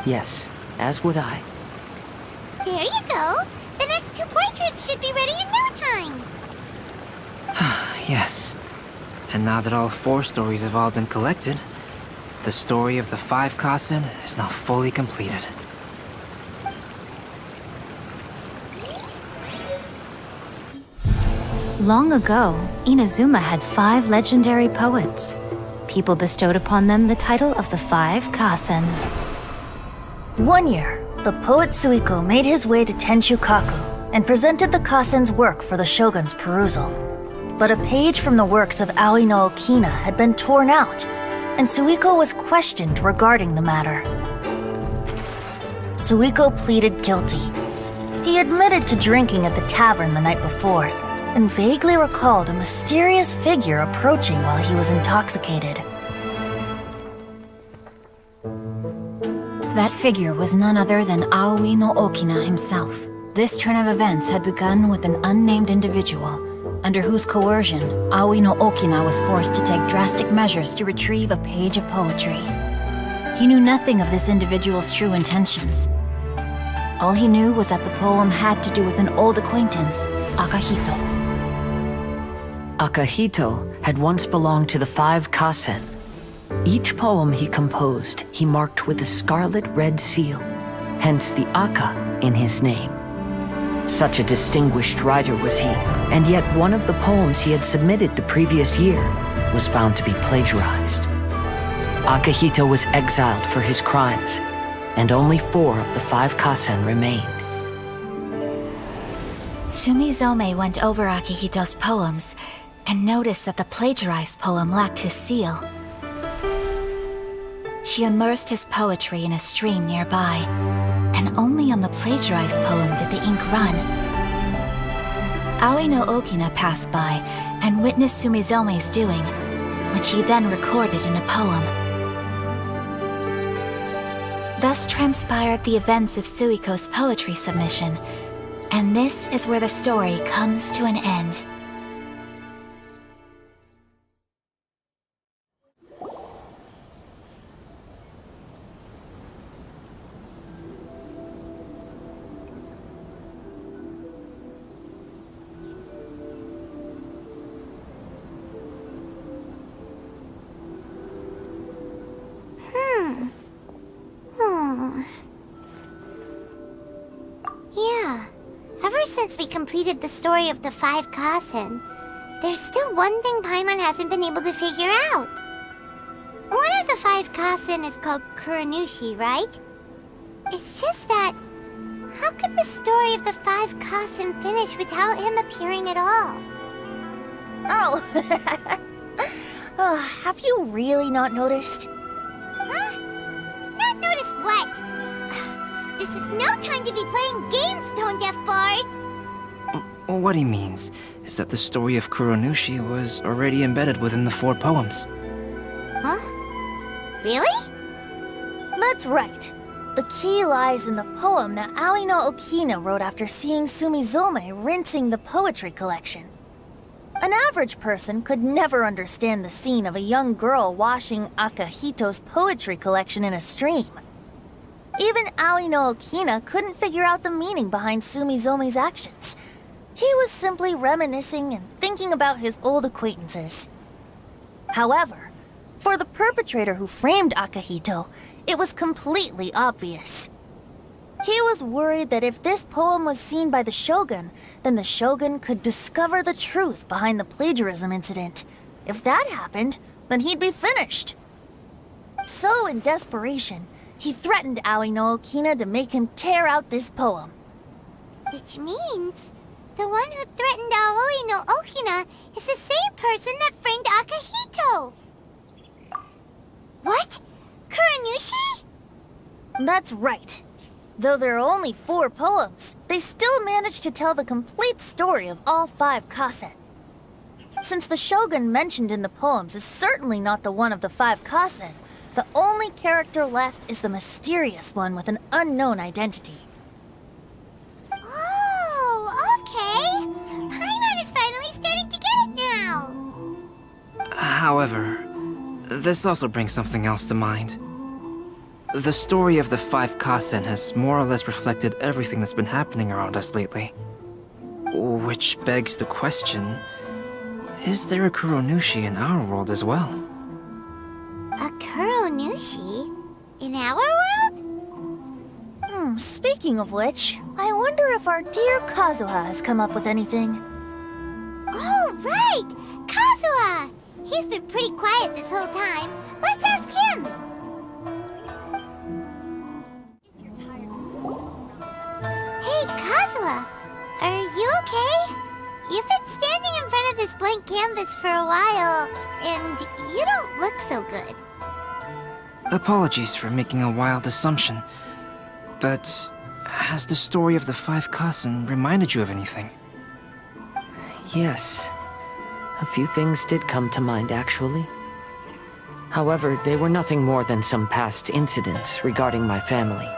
Yes, as would I. There you go. The next two portraits should be ready in no time. Yes. And now that all 4 stories have all been collected, the story of the 5 Kasen is now fully completed. Long ago, Inazuma had 5 legendary poets. People bestowed upon them the title of the 5 Kasen. One year, the poet Suiko made his way to Tenshukaku and presented the Kasen's work for the Shogun's perusal. But a page from the works of Aoi no Okina had been torn out, and Suiko was questioned regarding the matter. Suiko pleaded guilty. He admitted to drinking at the tavern the night before, and vaguely recalled a mysterious figure approaching while he was intoxicated. That figure was none other than Aoi no Okina himself. This turn of events had begun with an unnamed individual, under whose coercion, Aoi no Okina was forced to take drastic measures to retrieve a page of poetry. He knew nothing of this individual's true intentions. All he knew was that the poem had to do with an old acquaintance, Akihito. Akihito had once belonged to the 5 Kasen. Each poem he composed, he marked with a scarlet red seal, hence the Aka in his name. Such a distinguished writer was he, and yet one of the poems he had submitted the previous year was found to be plagiarized. Akihito was exiled for his crimes, and only 4 of the 5 Kasen remained. Sumizomi went over Akihito's poems and noticed that the plagiarized poem lacked his seal. She immersed his poetry in a stream nearby, and only on the plagiarized poem did the ink run. Aoi no Okina passed by and witnessed Sumizomi's doing, which he then recorded in a poem. Thus transpired the events of Suiko's poetry submission, and this is where the story comes to an end. Yeah. Ever since we completed the story of the 5 Kasen, there's still one thing Paimon hasn't been able to figure out. One of the 5 Kasen is called Kuranushi, right? It's just that, how could the story of the 5 Kasen finish without him appearing at all? Oh, have you really not noticed? Huh? Not noticed what? This is no time to be playing games, Tone-Deaf Bard! What he means is that the story of Kuranushi was already embedded within the 4 poems. Huh? Really? That's right. The key lies in the poem that Aoi no Okina wrote after seeing Sumizome rinsing the poetry collection. An average person could never understand the scene of a young girl washing Akahito's poetry collection in a stream. Even Aoi no Okina couldn't figure out the meaning behind Sumizome's actions. He was simply reminiscing and thinking about his old acquaintances. However, for the perpetrator who framed Akahito, it was completely obvious. He was worried that if this poem was seen by the Shogun, then the Shogun could discover the truth behind the plagiarism incident. If that happened, then he'd be finished. So, in desperation, he threatened Aoi no Okina to make him tear out this poem. Which means the one who threatened Aoi no Okina is the same person that framed Akahito. What? Kuranushi? That's right. Though there are only 4 poems, they still managed to tell the complete story of all 5 kasen. Since the Shogun mentioned in the poems is certainly not the one of the 5 kasen, the only character left is the mysterious one with an unknown identity. Oh, okay. Paimon is finally starting to get it now. However, this also brings something else to mind. The story of the 5 kasen has more or less reflected everything that's been happening around us lately. Which begs the question, is there a Kuronushi in our world as well? A Kuronushi? In our world? Speaking of which, I wonder if our dear Kazuha has come up with anything. Oh, right! Kazuha! He's been pretty quiet this whole time. Let's ask him! Hey, Kazuha! Are you okay? You've been standing in front of this blank canvas for a while, and you don't look so good. Apologies for making a wild assumption, but has the story of the 5 kasen reminded you of anything? Yes. A few things did come to mind, actually. However, they were nothing more than some past incidents regarding my family.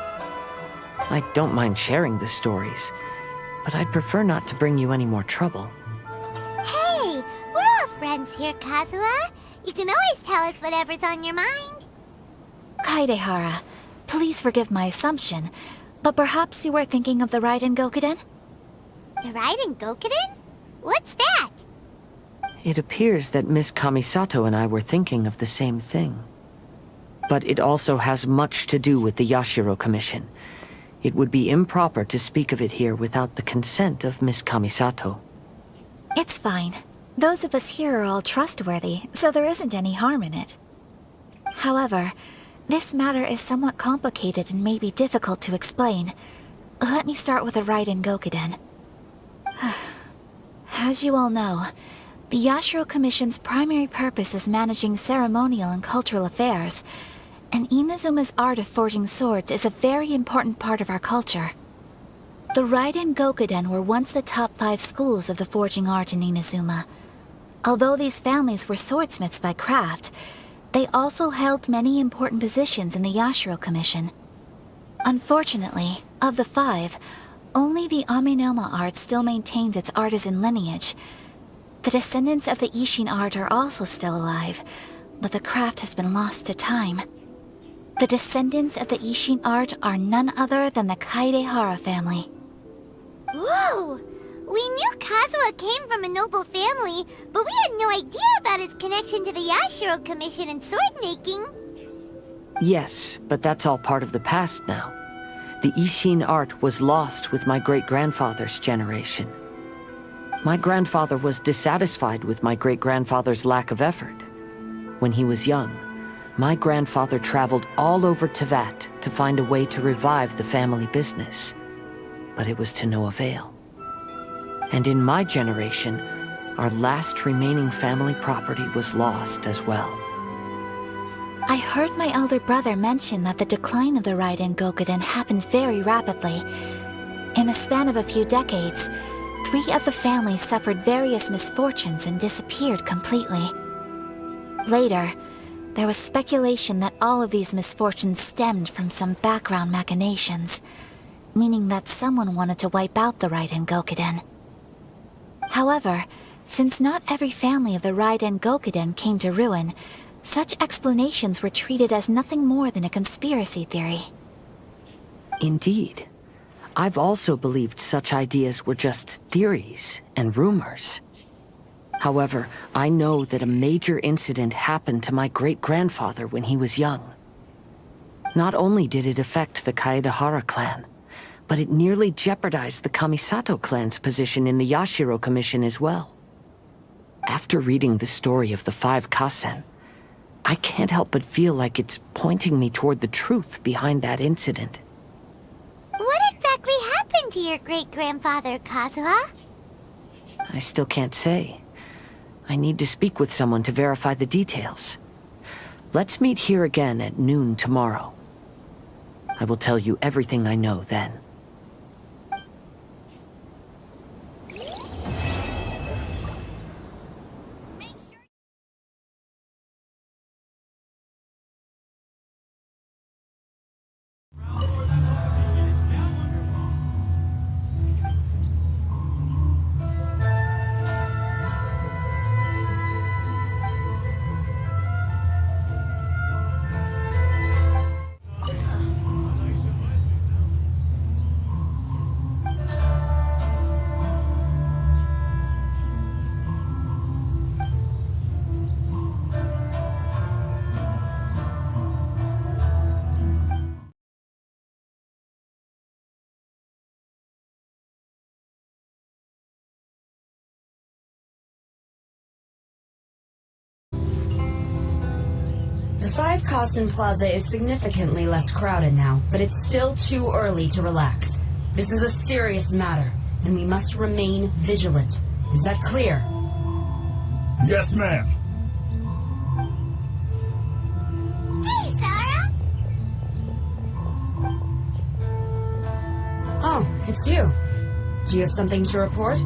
I don't mind sharing the stories, but I'd prefer not to bring you any more trouble. Hey, we're all friends here, Kazuha. You can always tell us whatever's on your mind. Kaidehara, please forgive my assumption, but perhaps you were thinking of the Raiden Gokuden? The Raiden Gokuden? What's that? It appears that Miss Kamisato and I were thinking of the same thing. But it also has much to do with the Yashiro Commission. It would be improper to speak of it here without the consent of Miss Kamisato. It's fine. Those of us here are all trustworthy, so there isn't any harm in it. However, this matter is somewhat complicated and may be difficult to explain. Let me start with the Raiden Gokuden. As you all know, the Yashiro Commission's primary purpose is managing ceremonial and cultural affairs, and Inazuma's art of forging swords is a very important part of our culture. The Raiden Gokuden were once the top 5 schools of the forging art in Inazuma. Although these families were swordsmiths by craft, they also held many important positions in the Yashiro Commission. Unfortunately, of the 5, only the Aminoma art still maintains its artisan lineage. The descendants of the Ishin art are also still alive, but the craft has been lost to time. The descendants of the Ishin art are none other than the Kaidehara family. Whoa! We knew Kazuha came from a noble family, but we had no idea about his connection to the Yashiro Commission and sword making. Yes, but that's all part of the past now. The Ishin art was lost with my great-grandfather's generation. My grandfather was dissatisfied with my great-grandfather's lack of effort. When he was young, my grandfather traveled all over Tevat to find a way to revive the family business. But it was to no avail. And in my generation, our last remaining family property was lost as well. I heard my elder brother mention that the decline of the Raiden Gokuden happened very rapidly. In the span of a few decades, 3 of the families suffered various misfortunes and disappeared completely. Later, There was speculation that all of these misfortunes stemmed from some background machinations, meaning that someone wanted to wipe out the Raiden Gokuden. However, since not every family of the Raiden Gokuden came to ruin, such explanations were treated as nothing more than a conspiracy theory. Indeed. I've also believed such ideas were just theories and rumors. However, I know that a major incident happened to my great-grandfather when he was young. Not only did it affect the Kaedahara clan, but it nearly jeopardized the Kamisato clan's position in the Yashiro Commission as well. After reading the story of the 5 Kasen, I can't help but feel like it's pointing me toward the truth behind that incident. What exactly happened to your great-grandfather, Kazuha? I still can't say. I need to speak with someone to verify the details. Let's meet here again at noon tomorrow. I will tell you everything I know then. The 5 Kasen Plaza is significantly less crowded now, but it's still too early to relax. This is a serious matter, and we must remain vigilant. Is that clear? Yes, ma'am. Hey, Sarah! Oh, it's you. Do you have something to report?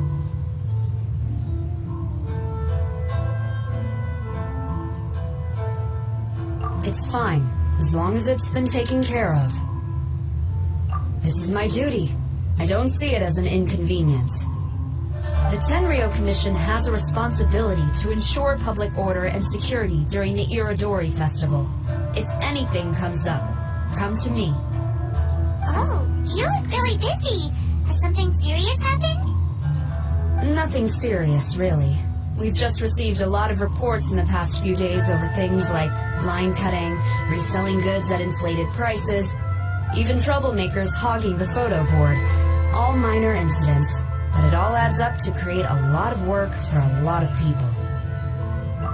It's fine, as long as it's been taken care of. This is my duty. I don't see it as an inconvenience. The Tenryo Commission has a responsibility to ensure public order and security during the Irodori Festival. If anything comes up, come to me. Oh, you look really busy. Has something serious happened? Nothing serious, really. We've just received a lot of reports in the past few days over things like line cutting, reselling goods at inflated prices, even troublemakers hogging the photo board. All minor incidents, but it all adds up to create a lot of work for a lot of people.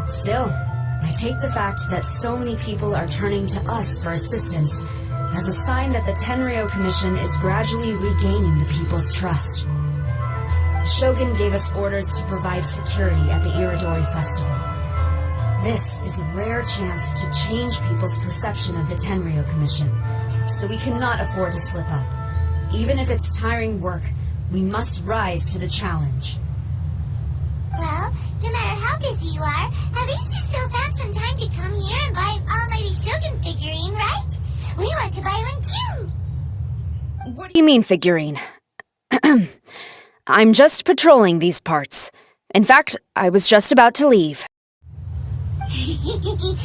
Still, I take the fact that so many people are turning to us for assistance as a sign that the Tenryo Commission is gradually regaining the people's trust. Shogun gave us orders to provide security at the Irodori Festival. This is a rare chance to change people's perception of the Tenryo Commission, so we cannot afford to slip up. Even if it's tiring work, we must rise to the challenge. Well, no matter how busy you are, at least you still found some time to come here and buy an Almighty Shogun figurine, right? We want to buy one too! What do you mean, figurine? I'm just patrolling these parts. In fact, I was just about to leave. No need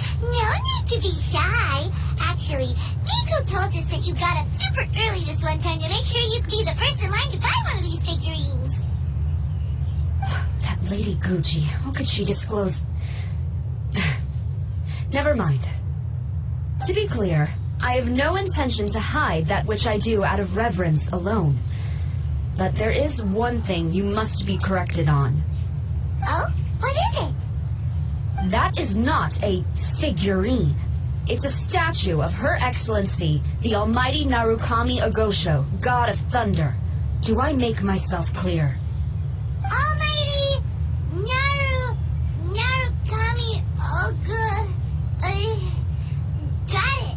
to be shy. Actually, Miko told us that you got up super early this one time to make sure you could be the first in line to buy one of these figurines. That Lady Gucci, how could she disclose... Never mind. To be clear, I have no intention to hide that which I do out of reverence alone. But there is one thing you must be corrected on. Oh? What is it? That is not a figurine. It's a statue of Her Excellency, the Almighty Narukami Agosho, God of Thunder. Do I make myself clear? Almighty Narukami Ogu... got it.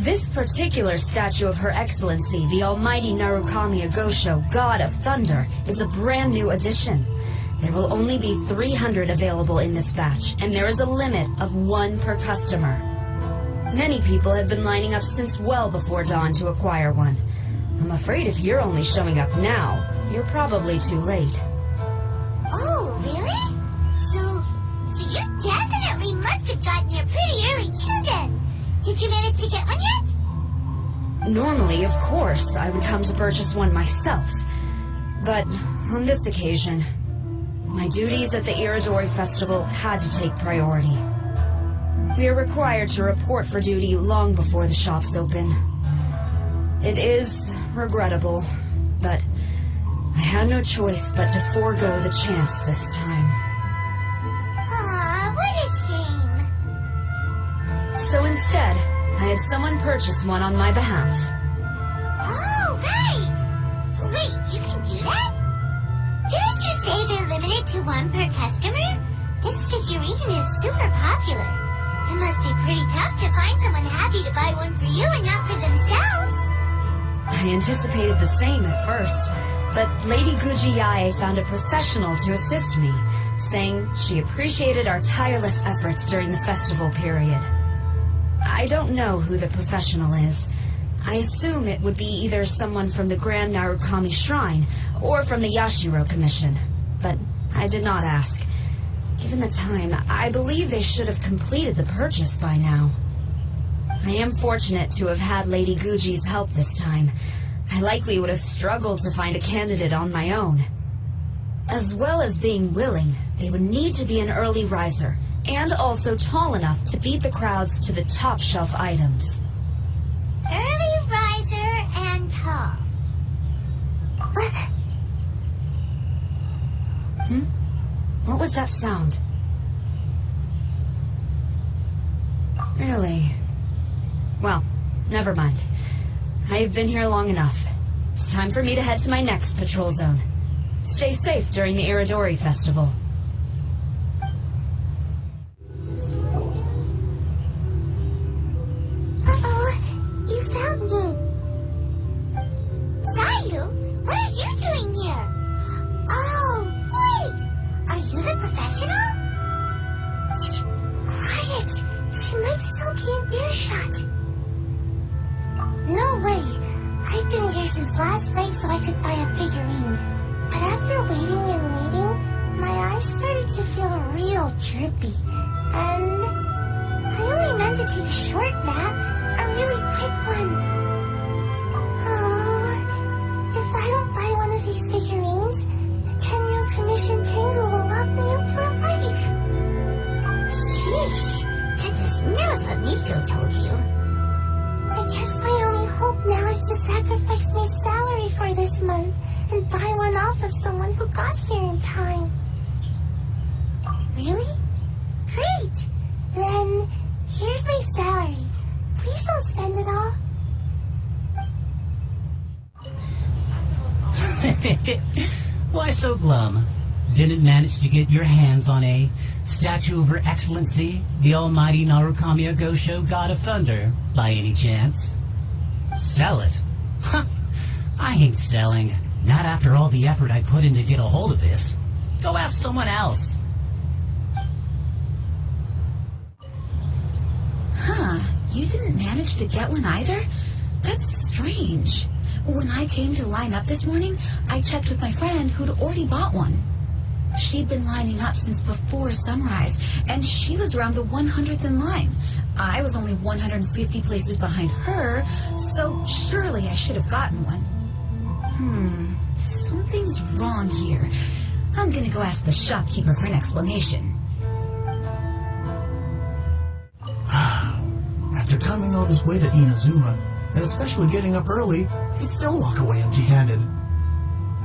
This particular statue of Her Excellency, the Almighty Narukami Agosho, God of Thunder, is a brand new addition. There will only be 300 available in this batch, and there is a limit of 1 per customer. Many people have been lining up since well before dawn to acquire one. I'm afraid if you're only showing up now, you're probably too late. Oh, really? So you definitely must have gotten here pretty early too then. Did you manage to get one yet? Normally, of course, I would come to purchase one myself. But on this occasion, my duties at the Irodori Festival had to take priority. We are required to report for duty long before the shops open. It is regrettable, but I had no choice but to forego the chance this time. Aw, what a shame. So instead, I had someone purchase one on my behalf. Oh, right! Wait, you can do that? Didn't you say they're limited to 1 per customer? This figurine is super popular. It must be pretty tough to find someone happy to buy one for you and not for themselves. I anticipated the same at first, but Lady Gujiyae found a professional to assist me, saying she appreciated our tireless efforts during the festival period. I don't know who the professional is. I assume it would be either someone from the Grand Narukami Shrine or from the Yashiro Commission, but I did not ask. Given the time, I believe they should have completed the purchase by now. I am fortunate to have had Lady Guji's help this time. I likely would have struggled to find a candidate on my own. As well as being willing, they would need to be an early riser, and also tall enough to beat the crowds to the top shelf items. Early riser and tall. What? What was that sound? Really? Well, never mind. I've been here long enough. It's time for me to head to my next patrol zone. Stay safe during the Irodori Festival. Uh-oh, you found me. Zayu, what are you doing here? Oh, wait! Are you the professional? Shh, quiet! She might still be in earshot. No way! I've been here since last night so I could buy a figurine. But after waiting and waiting, my eyes started to feel real droopy. And I only meant to take a short nap, a really quick one. Oh, if I don't buy one of these figurines, the Tenryou Commission Tengu will lock me up for life. Sheesh, goodness knows what Miko told you. I guess my only hope now is to sacrifice my salary for this month and buy one off of someone who got here in time. Really? Great! Then, here's my salary. Please don't spend it all. Why so glum? Didn't manage to get your hands on a statue of Her Excellency, the almighty Narukami Gosho God of Thunder, by any chance? Sell it? Huh. I ain't selling. Not after all the effort I put in to get a hold of this. Go ask someone else. Huh, you didn't manage to get one either? That's strange. When I came to line up this morning, I checked with my friend who'd already bought one. She'd been lining up since before sunrise, and she was around the 100th in line. I was only 150 places behind her, so surely I should have gotten one. Something's wrong here. I'm gonna go ask the shopkeeper for an explanation. After coming all this way to Inazuma, and especially getting up early, you still walk away empty-handed.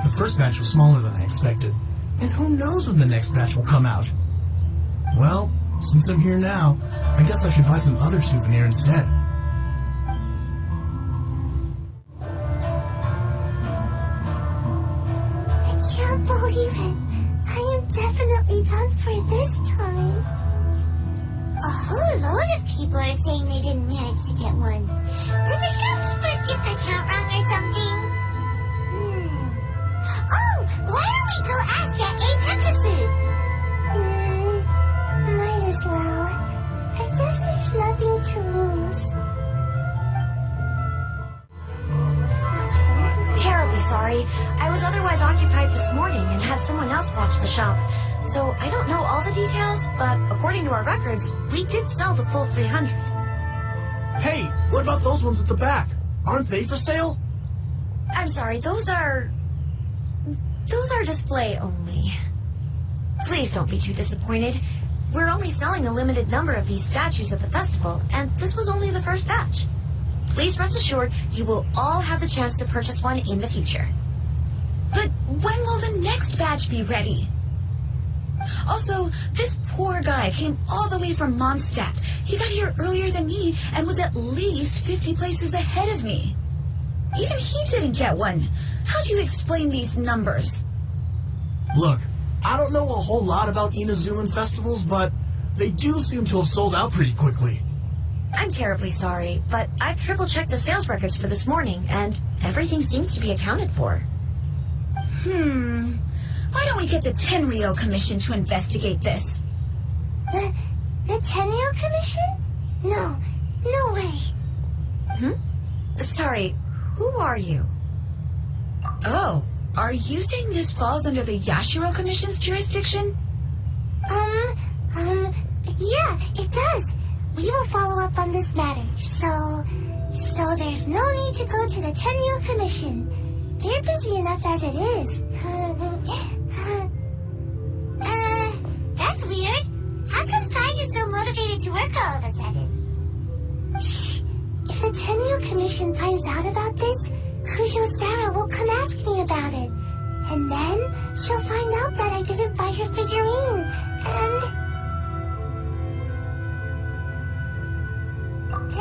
The first batch was smaller than I expected, and who knows when the next batch will come out. Well, since I'm here now, I guess I should buy some other souvenir instead. I can't believe it. I am definitely done for this time. A whole load of people are saying they didn't manage to get one. Did the shopkeepers get the count wrong or something? Oh, why don't we go ask at Apekasu? had someone else watch the shop. So I don't know all the details, but according to our records, we did sell the full 300. Hey, what about those ones at the back? Aren't they for sale? I'm sorry, those are display only. Please don't be too disappointed. We're only selling a limited number of these statues at the festival, and this was only the first batch. Please rest assured, you will all have the chance to purchase one in the future. But when will the next batch be ready? Also, this poor guy came all the way from Mondstadt. He got here earlier than me and was at least 50 places ahead of me. Even he didn't get one. How do you explain these numbers? Look, I don't know a whole lot about Inazuman festivals, but they do seem to have sold out pretty quickly. I'm terribly sorry, but I've triple-checked the sales records for this morning, and everything seems to be accounted for. Why don't we get the Tenryo Commission to investigate this? The Tenryo Commission? No way. Sorry, who are you? Oh, are you saying this falls under the Yashiro Commission's jurisdiction? Yeah, it does. We will follow up on this matter, so there's no need to go to the Tenryo Commission. They're busy enough as it is. That's weird. How come Sai is so motivated to work all of a sudden? Shh. If the Tenryo Commission finds out about this, Kujo Sarah will come ask me about it. And then she'll find out that I didn't buy her figurine.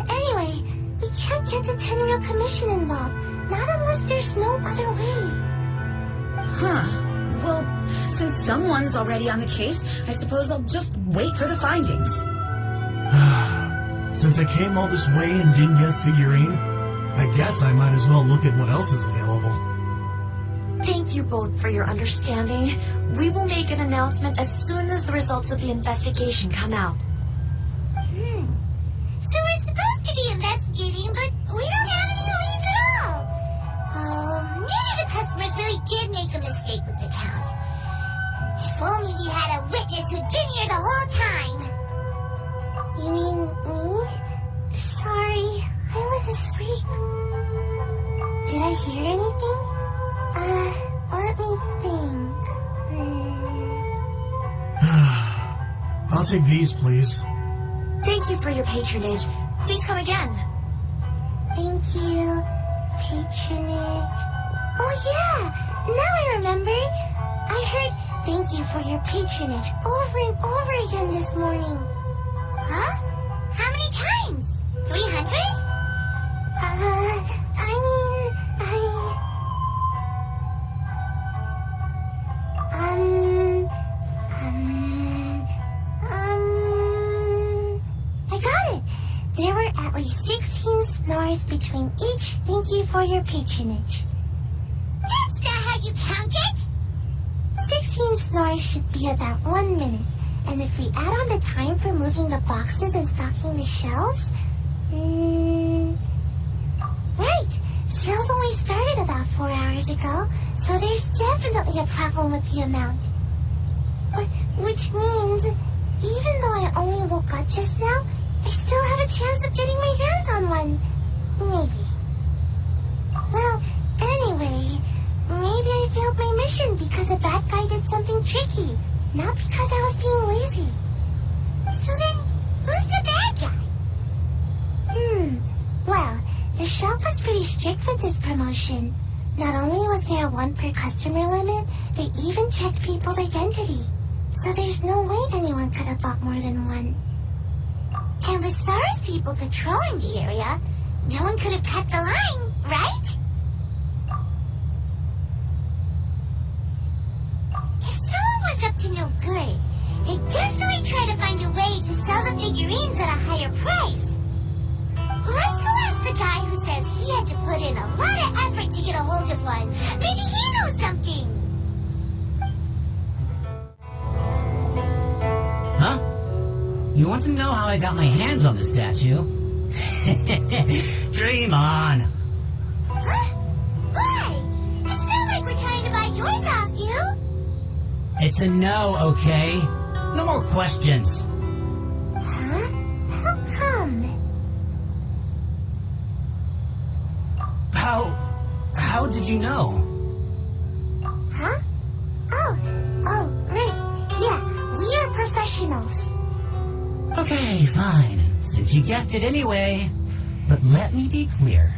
Anyway, we can't get the Tenryo Commission involved. Not unless there's no other way. Well, since someone's already on the case, I suppose I'll just wait for the findings. Since I came all this way and didn't get a figurine, I guess I might as well look at what else is available. Thank you both for your understanding. We will make an announcement as soon as the results of the investigation come out. So we're supposed to be investigating, but we don't have any leads at all. Oh, maybe the customers really did make a mistake with the count. If only we had a witness who'd been here the whole time. You mean me? Sorry, I was asleep. Did I hear anything? Let me think. I'll take these, please. Thank you for your patronage. Please come again. Thank you. Patronage. Oh yeah, now I remember. I heard thank you for your patronage over and over again this morning. Huh? How many times? 300? I got it. There were at least 16 snores between each thank you for your patronage. That's not how you count it! 16 snores should be about 1 minute. And if we add on the time for moving the boxes and stocking the shelves... Right! Sales only started about 4 hours ago, so there's definitely a problem with the amount. Which means, even though I only woke up just now, I still have a chance of getting my hands on one. Maybe. Well, anyway, maybe I failed my mission because a bad guy did something tricky, not because I was being lazy. So then, who's the bad guy? Well, the shop was pretty strict with this promotion. Not only was there a 1 per customer limit, they even checked people's identity. So there's no way anyone could have bought more than one. And with SARS people patrolling the area, no one could have cut the line, right? If someone was up to no good, they'd definitely try to find a way to sell the figurines at a higher price. Let's go ask the guy who says he had to put in a lot of effort to get a hold of one. Maybe he knows something. Huh? You want to know how I got my hands on the statue? Dream on! Huh? Why? It's not like we're trying to buy yours off you. It's a no, okay? No more questions. Huh? How come? How did you know? Huh? Oh, right. Yeah, we are professionals. Okay, fine. Since you guessed it anyway. But let me be clear.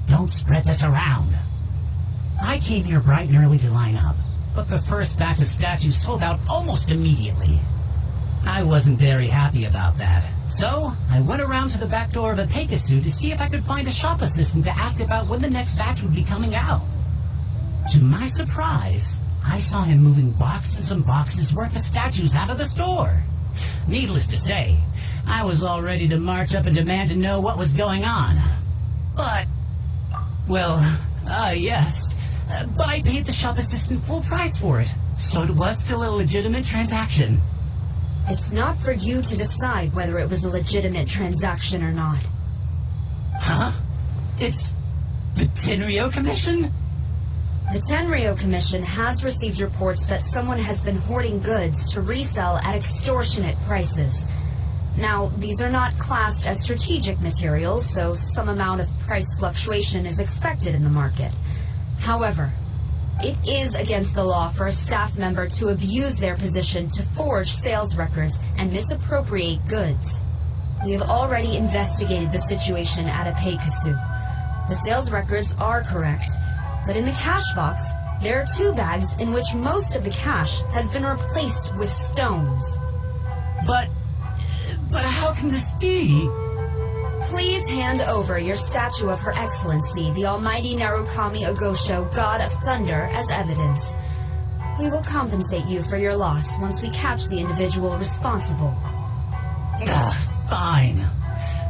Don't spread this around. I came here bright and early to line up, but the first batch of statues sold out almost immediately. I wasn't very happy about that. So, I went around to the back door of a Pegasus to see if I could find a shop assistant to ask about when the next batch would be coming out. To my surprise, I saw him moving boxes and boxes worth of statues out of the store. Needless to say, I was all ready to march up and demand to know what was going on. But, well, yes, but I paid the shop assistant full price for it, so it was still a legitimate transaction. It's not for you to decide whether it was a legitimate transaction or not. Huh? It's the Tenryo Commission? The Tenryo Commission has received reports that someone has been hoarding goods to resell at extortionate prices. Now, these are not classed as strategic materials, so some amount of price fluctuation is expected in the market. However, it is against the law for a staff member to abuse their position to forge sales records and misappropriate goods. We have already investigated the situation at Apeikusu. The sales records are correct, but in the cash box, there are 2 bags in which most of the cash has been replaced with stones. But how can this be? Please hand over your statue of Her Excellency, the Almighty Narukami Ogosho, God of Thunder, as evidence. We will compensate you for your loss once we catch the individual responsible. Fine.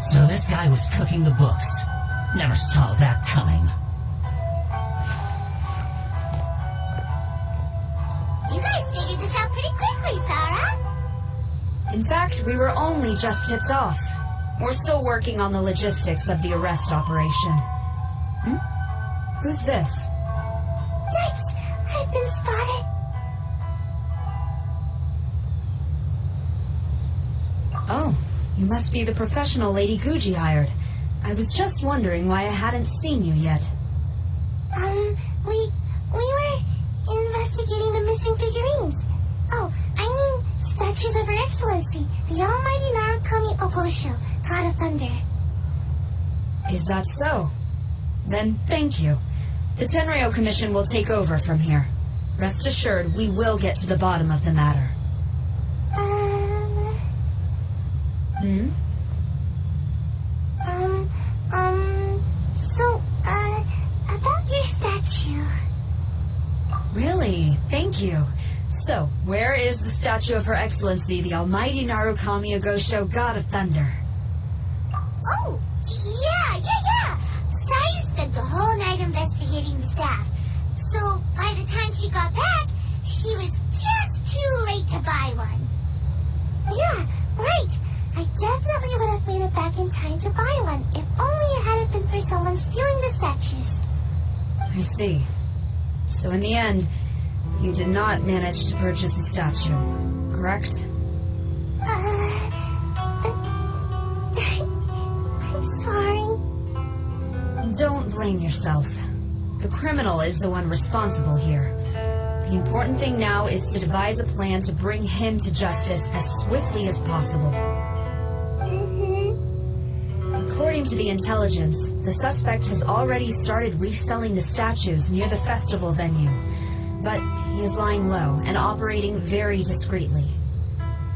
So this guy was cooking the books. Never saw that coming. You guys figured this out pretty quickly, Sarah. In fact, we were only just tipped off. We're still working on the logistics of the arrest operation. Who's this? Yikes! I've been spotted. Oh, you must be the professional Lady Guji hired. I was just wondering why I hadn't seen you yet. We were investigating the missing figurines. Oh, I mean, statues of Her Excellency, the Almighty Narukami Ogosho, God of Thunder. Is that so? Then thank you. The Tenryo Commission will take over from here. Rest assured, we will get to the bottom of the matter. About your statue. Really? Thank you. So, where is the statue of Her Excellency, the Almighty Narukami Ogosho, God of Thunder? Oh, yeah. Sai spent the whole night investigating the staff. So, by the time she got back, she was just too late to buy one. Yeah, right. I definitely would have made it back in time to buy one, if only it hadn't been for someone stealing the statues. I see. So in the end, you did not manage to purchase a statue, correct? I'm sorry. Don't blame yourself. The criminal is the one responsible here. The important thing now is to devise a plan to bring him to justice as swiftly as possible. According to the intelligence, the suspect has already started reselling the statues near the festival venue. But he is lying low and operating very discreetly.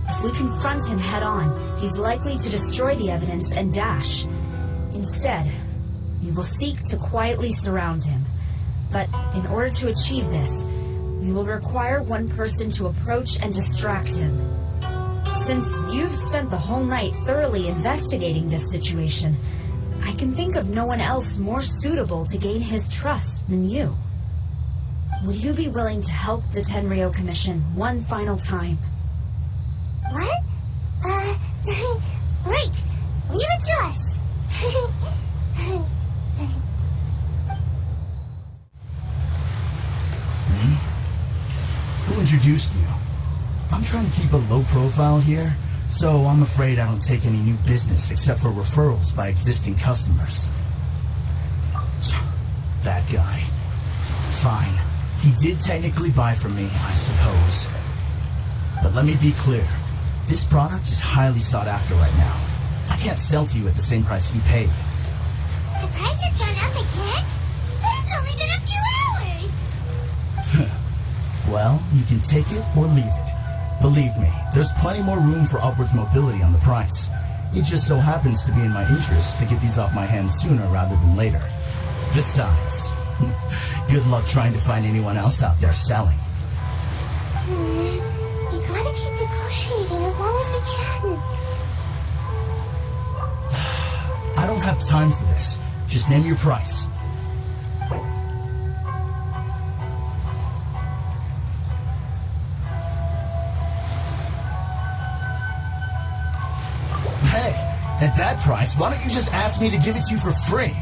If we confront him head-on, he's likely to destroy the evidence and dash. Instead, we will seek to quietly surround him. But in order to achieve this, we will require one person to approach and distract him. Since you've spent the whole night thoroughly investigating this situation, I can think of no one else more suitable to gain his trust than you. Would you be willing to help the Tenryo Commission one final time? What? Right. Leave it to us. Who in introduce you. I'm trying to keep a low profile here, so I'm afraid I don't take any new business except for referrals by existing customers. That guy. Fine. He did technically buy from me, I suppose. But let me be clear. This product is highly sought after right now. I can't sell to you at the same price he paid. The price has gone up again? But it's only been a few hours! Well, you can take it or leave it. Believe me, there's plenty more room for upwards mobility on the price. It just so happens to be in my interest to get these off my hands sooner rather than later. Besides, good luck trying to find anyone else out there selling. We gotta keep negotiating as long as we can. I don't have time for this. Just name your price. Hey, at that price, why don't you just ask me to give it to you for free?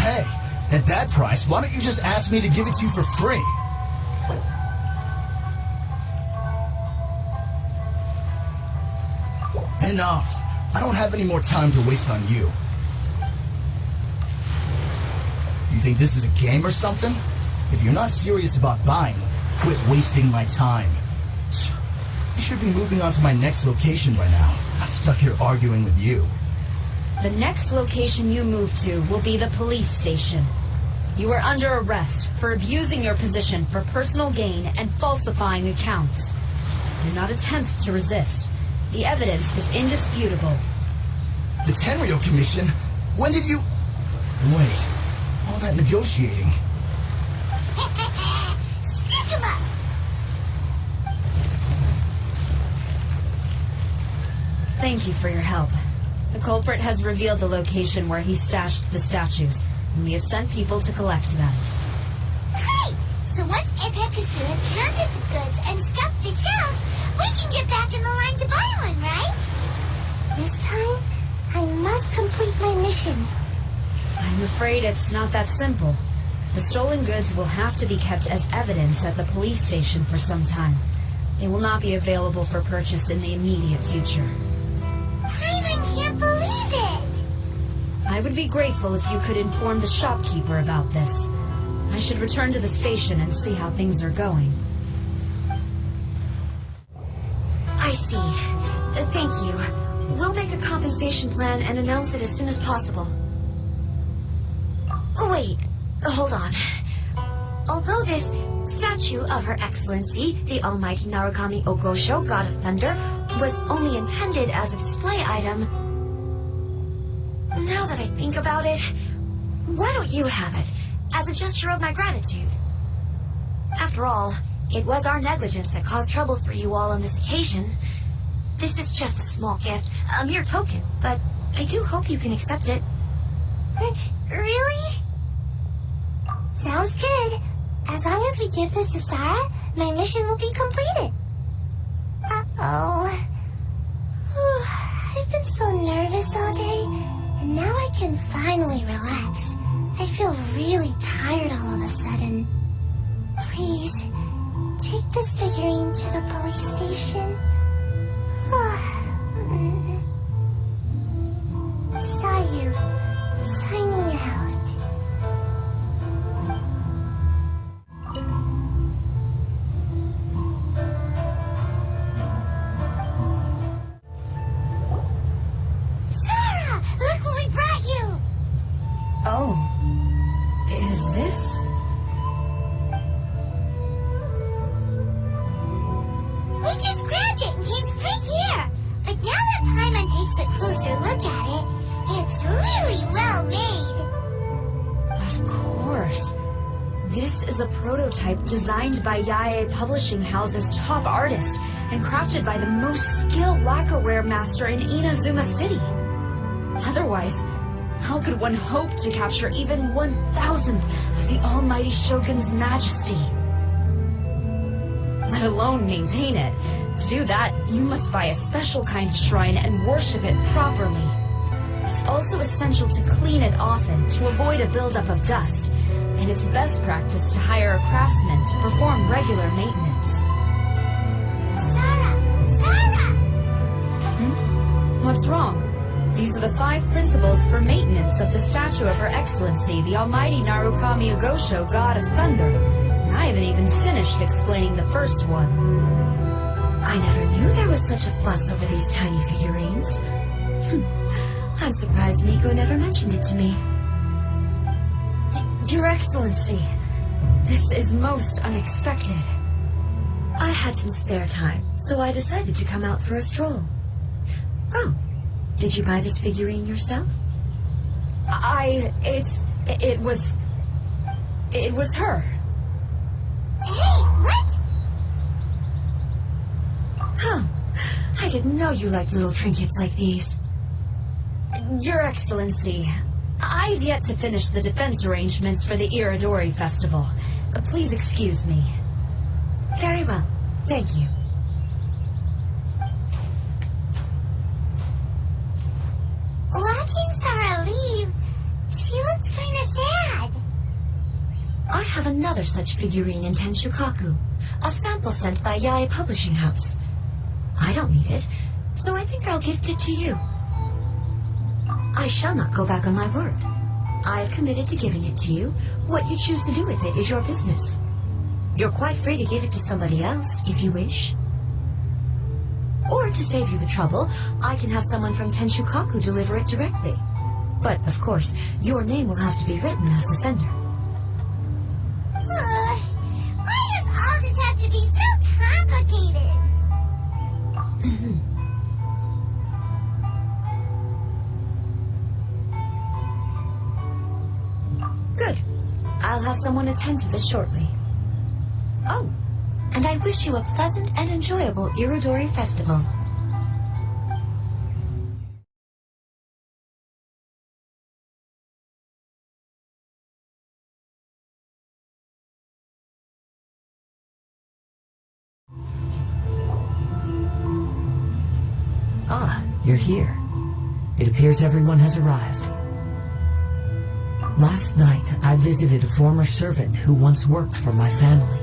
Hey, at that price, why don't you just ask me to give it to you for free? Enough. I don't have any more time to waste on you. You think this is a game or something? If you're not serious about buying, quit wasting my time. I should be moving on to my next location by now. Not stuck here arguing with you. The next location you move to will be the police station. You are under arrest for abusing your position for personal gain and falsifying accounts. Do not attempt to resist. The evidence is indisputable. The Tenryo Commission? When did you... Wait, all that negotiating. Stick 'em up! Thank you for your help. The culprit has revealed the location where he stashed the statues, and we have sent people to collect them. Great! So once Epekusu has counted the goods and stuffed the shelves, we can get back in the line to buy one, right? This time, I must complete my mission. I'm afraid it's not that simple. The stolen goods will have to be kept as evidence at the police station for some time. They will not be available for purchase in the immediate future. Paimon can't believe it! I would be grateful if you could inform the shopkeeper about this. I should return to the station and see how things are going. I see. Thank you. We'll make a compensation plan and announce it as soon as possible. Oh, wait. Hold on. Although this statue of Her Excellency, the Almighty Narukami Ogosho, God of Thunder, was only intended as a display item, now that I think about it, why don't you have it, as a gesture of my gratitude? After all, it was our negligence that caused trouble for you all on this occasion. This is just a small gift, a mere token, but I do hope you can accept it. Really? Sounds good. As long as we give this to Sarah, my mission will be completed. Uh-oh. I've been so nervous all day, and now I can finally relax. I feel really tired all of a sudden. Please, take this figurine to the police station. Saw you. Signing out. Sarah! Look what we brought you! Oh. Is this? We just grabbed it and came straight here. But now that Paimon takes a closer look at it, it's really well made. Of course. This is a prototype designed by Yae Publishing House's top artist and crafted by the most skilled lacquerware master in Inazuma City. Otherwise, how could one hope to capture even 1,000th of the Almighty Shogun's majesty? Let alone maintain it. To do that, you must buy a special kind of shrine and worship it properly. It's also essential to clean it often to avoid a buildup of dust, and it's best practice to hire a craftsman to perform regular maintenance. What's wrong? These are the 5 principles for maintenance of the statue of Her Excellency, the Almighty Narukami Agosho, God of Thunder. And I haven't even finished explaining the first one. I never knew there was such a fuss over these tiny figurines. I'm surprised Miko never mentioned it to me. Your Excellency, this is most unexpected. I had some spare time, so I decided to come out for a stroll. Oh, did you buy this figurine yourself? It was her. Hey, what? Huh. I didn't know you liked little trinkets like these. Your Excellency, I've yet to finish the defense arrangements for the Irodori Festival. Please excuse me. Very well, thank you. Watching Sarah leave, she looked kind of sad. I have another such figurine in Tenshukaku, a sample sent by Yae Publishing House. I don't need it, so I think I'll gift it to you. I shall not go back on my word. I have committed to giving it to you. What you choose to do with it is your business. You're quite free to give it to somebody else, if you wish. Or to save you the trouble, I can have someone from Tenshukaku deliver it directly. But, of course, your name will have to be written as the sender. Why does all this have to be so complicated? Good. I'll have someone attend to this shortly. Oh, and I wish you a pleasant and enjoyable Irodori Festival. Ah, you're here. It appears everyone has arrived. Last night, I visited a former servant who once worked for my family.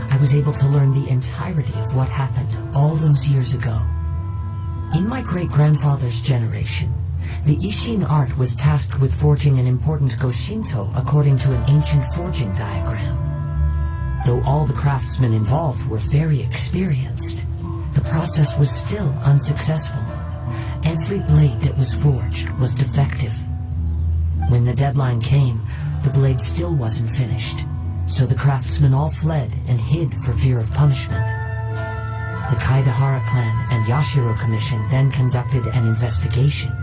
I was able to learn the entirety of what happened all those years ago. In my great-grandfather's generation, the Ishin art was tasked with forging an important Goshinto according to an ancient forging diagram. Though all the craftsmen involved were very experienced, the process was still unsuccessful. Every blade that was forged was defective. When the deadline came, the blade still wasn't finished, so the craftsmen all fled and hid for fear of punishment. The Kaidahara clan and Yashiro Commission then conducted an investigation.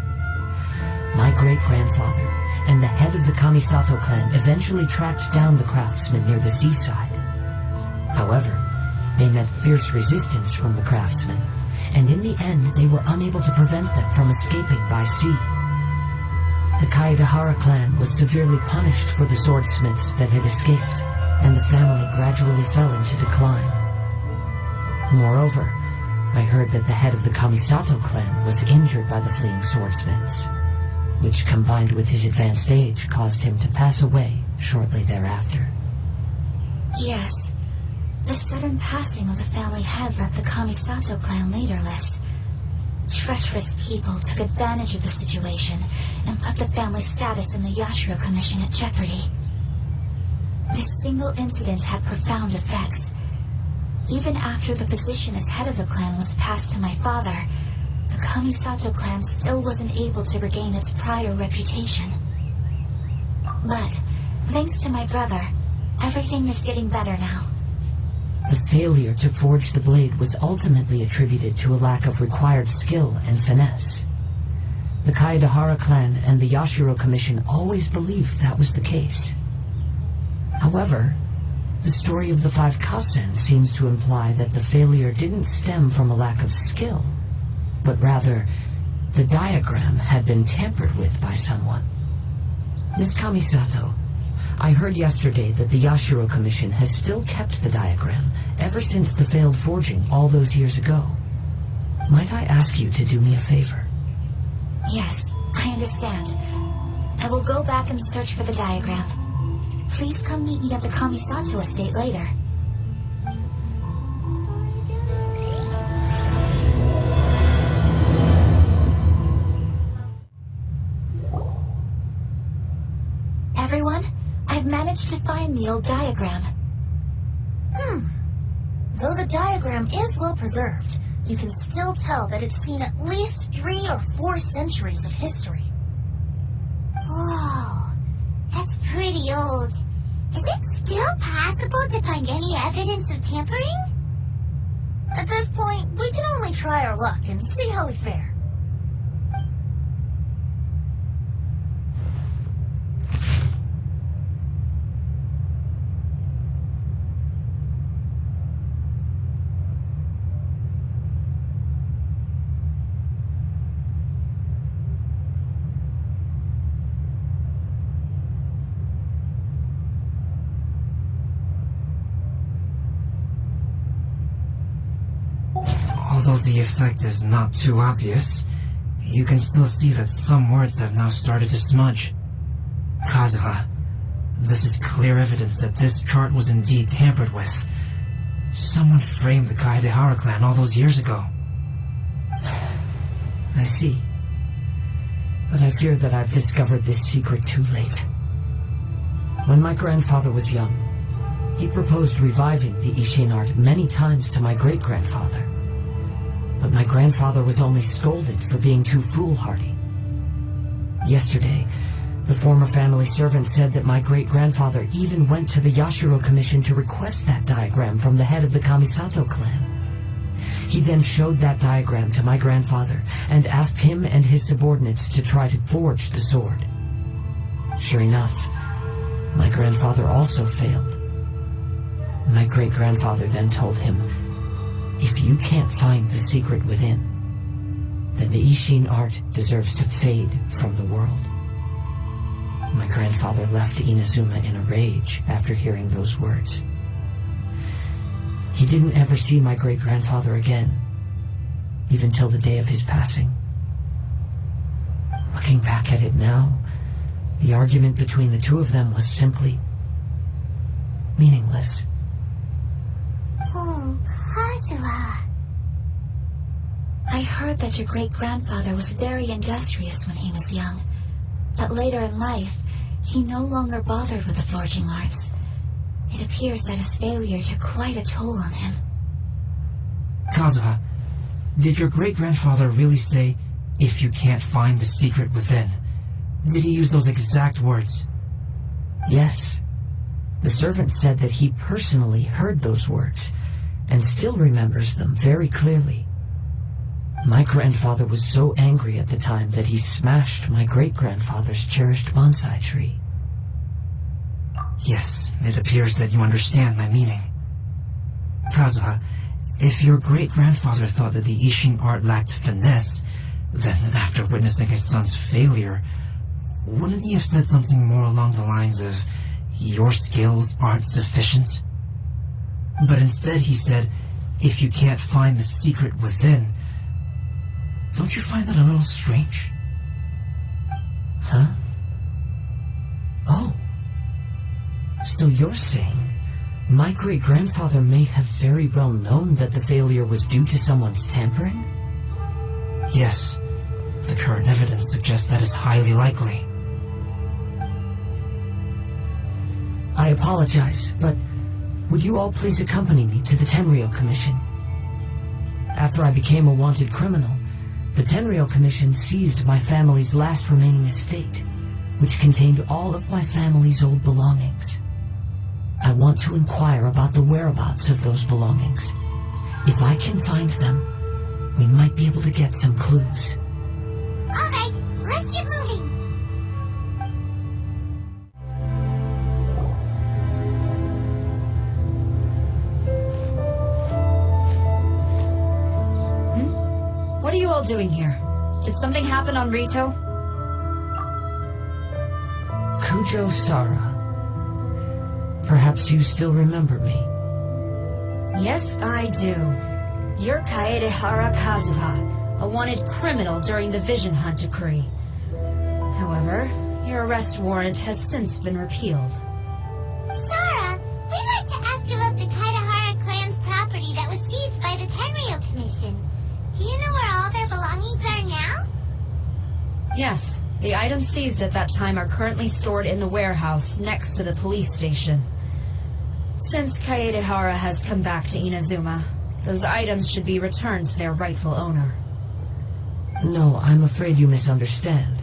My great-grandfather and the head of the Kamisato clan eventually tracked down the craftsmen near the seaside. However, they met fierce resistance from the craftsmen, and in the end they were unable to prevent them from escaping by sea. The Kaidahara clan was severely punished for the swordsmiths that had escaped, and the family gradually fell into decline. Moreover, I heard that the head of the Kamisato clan was injured by the fleeing swordsmiths, which combined with his advanced age caused him to pass away shortly thereafter. Yes. The sudden passing of the family head left the Kamisato clan leaderless. Treacherous people took advantage of the situation and put the family's status in the Yashiro Commission at jeopardy. This single incident had profound effects. Even after the position as head of the clan was passed to my father, the Kamisato clan still wasn't able to regain its prior reputation. But, thanks to my brother, everything is getting better now. The failure to forge the blade was ultimately attributed to a lack of required skill and finesse. The Kaidahara clan and the Yashiro Commission always believed that was the case. However, the story of the 5 Kasen seems to imply that the failure didn't stem from a lack of skill, but rather, the diagram had been tampered with by someone. Miss Kamisato, I heard yesterday that the Yashiro Commission has still kept the diagram ever since the failed forging all those years ago. Might I ask you to do me a favor? Yes, I understand. I will go back and search for the diagram. Please come meet me at the Kamisato estate later. Everyone, I've managed to find the old diagram. Though the diagram is well preserved, you can still tell that it's seen at least 3 or 4 centuries of history. Whoa, that's pretty old. Is it still possible to find any evidence of tampering? At this point, we can only try our luck and see how we fare. Although the effect is not too obvious, you can still see that some words have now started to smudge. Kazuha, this is clear evidence that this chart was indeed tampered with. Someone framed the Kaedehara clan all those years ago. I see. But I fear that I've discovered this secret too late. When my grandfather was young, he proposed reviving the Ishin art many times to my great-grandfather. But my grandfather was only scolded for being too foolhardy. Yesterday, the former family servant said that my great-grandfather even went to the Yashiro Commission to request that diagram from the head of the Kamisato clan. He then showed that diagram to my grandfather and asked him and his subordinates to try to forge the sword. Sure enough, my grandfather also failed. My great-grandfather then told him, if you can't find the secret within, then the Ishin art deserves to fade from the world. My grandfather left Inazuma in a rage after hearing those words. He didn't ever see my great-grandfather again, even till the day of his passing. Looking back at it now, the argument between the two of them was simply meaningless. Oh, Kazuha. I heard that your great-grandfather was very industrious when he was young, but later in life, he no longer bothered with the forging arts. It appears that his failure took quite a toll on him. Kazuha, did your great-grandfather really say, if you can't find the secret within? Did he use those exact words? Yes. The servant said that he personally heard those words, and still remembers them very clearly. My grandfather was so angry at the time that he smashed my great-grandfather's cherished bonsai tree. Yes, it appears that you understand my meaning. Kazuha, if your great-grandfather thought that the Ishin art lacked finesse, then after witnessing his son's failure, wouldn't he have said something more along the lines of, your skills aren't sufficient? But instead he said, if you can't find the secret within. Don't you find that a little strange? Huh? Oh. So you're saying my great-grandfather may have very well known that the failure was due to someone's tampering? Yes. The current evidence suggests that is highly likely. I apologize, but would you all please accompany me to the Tenryou Commission? After I became a wanted criminal, the Tenryou Commission seized my family's last remaining estate, which contained all of my family's old belongings. I want to inquire about the whereabouts of those belongings. If I can find them, we might be able to get some clues. All right, let's get moving. What are you all doing here? Did something happen on Rito? Kujo Sara. Perhaps you still remember me. Yes, I do. You're Kaedehara Kazuha, a wanted criminal during the Vision Hunt decree. However, your arrest warrant has since been repealed. Sora, we'd like to ask about the Kaitahara clan's property that was seized by the Tenryou Commission. Do you know where all their belongings are now? Yes, the items seized at that time are currently stored in the warehouse next to the police station. Since Kaedehara has come back to Inazuma, those items should be returned to their rightful owner. No, I'm afraid you misunderstand.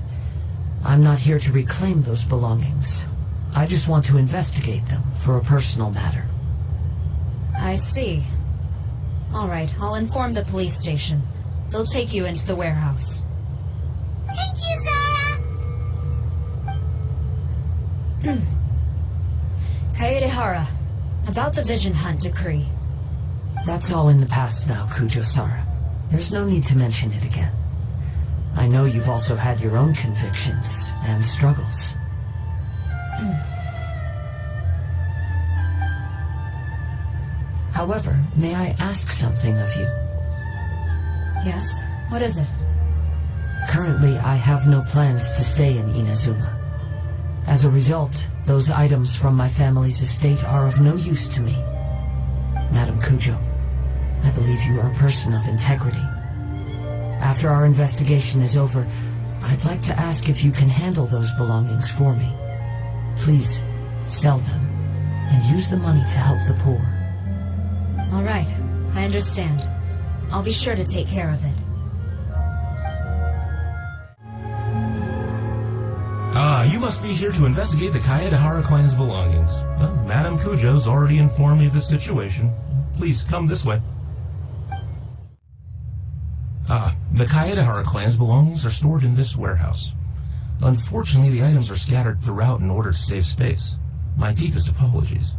I'm not here to reclaim those belongings. I just want to investigate them for a personal matter. I see. All right, I'll inform the police station. They'll take you into the warehouse. Thank you, Sora! Kaedehara, about the Vision Hunt decree. That's all in the past now, Kujo-Sara. There's no need to mention it again. I know you've also had your own convictions and struggles. However, may I ask something of you? Yes? What is it? Currently, I have no plans to stay in Inazuma. As a result, those items from my family's estate are of no use to me. Madam Kujo, I believe you are a person of integrity. After our investigation is over, I'd like to ask if you can handle those belongings for me. Please, sell them, and use the money to help the poor. All right, I understand. I'll be sure to take care of it. You must be here to investigate the Kaedehara clan's belongings. Well, Madam Kujo's already informed me of the situation. Please, come this way. The Kaedehara clan's belongings are stored in this warehouse. Unfortunately, the items are scattered throughout in order to save space. My deepest apologies.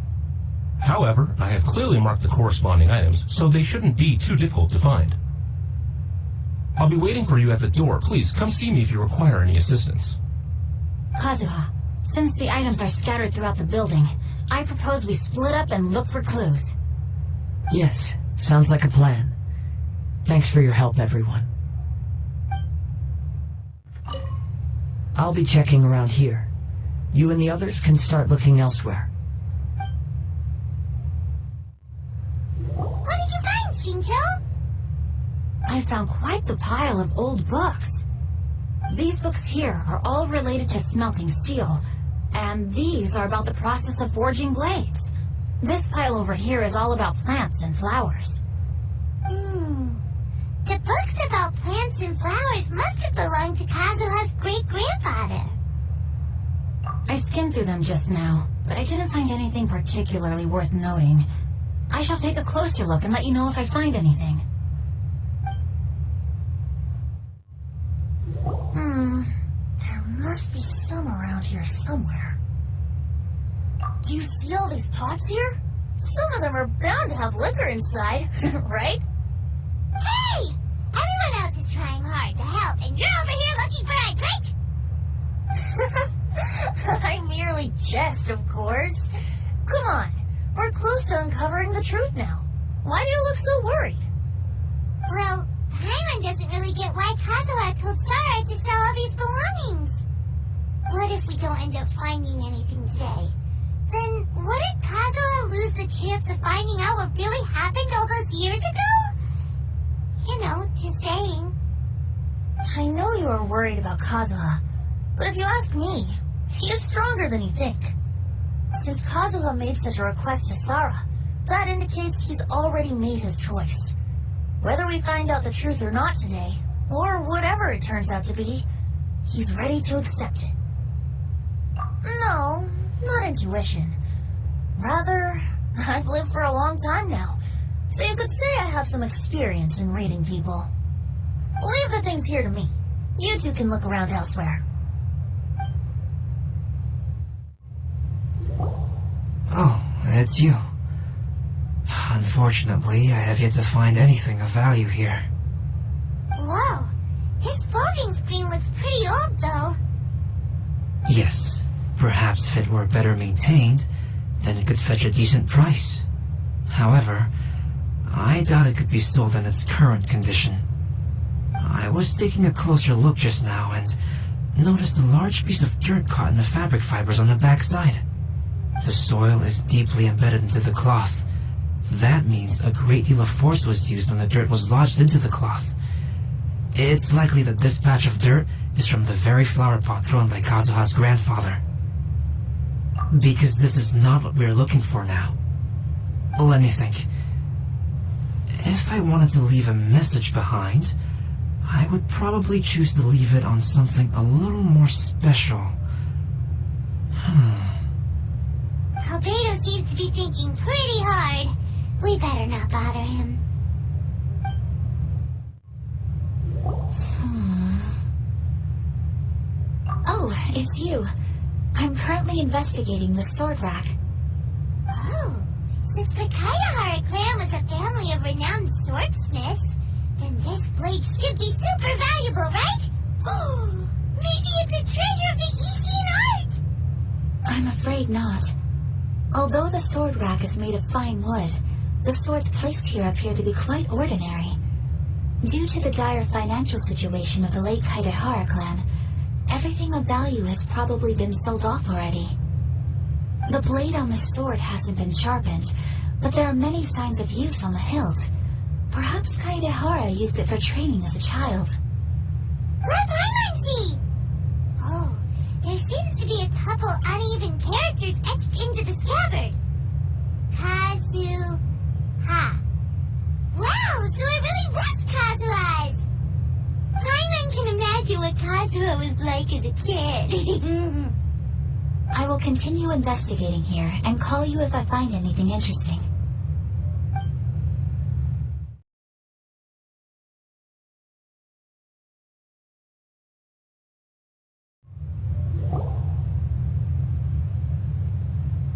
However, I have clearly marked the corresponding items, so they shouldn't be too difficult to find. I'll be waiting for you at the door. Please, come see me if you require any assistance. Kazuha, since the items are scattered throughout the building, I propose we split up and look for clues. Yes, sounds like a plan. Thanks for your help, everyone. I'll be checking around here. You and the others can start looking elsewhere. What did you find, Shinto? I found quite the pile of old books. These books here are all related to smelting steel, and these are about the process of forging blades. This pile over here is all about plants and flowers. The books about plants and flowers must have belonged to Kazuha's great-grandfather. I skimmed through them just now, but I didn't find anything particularly worth noting. I shall take a closer look and let you know if I find anything. There must be some around here somewhere. Do you see all these pots here? Some of them are bound to have liquor inside, right? Hey! Everyone else is trying hard to help, and you're over here looking for a drink? I merely jest, of course. Come on, we're close to uncovering the truth now. Why do you look so worried? Well, Paimon doesn't really get why Kazuha told Sara to sell all these belongings. What if we don't end up finding anything today? Then wouldn't Kazuha lose the chance of finding out what really happened all those years ago? You know, just saying. I know you are worried about Kazuha, but if you ask me, he is stronger than you think. Since Kazuha made such a request to Sara, that indicates he's already made his choice. Whether we find out the truth or not today, or whatever it turns out to be, he's ready to accept it. No, not intuition. Rather, I've lived for a long time now, so you could say I have some experience in reading people. Leave the things here to me. You two can look around elsewhere. Oh, it's you. Unfortunately, I have yet to find anything of value here. Whoa, his folding screen looks pretty old, though. Yes, perhaps if it were better maintained, then it could fetch a decent price. However, I doubt it could be sold in its current condition. I was taking a closer look just now, and noticed a large piece of dirt caught in the fabric fibers on the backside. The soil is deeply embedded into the cloth. That means a great deal of force was used when the dirt was lodged into the cloth. It's likely that this patch of dirt is from the very flower pot thrown by Kazuha's grandfather. Because this is not what we're looking for now. Let me think. If I wanted to leave a message behind, I would probably choose to leave it on something a little more special. Albedo seems to be thinking pretty hard. We better not bother him. Oh, it's you. I'm currently investigating the sword rack. Oh, since the Kaidahara clan was a family of renowned swordsmiths, then this blade should be super valuable, right? Oh, maybe it's a treasure of the Ishin art! I'm afraid not. Although the sword rack is made of fine wood, the swords placed here appear to be quite ordinary. Due to the dire financial situation of the late Kaidahara clan, everything of value has probably been sold off already. The blade on the sword hasn't been sharpened, but there are many signs of use on the hilt. Perhaps Kaidahara used it for training as a child. Let Paimon see! Oh, there seems to be a couple uneven characters etched into the scabbard. Kazuha. Wow, so it really was Kazuha's! Paimon can imagine what Kazuha was like as a kid. I will continue investigating here and call you if I find anything interesting.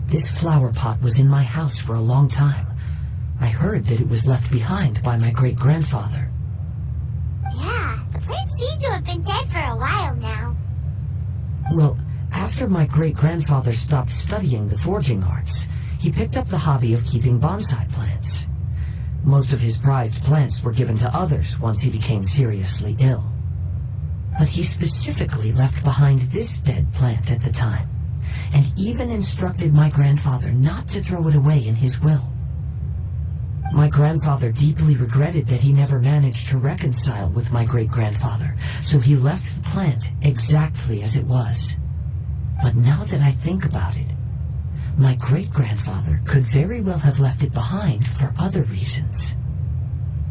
This flower pot was in my house for a long time. I heard that it was left behind by my great-grandfather. Yeah, the plants seem to have been dead for a while now. Well, after my great-grandfather stopped studying the forging arts, he picked up the hobby of keeping bonsai plants. Most of his prized plants were given to others once he became seriously ill. But he specifically left behind this dead plant at the time, and even instructed my grandfather not to throw it away in his will. My grandfather deeply regretted that he never managed to reconcile with my great-grandfather, so he left the plant exactly as it was. But now that I think about it, my great-grandfather could very well have left it behind for other reasons.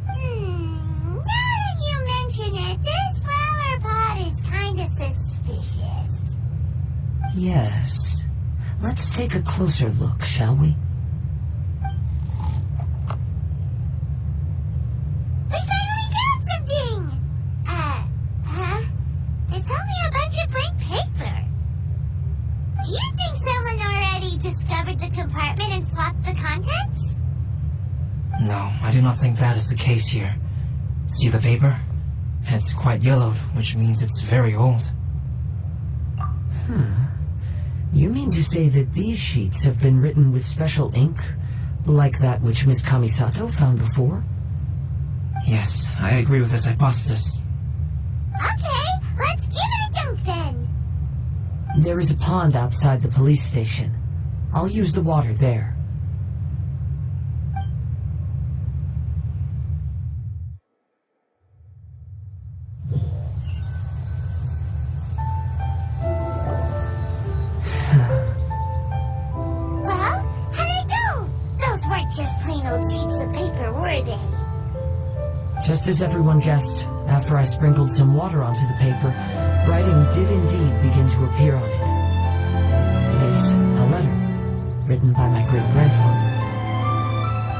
Now that you mention it, this flower pot is kinda suspicious. Yes. Let's take a closer look, shall we? We finally found something! It's only a bunch of blank paper. Do you think someone already discovered the compartment and swapped the contents? No, I do not think that is the case here. See the paper? It's quite yellowed, which means it's very old. You mean to say that these sheets have been written with special ink, like that which Miss Kamisato found before? Yes, I agree with this hypothesis. Okay, let's give it a dunk then. There is a pond outside the police station. I'll use the water there. Well, how did it go? Those weren't just plain old sheets of paper, were they? Just as everyone guessed, after I sprinkled some water onto the paper, writing did indeed begin to appear on it. It is a letter, written by my great-grandfather.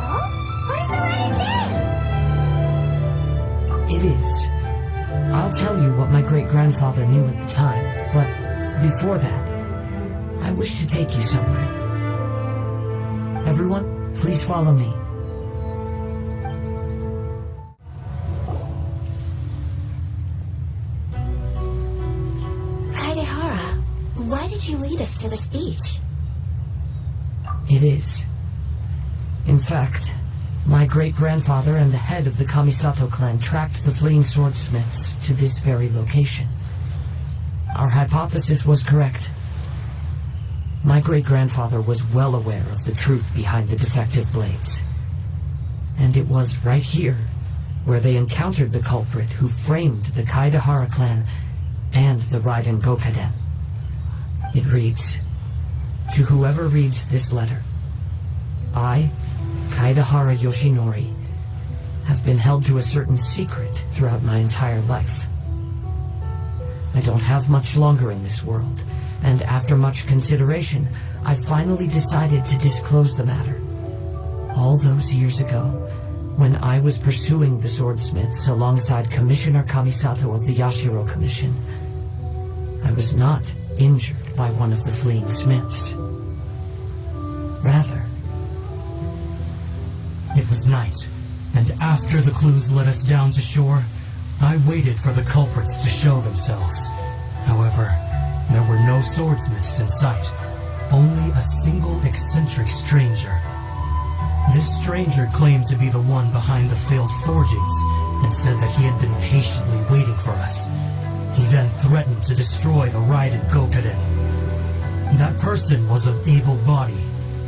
Oh? What does the letter say? It is. I'll tell you what my great-grandfather knew at the time, but before that, I wish to take you somewhere. Everyone, please follow me. Kaidahara, why did you lead us to this beach? It is. In fact, my great-grandfather and the head of the Kamisato clan tracked the fleeing swordsmiths to this very location. Our hypothesis was correct. My great-grandfather was well aware of the truth behind the defective blades. And it was right here where they encountered the culprit who framed the Kaedahara clan and the Raiden Gokaden. It reads, "To whoever reads this letter, I, Kaedahara Yoshinori, have been held to a certain secret throughout my entire life. I don't have much longer in this world, and after much consideration, I finally decided to disclose the matter. All those years ago, when I was pursuing the swordsmiths alongside Commissioner Kamisato of the Yashiro Commission, I was not injured by one of the fleeing smiths. Rather, it was night, and after the clues led us down to shore, I waited for the culprits to show themselves. However, there were no swordsmiths in sight, only a single eccentric stranger. This stranger claimed to be the one behind the failed forgings and said that he had been patiently waiting for us. He then threatened to destroy the Raiden Gokaden. That person was of able body,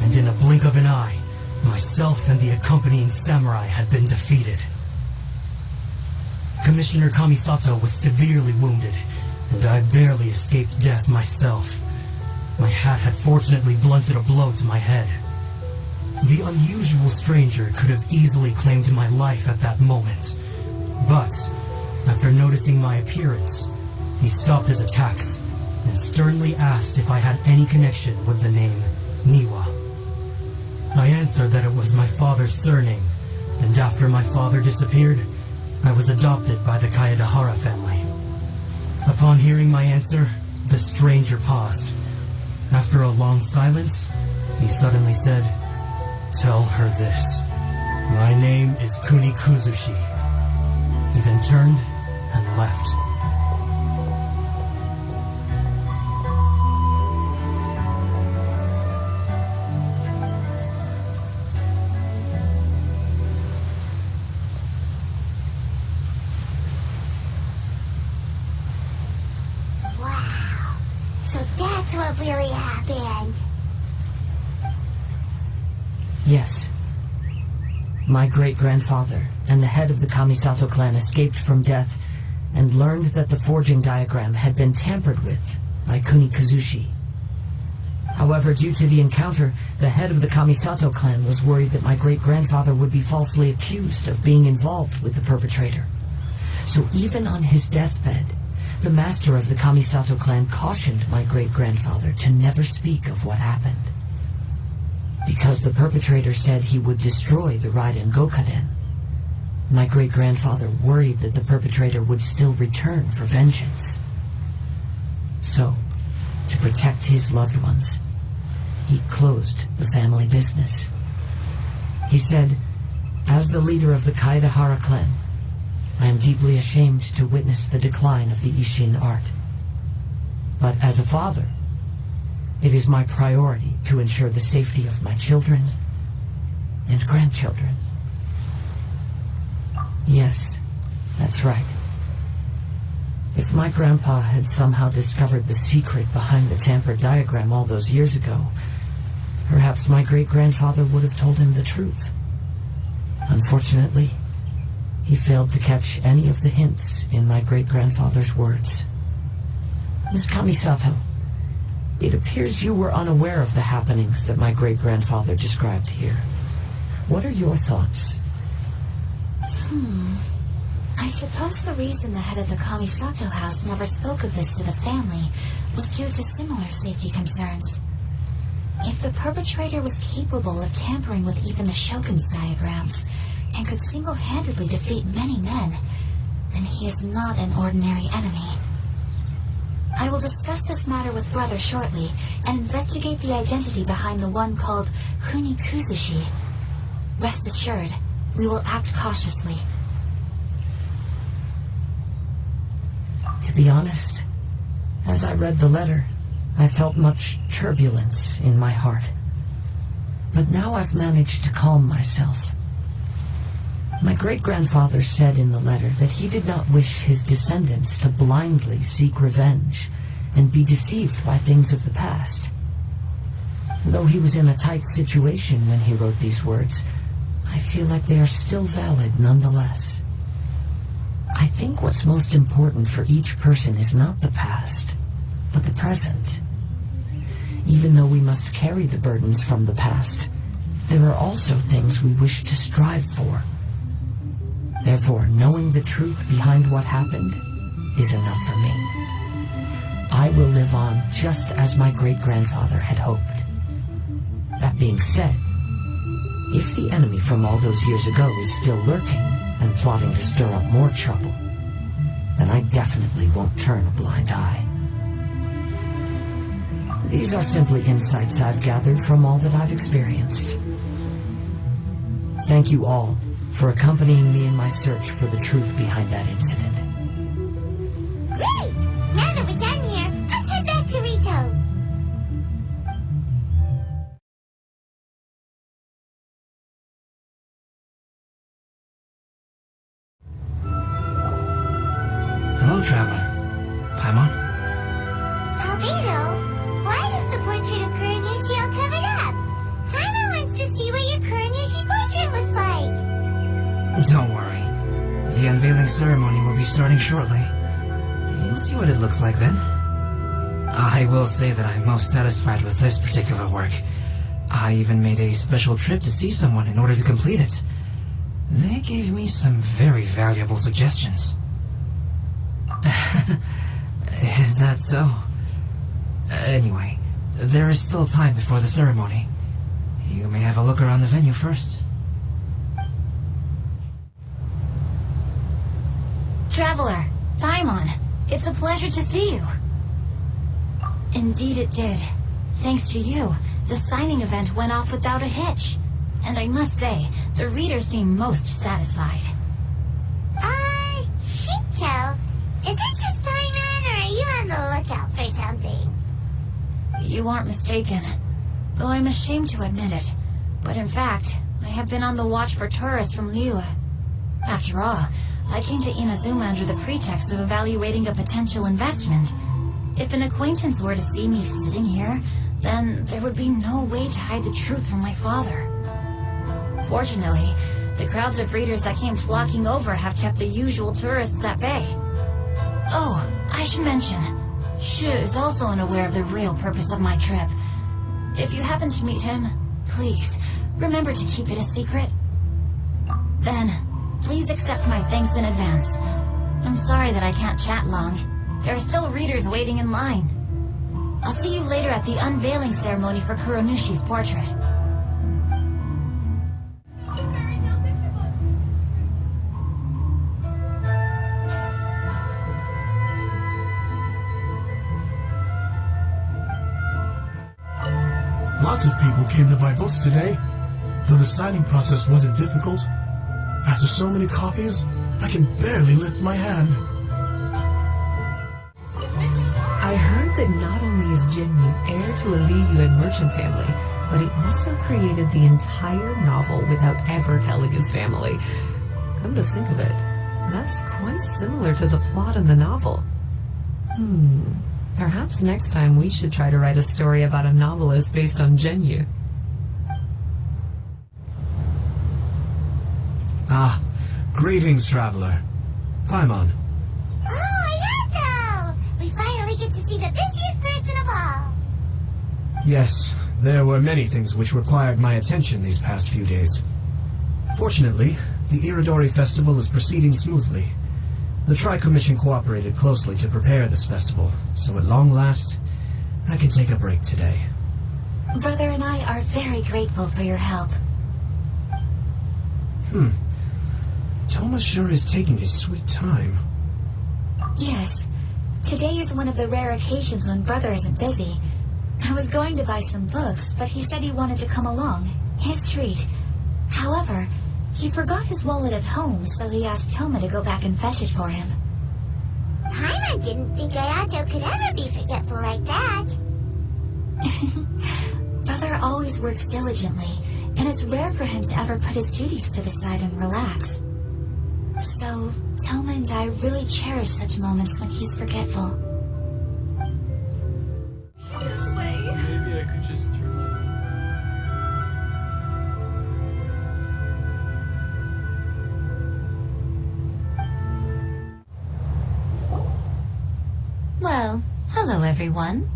and in a blink of an eye, myself and the accompanying samurai had been defeated. Commissioner Kamisato was severely wounded, and I barely escaped death myself. My hat had fortunately blunted a blow to my head. The unusual stranger could have easily claimed my life at that moment, but after noticing my appearance, he stopped his attacks and sternly asked if I had any connection with the name Niwa. I answered that it was my father's surname, and after my father disappeared, I was adopted by the Kaedahara family. Upon hearing my answer, the stranger paused. After a long silence, he suddenly said, "Tell her this. My name is Kuni Kuzushi." He then turned and left. That's what really happened. Yes. My great-grandfather and the head of the Kamisato clan escaped from death and learned that the forging diagram had been tampered with by Kuni Kazushi. However, due to the encounter, the head of the Kamisato clan was worried that my great-grandfather would be falsely accused of being involved with the perpetrator. So even on his deathbed, the master of the Kamisato clan cautioned my great-grandfather to never speak of what happened. Because the perpetrator said he would destroy the Raiden Gokaden, my great-grandfather worried that the perpetrator would still return for vengeance. So, to protect his loved ones, he closed the family business. He said, "As the leader of the Kaedahara clan, I am deeply ashamed to witness the decline of the Ishin art. But as a father, it is my priority to ensure the safety of my children and grandchildren." Yes, that's right. If my grandpa had somehow discovered the secret behind the tampered diagram all those years ago, perhaps my great-grandfather would have told him the truth. Unfortunately, he failed to catch any of the hints in my great-grandfather's words. Miss Kamisato, it appears you were unaware of the happenings that my great-grandfather described here. What are your thoughts? I suppose the reason the head of the Kamisato house never spoke of this to the family was due to similar safety concerns. If the perpetrator was capable of tampering with even the Shogun's diagrams and could single-handedly defeat many men, then he is not an ordinary enemy. I will discuss this matter with Brother shortly and investigate the identity behind the one called Kuni Kuzushi. Rest assured, we will act cautiously. To be honest, as I read the letter, I felt much turbulence in my heart. But now I've managed to calm myself. My great-grandfather said in the letter that he did not wish his descendants to blindly seek revenge and be deceived by things of the past. Though he was in a tight situation when he wrote these words, I feel like they are still valid nonetheless. I think what's most important for each person is not the past, but the present. Even though we must carry the burdens from the past, there are also things we wish to strive for. Therefore, knowing the truth behind what happened is enough for me. I will live on just as my great-grandfather had hoped. That being said, if the enemy from all those years ago is still lurking and plotting to stir up more trouble, then I definitely won't turn a blind eye. These are simply insights I've gathered from all that I've experienced. Thank you all for accompanying me in my search for the truth behind that incident. Great! Now that we're done here, let's head back to Rito. Hello, traveler. Paimon? Albedo, why does the portrait of Kuronyushi all covered up? Hana wants to see what your Kuronyushi portrait looks like. Don't worry. The unveiling ceremony will be starting shortly. You'll see what it looks like then. I will say that I'm most satisfied with this particular work. I even made a special trip to see someone in order to complete it. They gave me some very valuable suggestions. Is that so? Anyway, there is still time before the ceremony. You may have a look around the venue first. Traveler, Paimon, it's a pleasure to see you. Indeed it did. Thanks to you, the signing event went off without a hitch. And I must say, the readers seem most satisfied. Shinto, is it just Paimon, or are you on the lookout for something? You aren't mistaken. Though I'm ashamed to admit it. But in fact, I have been on the watch for tourists from Liyue. After all, I came to Inazuma under the pretext of evaluating a potential investment. If an acquaintance were to see me sitting here, then there would be no way to hide the truth from my father. Fortunately, the crowds of readers that came flocking over have kept the usual tourists at bay. Oh, I should mention, Shu is also unaware of the real purpose of my trip. If you happen to meet him, please, remember to keep it a secret. Then, please accept my thanks in advance. I'm sorry that I can't chat long. There are still readers waiting in line. I'll see you later at the unveiling ceremony for Kuronushi's portrait. Lots of people came to buy books today. Though the signing process wasn't difficult, after so many copies, I can barely lift my hand. I heard that not only is Jinyu heir to a Liyue merchant family, but he also created the entire novel without ever telling his family. Come to think of it, that's quite similar to the plot in the novel. Perhaps next time we should try to write a story about a novelist based on Jinyu. Ah, greetings, traveler. Paimon. Oh, Ayato! We finally get to see the busiest person of all. Yes, there were many things which required my attention these past few days. Fortunately, the Irodori Festival is proceeding smoothly. The Tri-Commission cooperated closely to prepare this festival, so at long last, I can take a break today. Brother and I are very grateful for your help. Thomas sure is taking his sweet time. Yes. Today is one of the rare occasions when Brother isn't busy. I was going to buy some books, but he said he wanted to come along. His treat. However, he forgot his wallet at home, so he asked Toma to go back and fetch it for him. Paimon didn't think Ayato could ever be forgetful like that. Brother always works diligently, and it's rare for him to ever put his duties to the side and relax. So, Toma and I really cherish such moments when he's forgetful. everyone.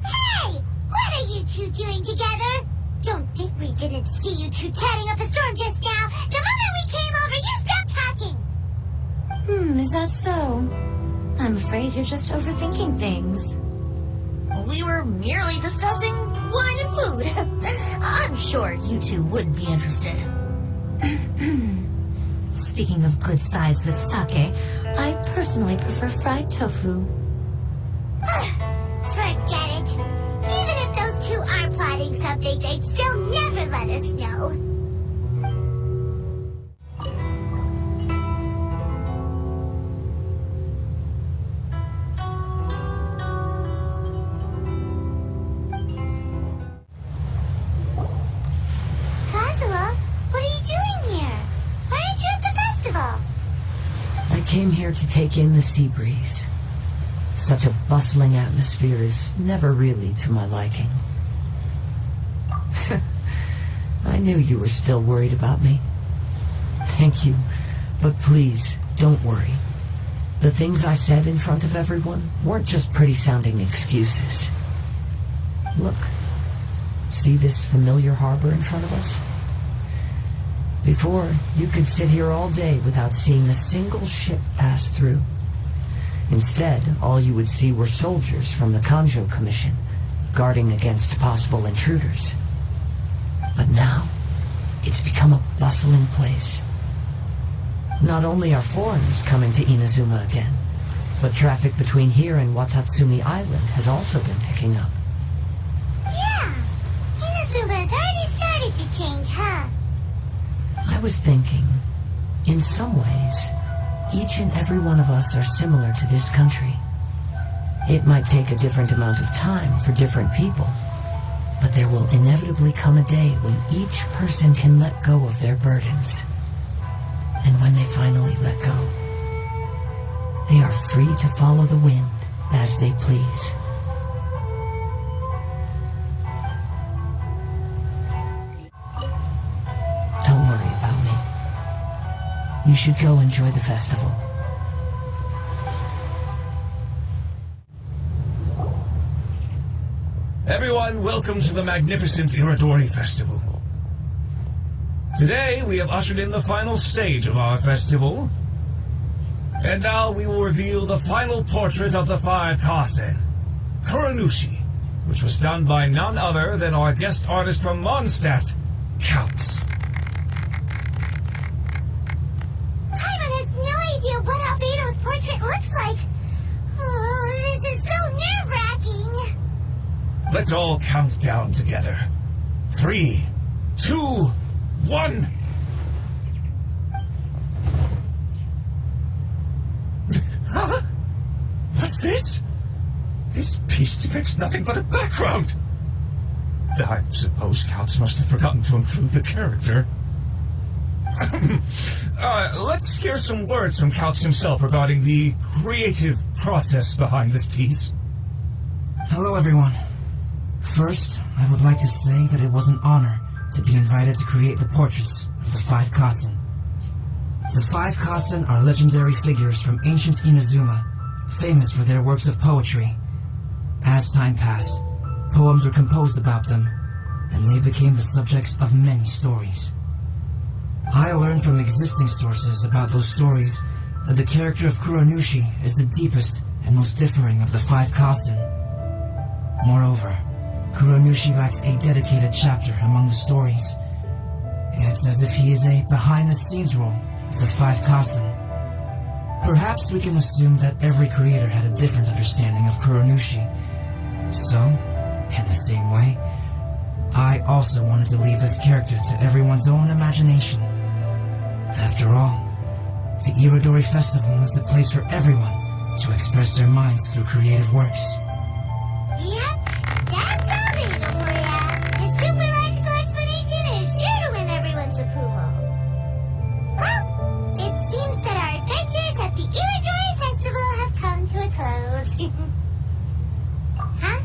Hey! What are you two doing together? Don't think we didn't see you two chatting up a storm just now. The moment we came over, you stopped talking. Is that so? I'm afraid you're just overthinking things. We were merely discussing wine and food. I'm sure you two wouldn't be interested. Speaking of good sides with sake, I personally prefer fried tofu. Forget it. Even if those two are plotting something, they'd still never let us know. I came here to take in the sea breeze. Such a bustling atmosphere is never really to my liking. I knew you were still worried about me. Thank you, but please, don't worry. The things I said in front of everyone weren't just pretty-sounding excuses. Look, see this familiar harbor in front of us? Before, you could sit here all day without seeing a single ship pass through. Instead, all you would see were soldiers from the Kanjo Commission, guarding against possible intruders. But now, it's become a bustling place. Not only are foreigners coming to Inazuma again, but traffic between here and Watatsumi Island has also been picking up. Yeah, Inazuma's already started to change, huh? I was thinking, in some ways, each and every one of us are similar to this country. It might take a different amount of time for different people, but there will inevitably come a day when each person can let go of their burdens. And when they finally let go, they are free to follow the wind as they please. Don't worry about me. You should go enjoy the festival. Everyone, welcome to the magnificent Irodori Festival. Today, we have ushered in the final stage of our festival. And now we will reveal the final portrait of the 5 Kasen, Kuronushi, which was done by none other than our guest artist from Mondstadt, Count. Paimon has no idea what Albedo's portrait looks like. Oh, this is so nerve-wracking. Let's all count down together. 3, 2, 1. Huh? What's this? This piece depicts nothing but a background. I suppose Counts must have forgotten to include the character. Let's hear some words from Counts himself regarding the creative process behind this piece. Hello, everyone. First, I would like to say that it was an honor to be invited to create the portraits of the 5 Kasen. The 5 Kasen are legendary figures from ancient Inazuma, famous for their works of poetry. As time passed, poems were composed about them, and they became the subjects of many stories. I learned from existing sources about those stories that the character of Kuronushi is the deepest and most differing of the 5 Kasen. Moreover, Kuronushi lacks a dedicated chapter among the stories. It's as if he is a behind-the-scenes role of the 5 Kasen. Perhaps we can assume that every creator had a different understanding of Kuronushi. So, in the same way, I also wanted to leave his character to everyone's own imagination. After all, the Irodori Festival is a place for everyone to express their minds through creative works. Yep, that's Albedo for ya. His super logical explanation is sure to win everyone's approval. Well, it seems that our adventures at the Irodori Festival have come to a close. Huh?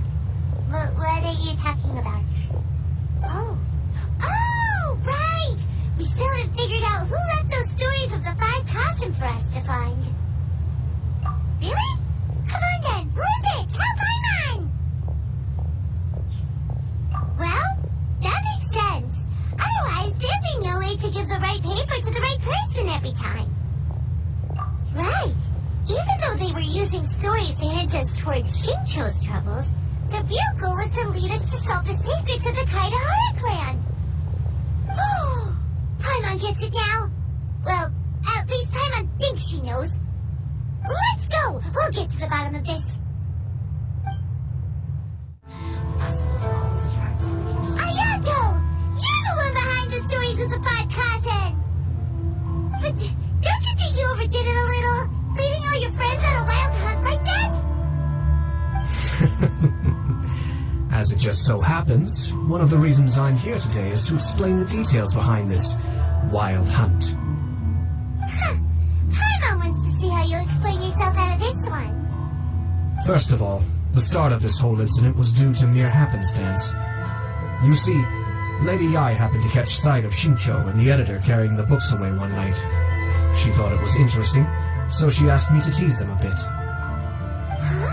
What are you talking about? Oh, right! We still haven't figured out who left those stories of the 5 Kasen for us to find. Really? Come on then, who is it? Help person every time. Right. Even though they were using stories to hint us toward Shincho's troubles, the real goal was to lead us to solve the secrets of the Kaidahara clan. Oh, Paimon gets it now. Well, at least Paimon thinks she knows. Let's go! We'll get to the bottom of this. Ayato! You're the one behind the stories of the Five Kazen! But don't you think you overdid it a little? Leading all your friends on a wild hunt like that? As it just so happens, one of the reasons I'm here today is to explain the details behind this wild hunt. Huh. Paimon wants to see how you explain yourself out of this one. First of all, the start of this whole incident was due to mere happenstance. You see, Lady Yae happened to catch sight of Shincho and the editor carrying the books away one night. She thought it was interesting, so she asked me to tease them a bit. Huh?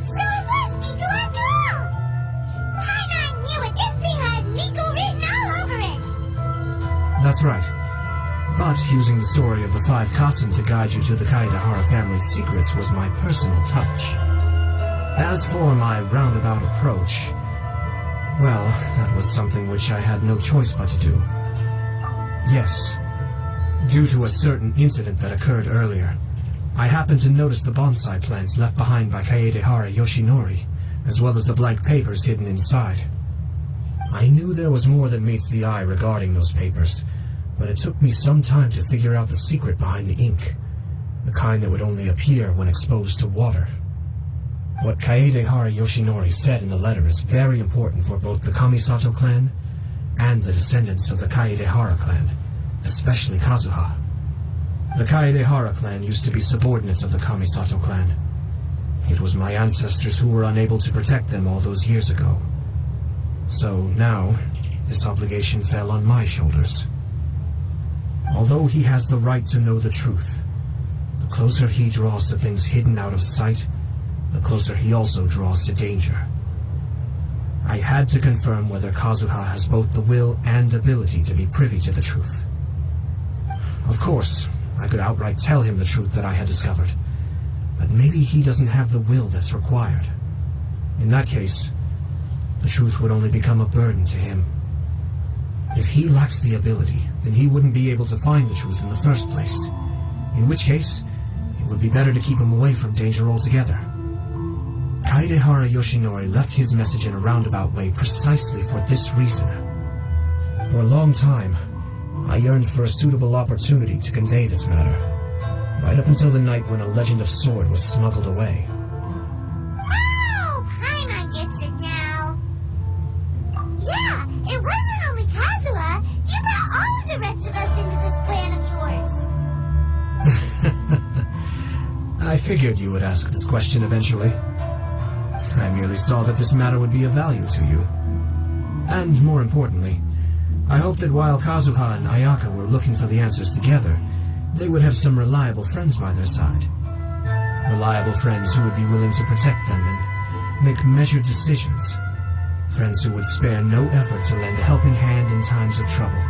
So it was Miko after all! Paimon knew it! This thing had Miko written all over it! That's right. But using the story of the Five Kazen to guide you to the Kaidahara family's secrets was my personal touch. As for my roundabout approach, well, that was something which I had no choice but to do. Yes, due to a certain incident that occurred earlier, I happened to notice the bonsai plants left behind by Kaedehara Yoshinori, as well as the blank papers hidden inside. I knew there was more than meets the eye regarding those papers, but it took me some time to figure out the secret behind the ink, the kind that would only appear when exposed to water. What Kaedehara Yoshinori said in the letter is very important for both the Kamisato clan and the descendants of the Kaedehara clan, especially Kazuha. The Kaedehara clan used to be subordinates of the Kamisato clan. It was my ancestors who were unable to protect them all those years ago. So now, this obligation fell on my shoulders. Although he has the right to know the truth, the closer he draws to things hidden out of sight, the closer he also draws to danger. I had to confirm whether Kazuha has both the will and ability to be privy to the truth. Of course, I could outright tell him the truth that I had discovered, but maybe he doesn't have the will that's required. In that case, the truth would only become a burden to him. If he lacks the ability, then he wouldn't be able to find the truth in the first place, in which case, it would be better to keep him away from danger altogether. Kaedehara Yoshinori left his message in a roundabout way precisely for this reason. For a long time, I yearned for a suitable opportunity to convey this matter, right up until the night when a legend of sword was smuggled away. Oh, Paimon gets it now. Yeah, it wasn't only Kazuha. You brought all of the rest of us into this plan of yours. I figured you would ask this question eventually. I merely saw that this matter would be of value to you. And more importantly, I hoped that while Kazuha and Ayaka were looking for the answers together, they would have some reliable friends by their side. Reliable friends who would be willing to protect them and make measured decisions. Friends who would spare no effort to lend a helping hand in times of trouble.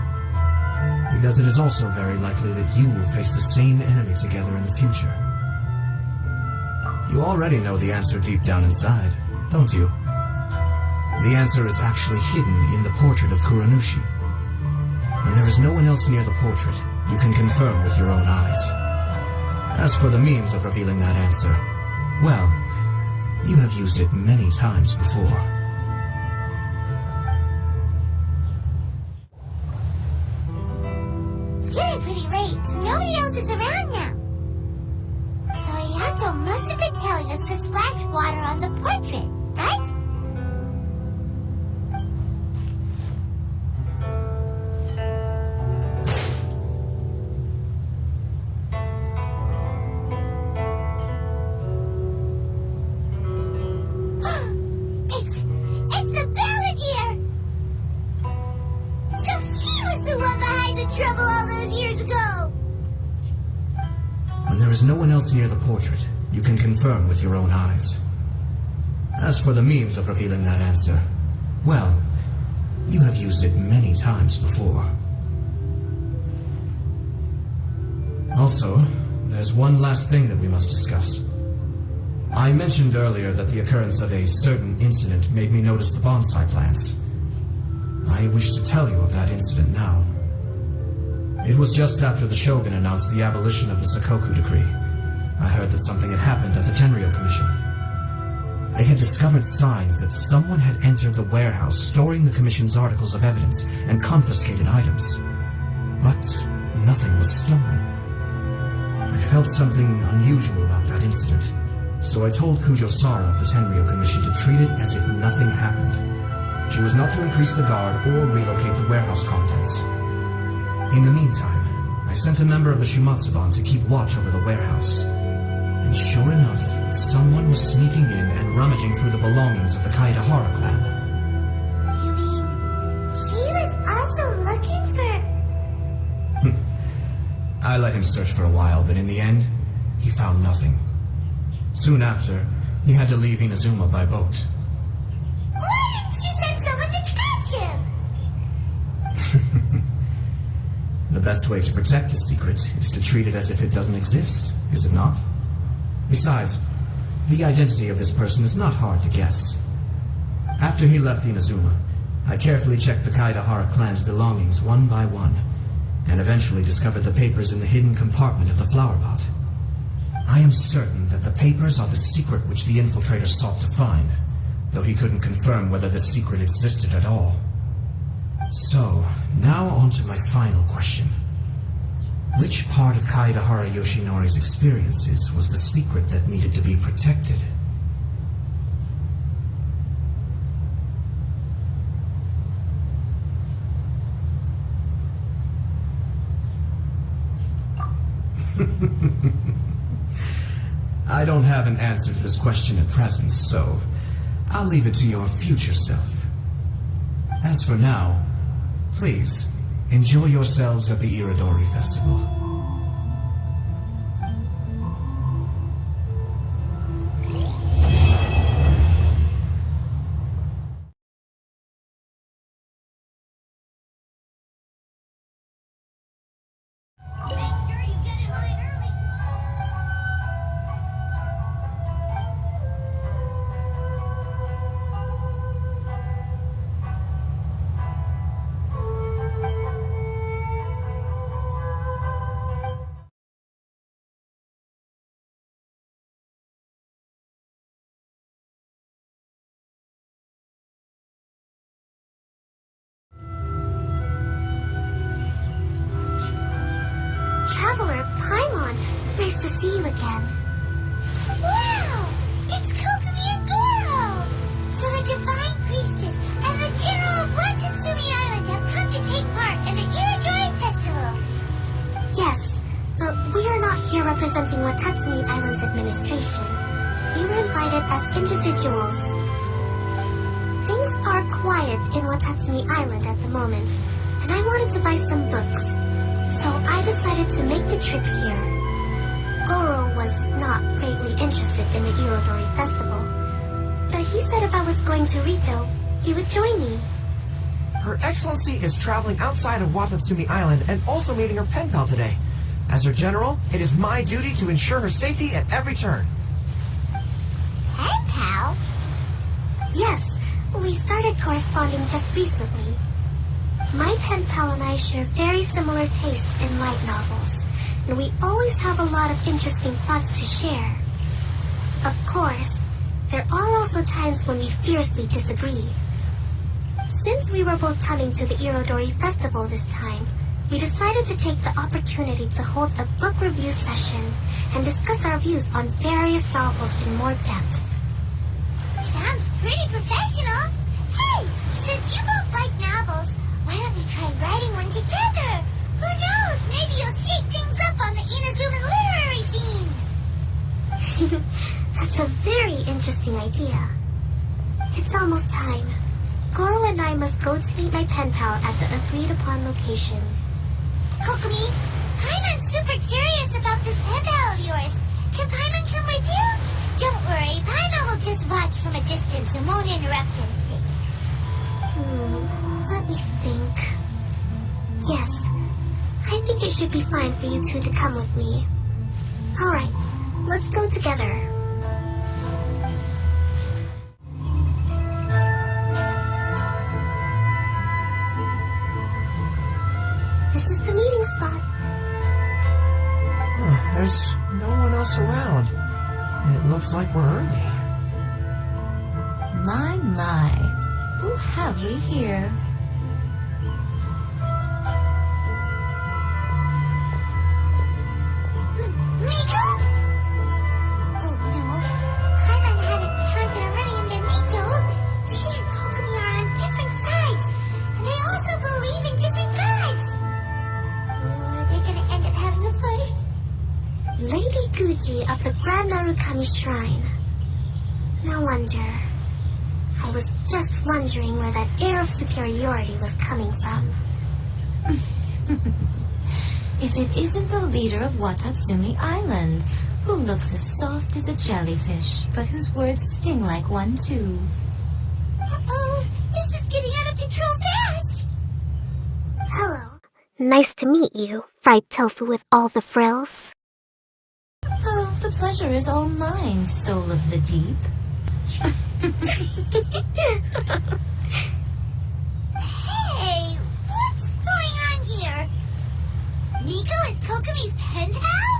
Because it is also very likely that you will face the same enemy together in the future. You already know the answer deep down inside, don't you? The answer is actually hidden in the portrait of Kuranushi. When there is no one else near the portrait, you can confirm with your own eyes. As for the means of revealing that answer, well, you have used it many times before. It's getting pretty late, so nobody else is around now. So Ayato must have been telling us to splash water on the portrait, right? It's the Balladeer! So he was the one behind the trouble all those years ago! When there is no one else near the portrait, you can confirm with your own eyes. As for the means of revealing that answer, well, you have used it many times before. Also, there's one last thing that we must discuss. I mentioned earlier that the occurrence of a certain incident made me notice the bonsai plants. I wish to tell you of that incident now. It was just after the Shogun announced the abolition of the Sakoku decree. I heard that something had happened at the Tenryou Commission. They had discovered signs that someone had entered the warehouse storing the Commission's articles of evidence and confiscated items. But nothing was stolen. I felt something unusual about that incident, so I told Kujo-Sara of the Tenryou Commission to treat it as if nothing happened. She was not to increase the guard or relocate the warehouse contents. In the meantime, I sent a member of the Shumatsuban to keep watch over the warehouse. And sure enough, someone was sneaking in and rummaging through the belongings of the Kaedahara clan. You mean, he was also looking for... I let him search for a while, but in the end, he found nothing. Soon after, he had to leave Inazuma by boat. Why didn't you send someone to catch him? The best way to protect the secret is to treat it as if it doesn't exist, is it not? Besides, the identity of this person is not hard to guess. After he left Inazuma, I carefully checked the Kaedahara clan's belongings one by one, and eventually discovered the papers in the hidden compartment of the flower pot. I am certain that the papers are the secret which the infiltrator sought to find, though he couldn't confirm whether the secret existed at all. So, now on to my final question. Which part of Kaedahara Yoshinori's experiences was the secret that needed to be protected? I don't have an answer to this question at present, so I'll leave it to your future self. As for now, please, enjoy yourselves at the Irodori Festival. Traveler Paimon, nice to see you again. Wow! It's Kokumi and Goro! So the Divine Priestess and the General of Watatsumi Island have come to take part in the Irodori Festival. Yes, but we are not here representing Watatsumi Island's administration. We were invited as individuals. Things are quiet in Watatsumi Island at the moment, and I wanted to buy some books. So I decided to make the trip here. Goro was not greatly interested in the Irodori Festival, but he said if I was going to Rito, he would join me. Her Excellency is traveling outside of Watatsumi Island and also meeting her pen pal today. As her general, it is my duty to ensure her safety at every turn. Pen pal? Yes, we started corresponding just recently. My pen pal and I share very similar tastes in light novels, and we always have a lot of interesting thoughts to share. Of course, there are also times when we fiercely disagree. Since we were both coming to the Irodori Festival this time, we decided to take the opportunity to hold a book review session and discuss our views on various novels in more depth. Sounds pretty professional. Hey, since you both like novels, why don't we try writing one together? Who knows? Maybe you'll shake things up on the Inazuman literary scene. That's a very interesting idea. It's almost time. Goro and I must go to meet my pen pal at the agreed-upon location. Kokumi, Paimon's super curious about this pen pal of yours. Can Paimon come with you? Don't worry, Paimon will just watch from a distance and won't interrupt anything. Let me think. Yes, I think it should be fine for you two to come with me. Alright, let's go together. This is the meeting spot. There's no one else around. It looks like we're early. My. Who have we here? Miko? Oh no, Paimon had a counter running into Miko. She and Kokomi are on different sides, and they also believe in different gods. Are they gonna end up having a fight? Lady Guji of the Grand Narukami Shrine. No wonder. I was just wondering where that air of superiority was coming from. If it isn't the leader of Watatsumi Island, who looks as soft as a jellyfish, but whose words sting like one too. Uh-oh, this is getting out of control fast! Hello. Nice to meet you, fried tofu with all the frills. Oh, the pleasure is all mine, soul of the deep. Hey, what's going on here? Miko is Kokomi's pen pal?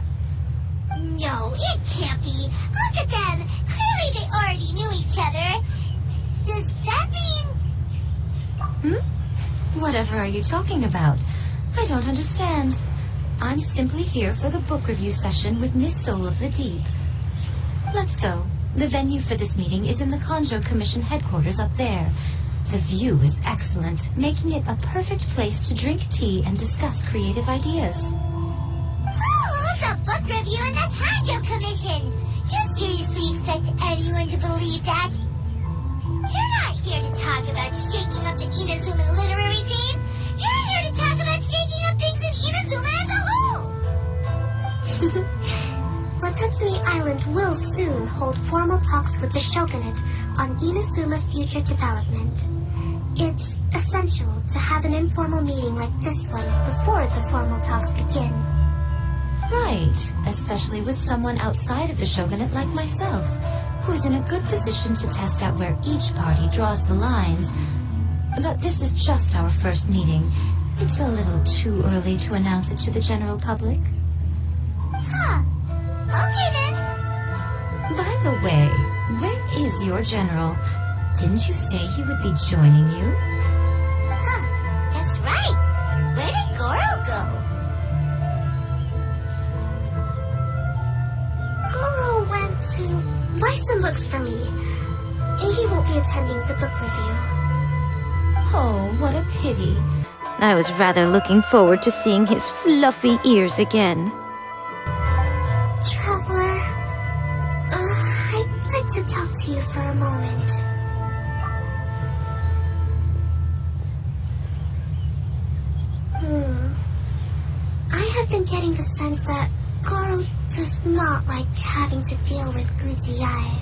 No, it can't be. Look at them. Clearly they already knew each other. Does that mean... Whatever are you talking about? I don't understand. I'm simply here for the book review session with Miss Soul of the Deep. Let's go. The venue for this meeting is in the Kanjo Commission headquarters up there. The view is excellent, making it a perfect place to drink tea and discuss creative ideas. Oh, the book review in the Kanjo Commission! You seriously expect anyone to believe that? You're not here to talk about shaking up the Inazuma literary scene. You're here to talk about shaking up things in Inazuma as a whole! Watatsumi Island will soon hold formal talks with the Shogunate on Inazuma's future development. It's essential to have an informal meeting like this one before the formal talks begin. Right, especially with someone outside of the Shogunate like myself, who is in a good position to test out where each party draws the lines. But this is just our first meeting. It's a little too early to announce it to the general public. Huh. Okay then. By the way, where is your general? Didn't you say he would be joining you? Huh, that's right. Where did Goro go? Goro went to buy some books for me. He won't be attending the book review. Oh, what a pity. I was rather looking forward to seeing his fluffy ears again. Traveler, I'd like to talk to you for a moment. I have been getting the sense that Goro does not like having to deal with Guji-ai.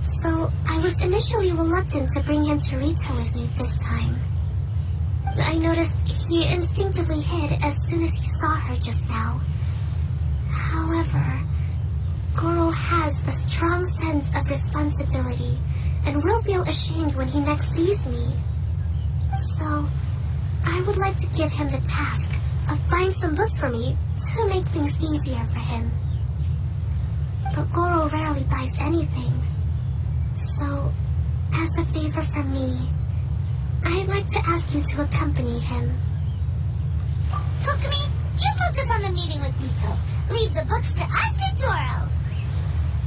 So I was initially reluctant to bring him to Rito with me this time. I noticed he instinctively hid as soon as he saw her just now. However, Goro has a strong sense of responsibility and will feel ashamed when he next sees me. So, I would like to give him the task of buying some books for me to make things easier for him. But Goro rarely buys anything. So, as a favor from me, I'd like to ask you to accompany him. Kokomi, you focus on the meeting with Miko. Leave the books to us and Goro.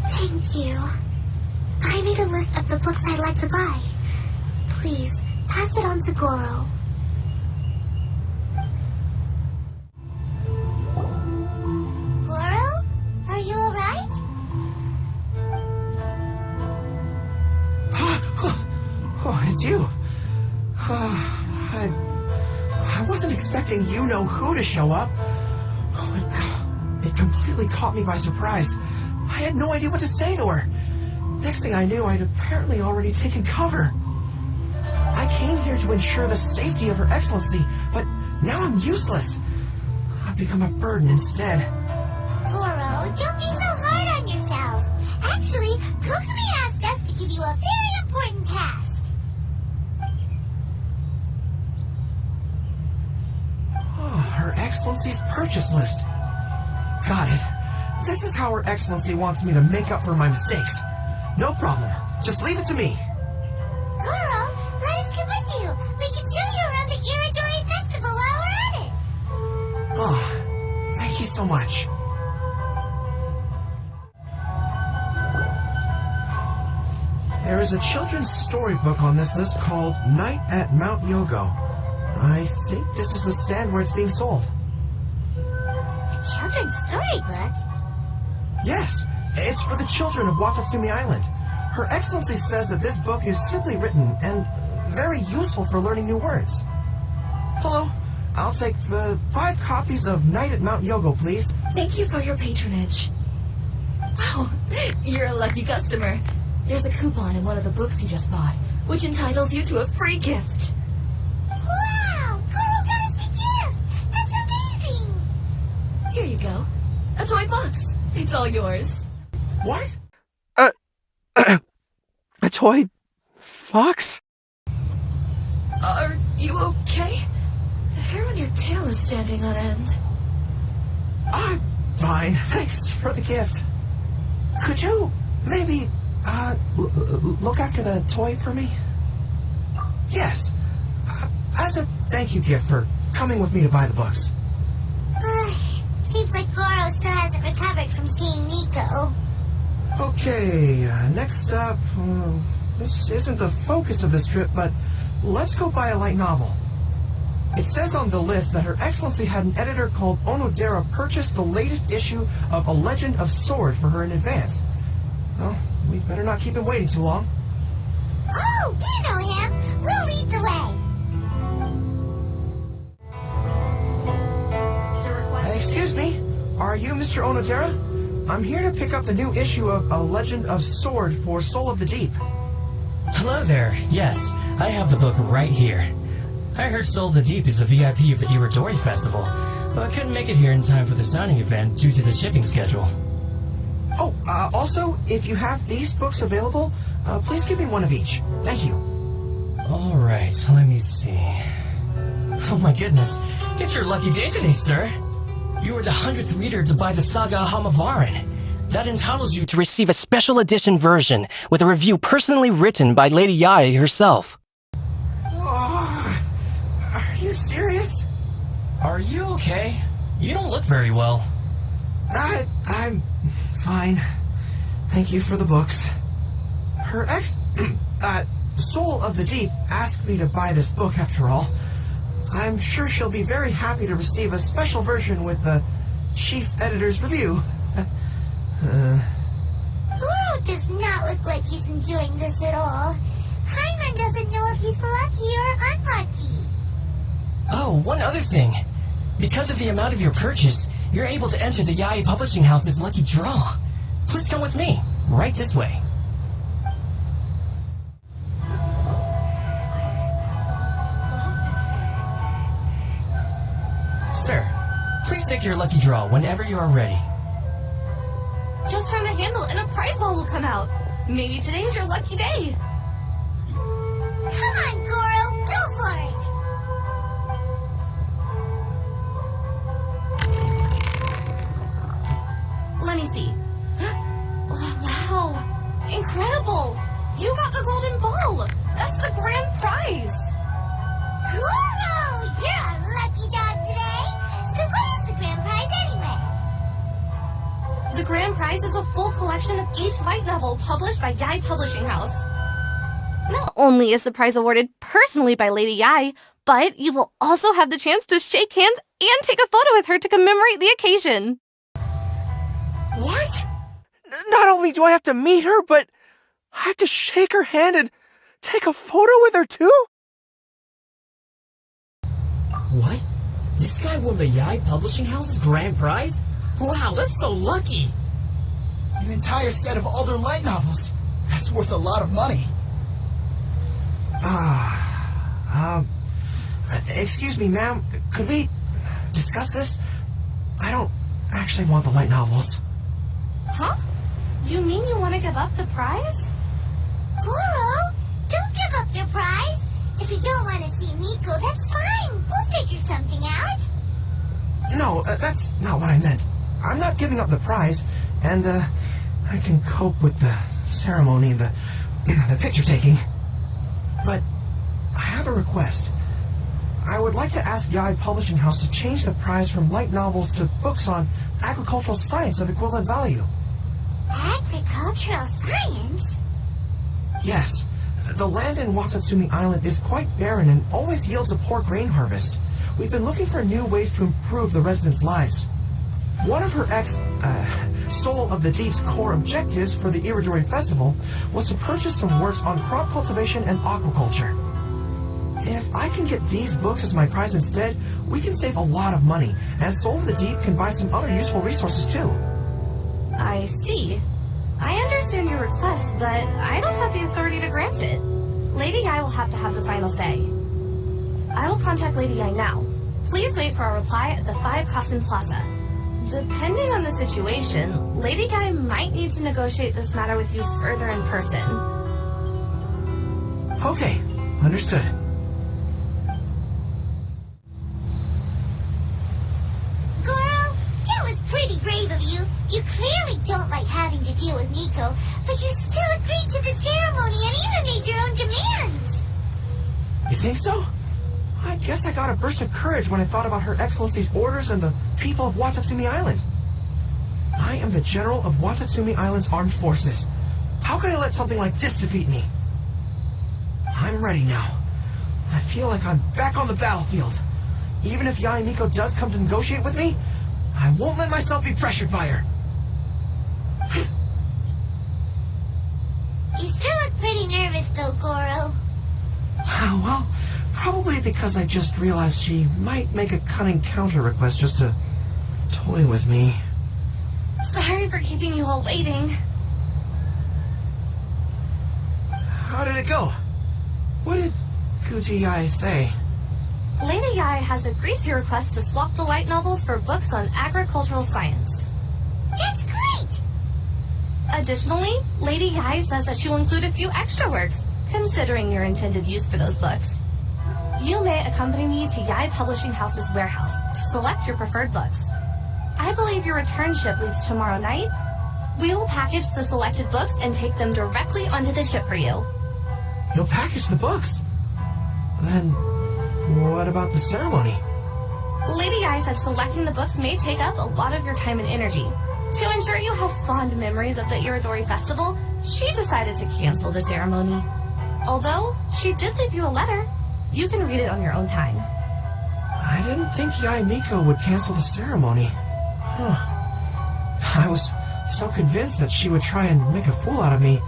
Thank you. I made a list of the books I'd like to buy. Please, pass it on to Goro. Goro? Are you alright? Oh, it's you. I wasn't expecting you-know-who to show up. Oh, it completely caught me by surprise. I had no idea what to say to her. Next thing I knew, I'd apparently already taken cover. I came here to ensure the safety of Her Excellency, but now I'm useless. I've become a burden instead. Goro, don't be so hard on yourself. Actually, Kokumi asked us to give you a very important task. Oh, Her Excellency's purchase list. Got it. This is how Her Excellency wants me to make up for my mistakes. No problem. Just leave it to me. Goro, let us come with you. We can show you around the Irodori Festival while we're at it. Oh, thank you so much. There is a children's storybook on this list called Night at Mount Yogo. I think this is the stand where it's being sold. A children's storybook? Yes, it's for the children of Watatsumi Island. Her Excellency says that this book is simply written and very useful for learning new words. Hello, I'll take 5 copies of Night at Mount Yogo, please. Thank you for your patronage. Wow, you're a lucky customer. There's a coupon in one of the books you just bought, which entitles you to a free gift. Wow, Goro got a free gift. That's amazing. Here you go. A toy box. It's all yours. What? A toy fox? Are you okay? The hair on your tail is standing on end. I'm fine. Thanks for the gift. Could you maybe, look after the toy for me? Yes. As a thank you gift for coming with me to buy the books. Seems like Goro still hasn't recovered from seeing Nico. Okay, next up, this isn't the focus of this trip, but let's go buy a light novel. It says on the list that Her Excellency had an editor called Onodera purchase the latest issue of A Legend of Sword for her in advance. Well, we better not keep him waiting too long. Oh, we know him. We'll lead the way. Excuse me, are you Mr. Onodera? I'm here to pick up the new issue of A Legend of Sword for Soul of the Deep. Hello there. Yes, I have the book right here. I heard Soul of the Deep is a VIP of the Irodori Festival, but I couldn't make it here in time for the signing event due to the shipping schedule. Oh, also, if you have these books available, please give me one of each. Thank you. Alright, let me see. Oh my goodness, it's your lucky day today, sir. You were the 100th reader to buy the Saga Hamavaran. That entitles you to receive a special edition version with a review personally written by Lady Yae herself. Oh, are you serious? Are you okay? You don't look very well. I'm fine. Thank you for the books. Her Soul of the Deep asked me to buy this book after all. I'm sure she'll be very happy to receive a special version with the chief editor's review. Goro does not look like he's enjoying this at all. Paimon doesn't know if he's lucky or unlucky. Oh, one other thing. Because of the amount of your purchase, you're able to enter the Yae Publishing House's lucky draw. Please come with me. Right this way. Sir, please take your lucky draw whenever you are ready. Just turn the handle and a prize ball will come out. Maybe today's your lucky day. Come on, Goro, go for it! Let me see. Oh, wow. Incredible! You got the golden ball! That's the grand prize! Goro, you're a lucky dog today! So what is the grand prize anyway? The grand prize is a full collection of each light novel published by Yae Publishing House. Not only is the prize awarded personally by Lady Yae, but you will also have the chance to shake hands and take a photo with her to commemorate the occasion. What? Not only do I have to meet her, but I have to shake her hand and take a photo with her too? What? This guy won the Yae Publishing House's grand prize? Wow, that's so lucky! An entire set of all their light novels. That's worth a lot of money. Excuse me, ma'am. Could we discuss this? I don't actually want the light novels. Huh? You mean you want to give up the prize? Goro, don't give up your prize. If you don't want to see Miko, that's fine. We'll figure something out. No, that's not what I meant. I'm not giving up the prize, and, I can cope with the ceremony, the picture taking. But I have a request. I would like to ask Yae Publishing House to change the prize from light novels to books on agricultural science of equivalent value. Agricultural science? Yes. The land in Watatsumi Island is quite barren and always yields a poor grain harvest. We've been looking for new ways to improve the residents' lives. One of her Soul of the Deep's core objectives for the Irodori Festival was to purchase some works on crop cultivation and aquaculture. If I can get these books as my prize instead, we can save a lot of money, and Soul of the Deep can buy some other useful resources too. I see. I understand your request, but I don't have the authority to grant it. Lady Yae will have to have the final say. I will contact Lady Yae now. Please wait for a reply at the 5 Kasen Plaza. Depending on the situation, Lady Yae might need to negotiate this matter with you further in person. Okay, understood. Goro, that was pretty brave of you. You clearly don't like having to deal with Miko, but you still agreed to the ceremony and even made your own demands. You think so? I guess I got a burst of courage when I thought about Her Excellency's orders and the people of Watatsumi Island. I am the General of Watatsumi Island's armed forces. How could I let something like this defeat me? I'm ready now. I feel like I'm back on the battlefield. Even if Yae Miko does come to negotiate with me, I won't let myself be pressured by her. You still look pretty nervous though, Goro. Well, probably because I just realized she might make a cunning counter request just to toy with me. Sorry for keeping you all waiting. How did it go? What did Guji Yae say? Lady Yae has agreed to your request to swap the light novels for books on agricultural science. That's great! Additionally, Lady Yae says that she will include a few extra works, considering your intended use for those books. You may accompany me to Yae Publishing House's warehouse to select your preferred books. I believe your return ship leaves tomorrow night. We will package the selected books and take them directly onto the ship for you. You'll package the books? Then, what about the ceremony? Lady Yae said selecting the books may take up a lot of your time and energy. To ensure you have fond memories of the Irodori Festival, she decided to cancel the ceremony. Although, she did leave you a letter. You can read it on your own time. I didn't think Yae Miko would cancel the ceremony. I was so convinced that she would try and make a fool out of me.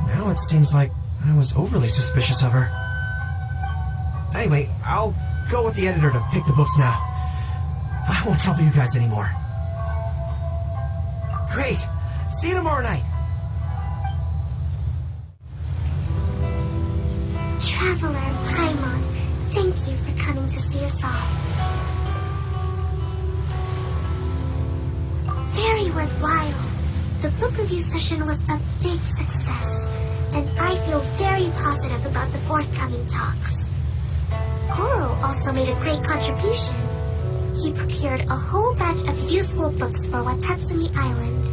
Now it seems like I was overly suspicious of her. Anyway, I'll go with the editor to pick the books now. I won't trouble you guys anymore. Great! See you tomorrow night! Traveler Paimon, thank you for coming to see us off. Very worthwhile. The book review session was a big success, and I feel very positive about the forthcoming talks. Goro also made a great contribution. He procured a whole batch of useful books for Watatsumi Island.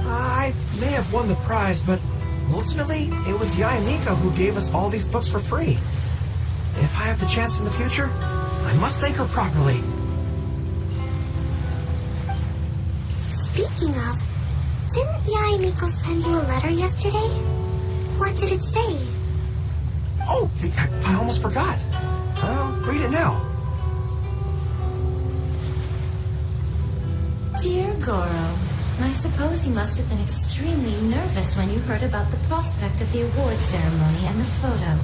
I may have won the prize, but ultimately, it was Yae Miko who gave us all these books for free. If I have the chance in the future, I must thank her properly. Speaking of, didn't Yae Miko send you a letter yesterday? What did it say? Oh, I almost forgot. I'll read it now. Dear Goro, I suppose you must have been extremely nervous when you heard about the prospect of the award ceremony and the photo.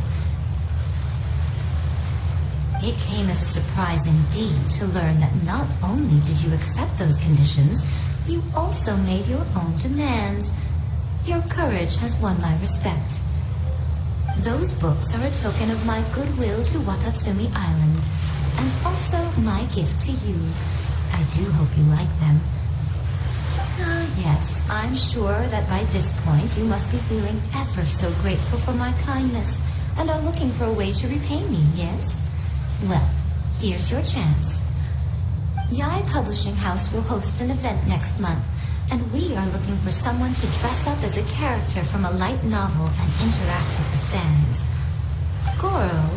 It came as a surprise indeed to learn that not only did you accept those conditions, you also made your own demands. Your courage has won my respect. Those books are a token of my goodwill to Watatsumi Island, and also my gift to you, I do hope you like them. Ah, yes, I'm sure that by this point you must be feeling ever so grateful for my kindness and are looking for a way to repay me, yes? Well, here's your chance. Yai Publishing House will host an event next month, and we are looking for someone to dress up as a character from a light novel and interact with the fans. Goro,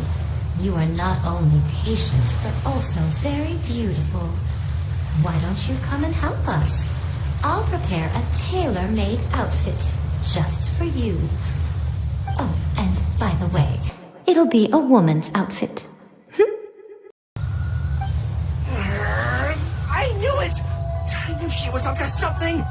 you are not only patient, but also very beautiful. Why don't you come and help us? I'll prepare a tailor-made outfit just for you. Oh, and by the way, it'll be a woman's outfit. I knew it! I knew she was up to something!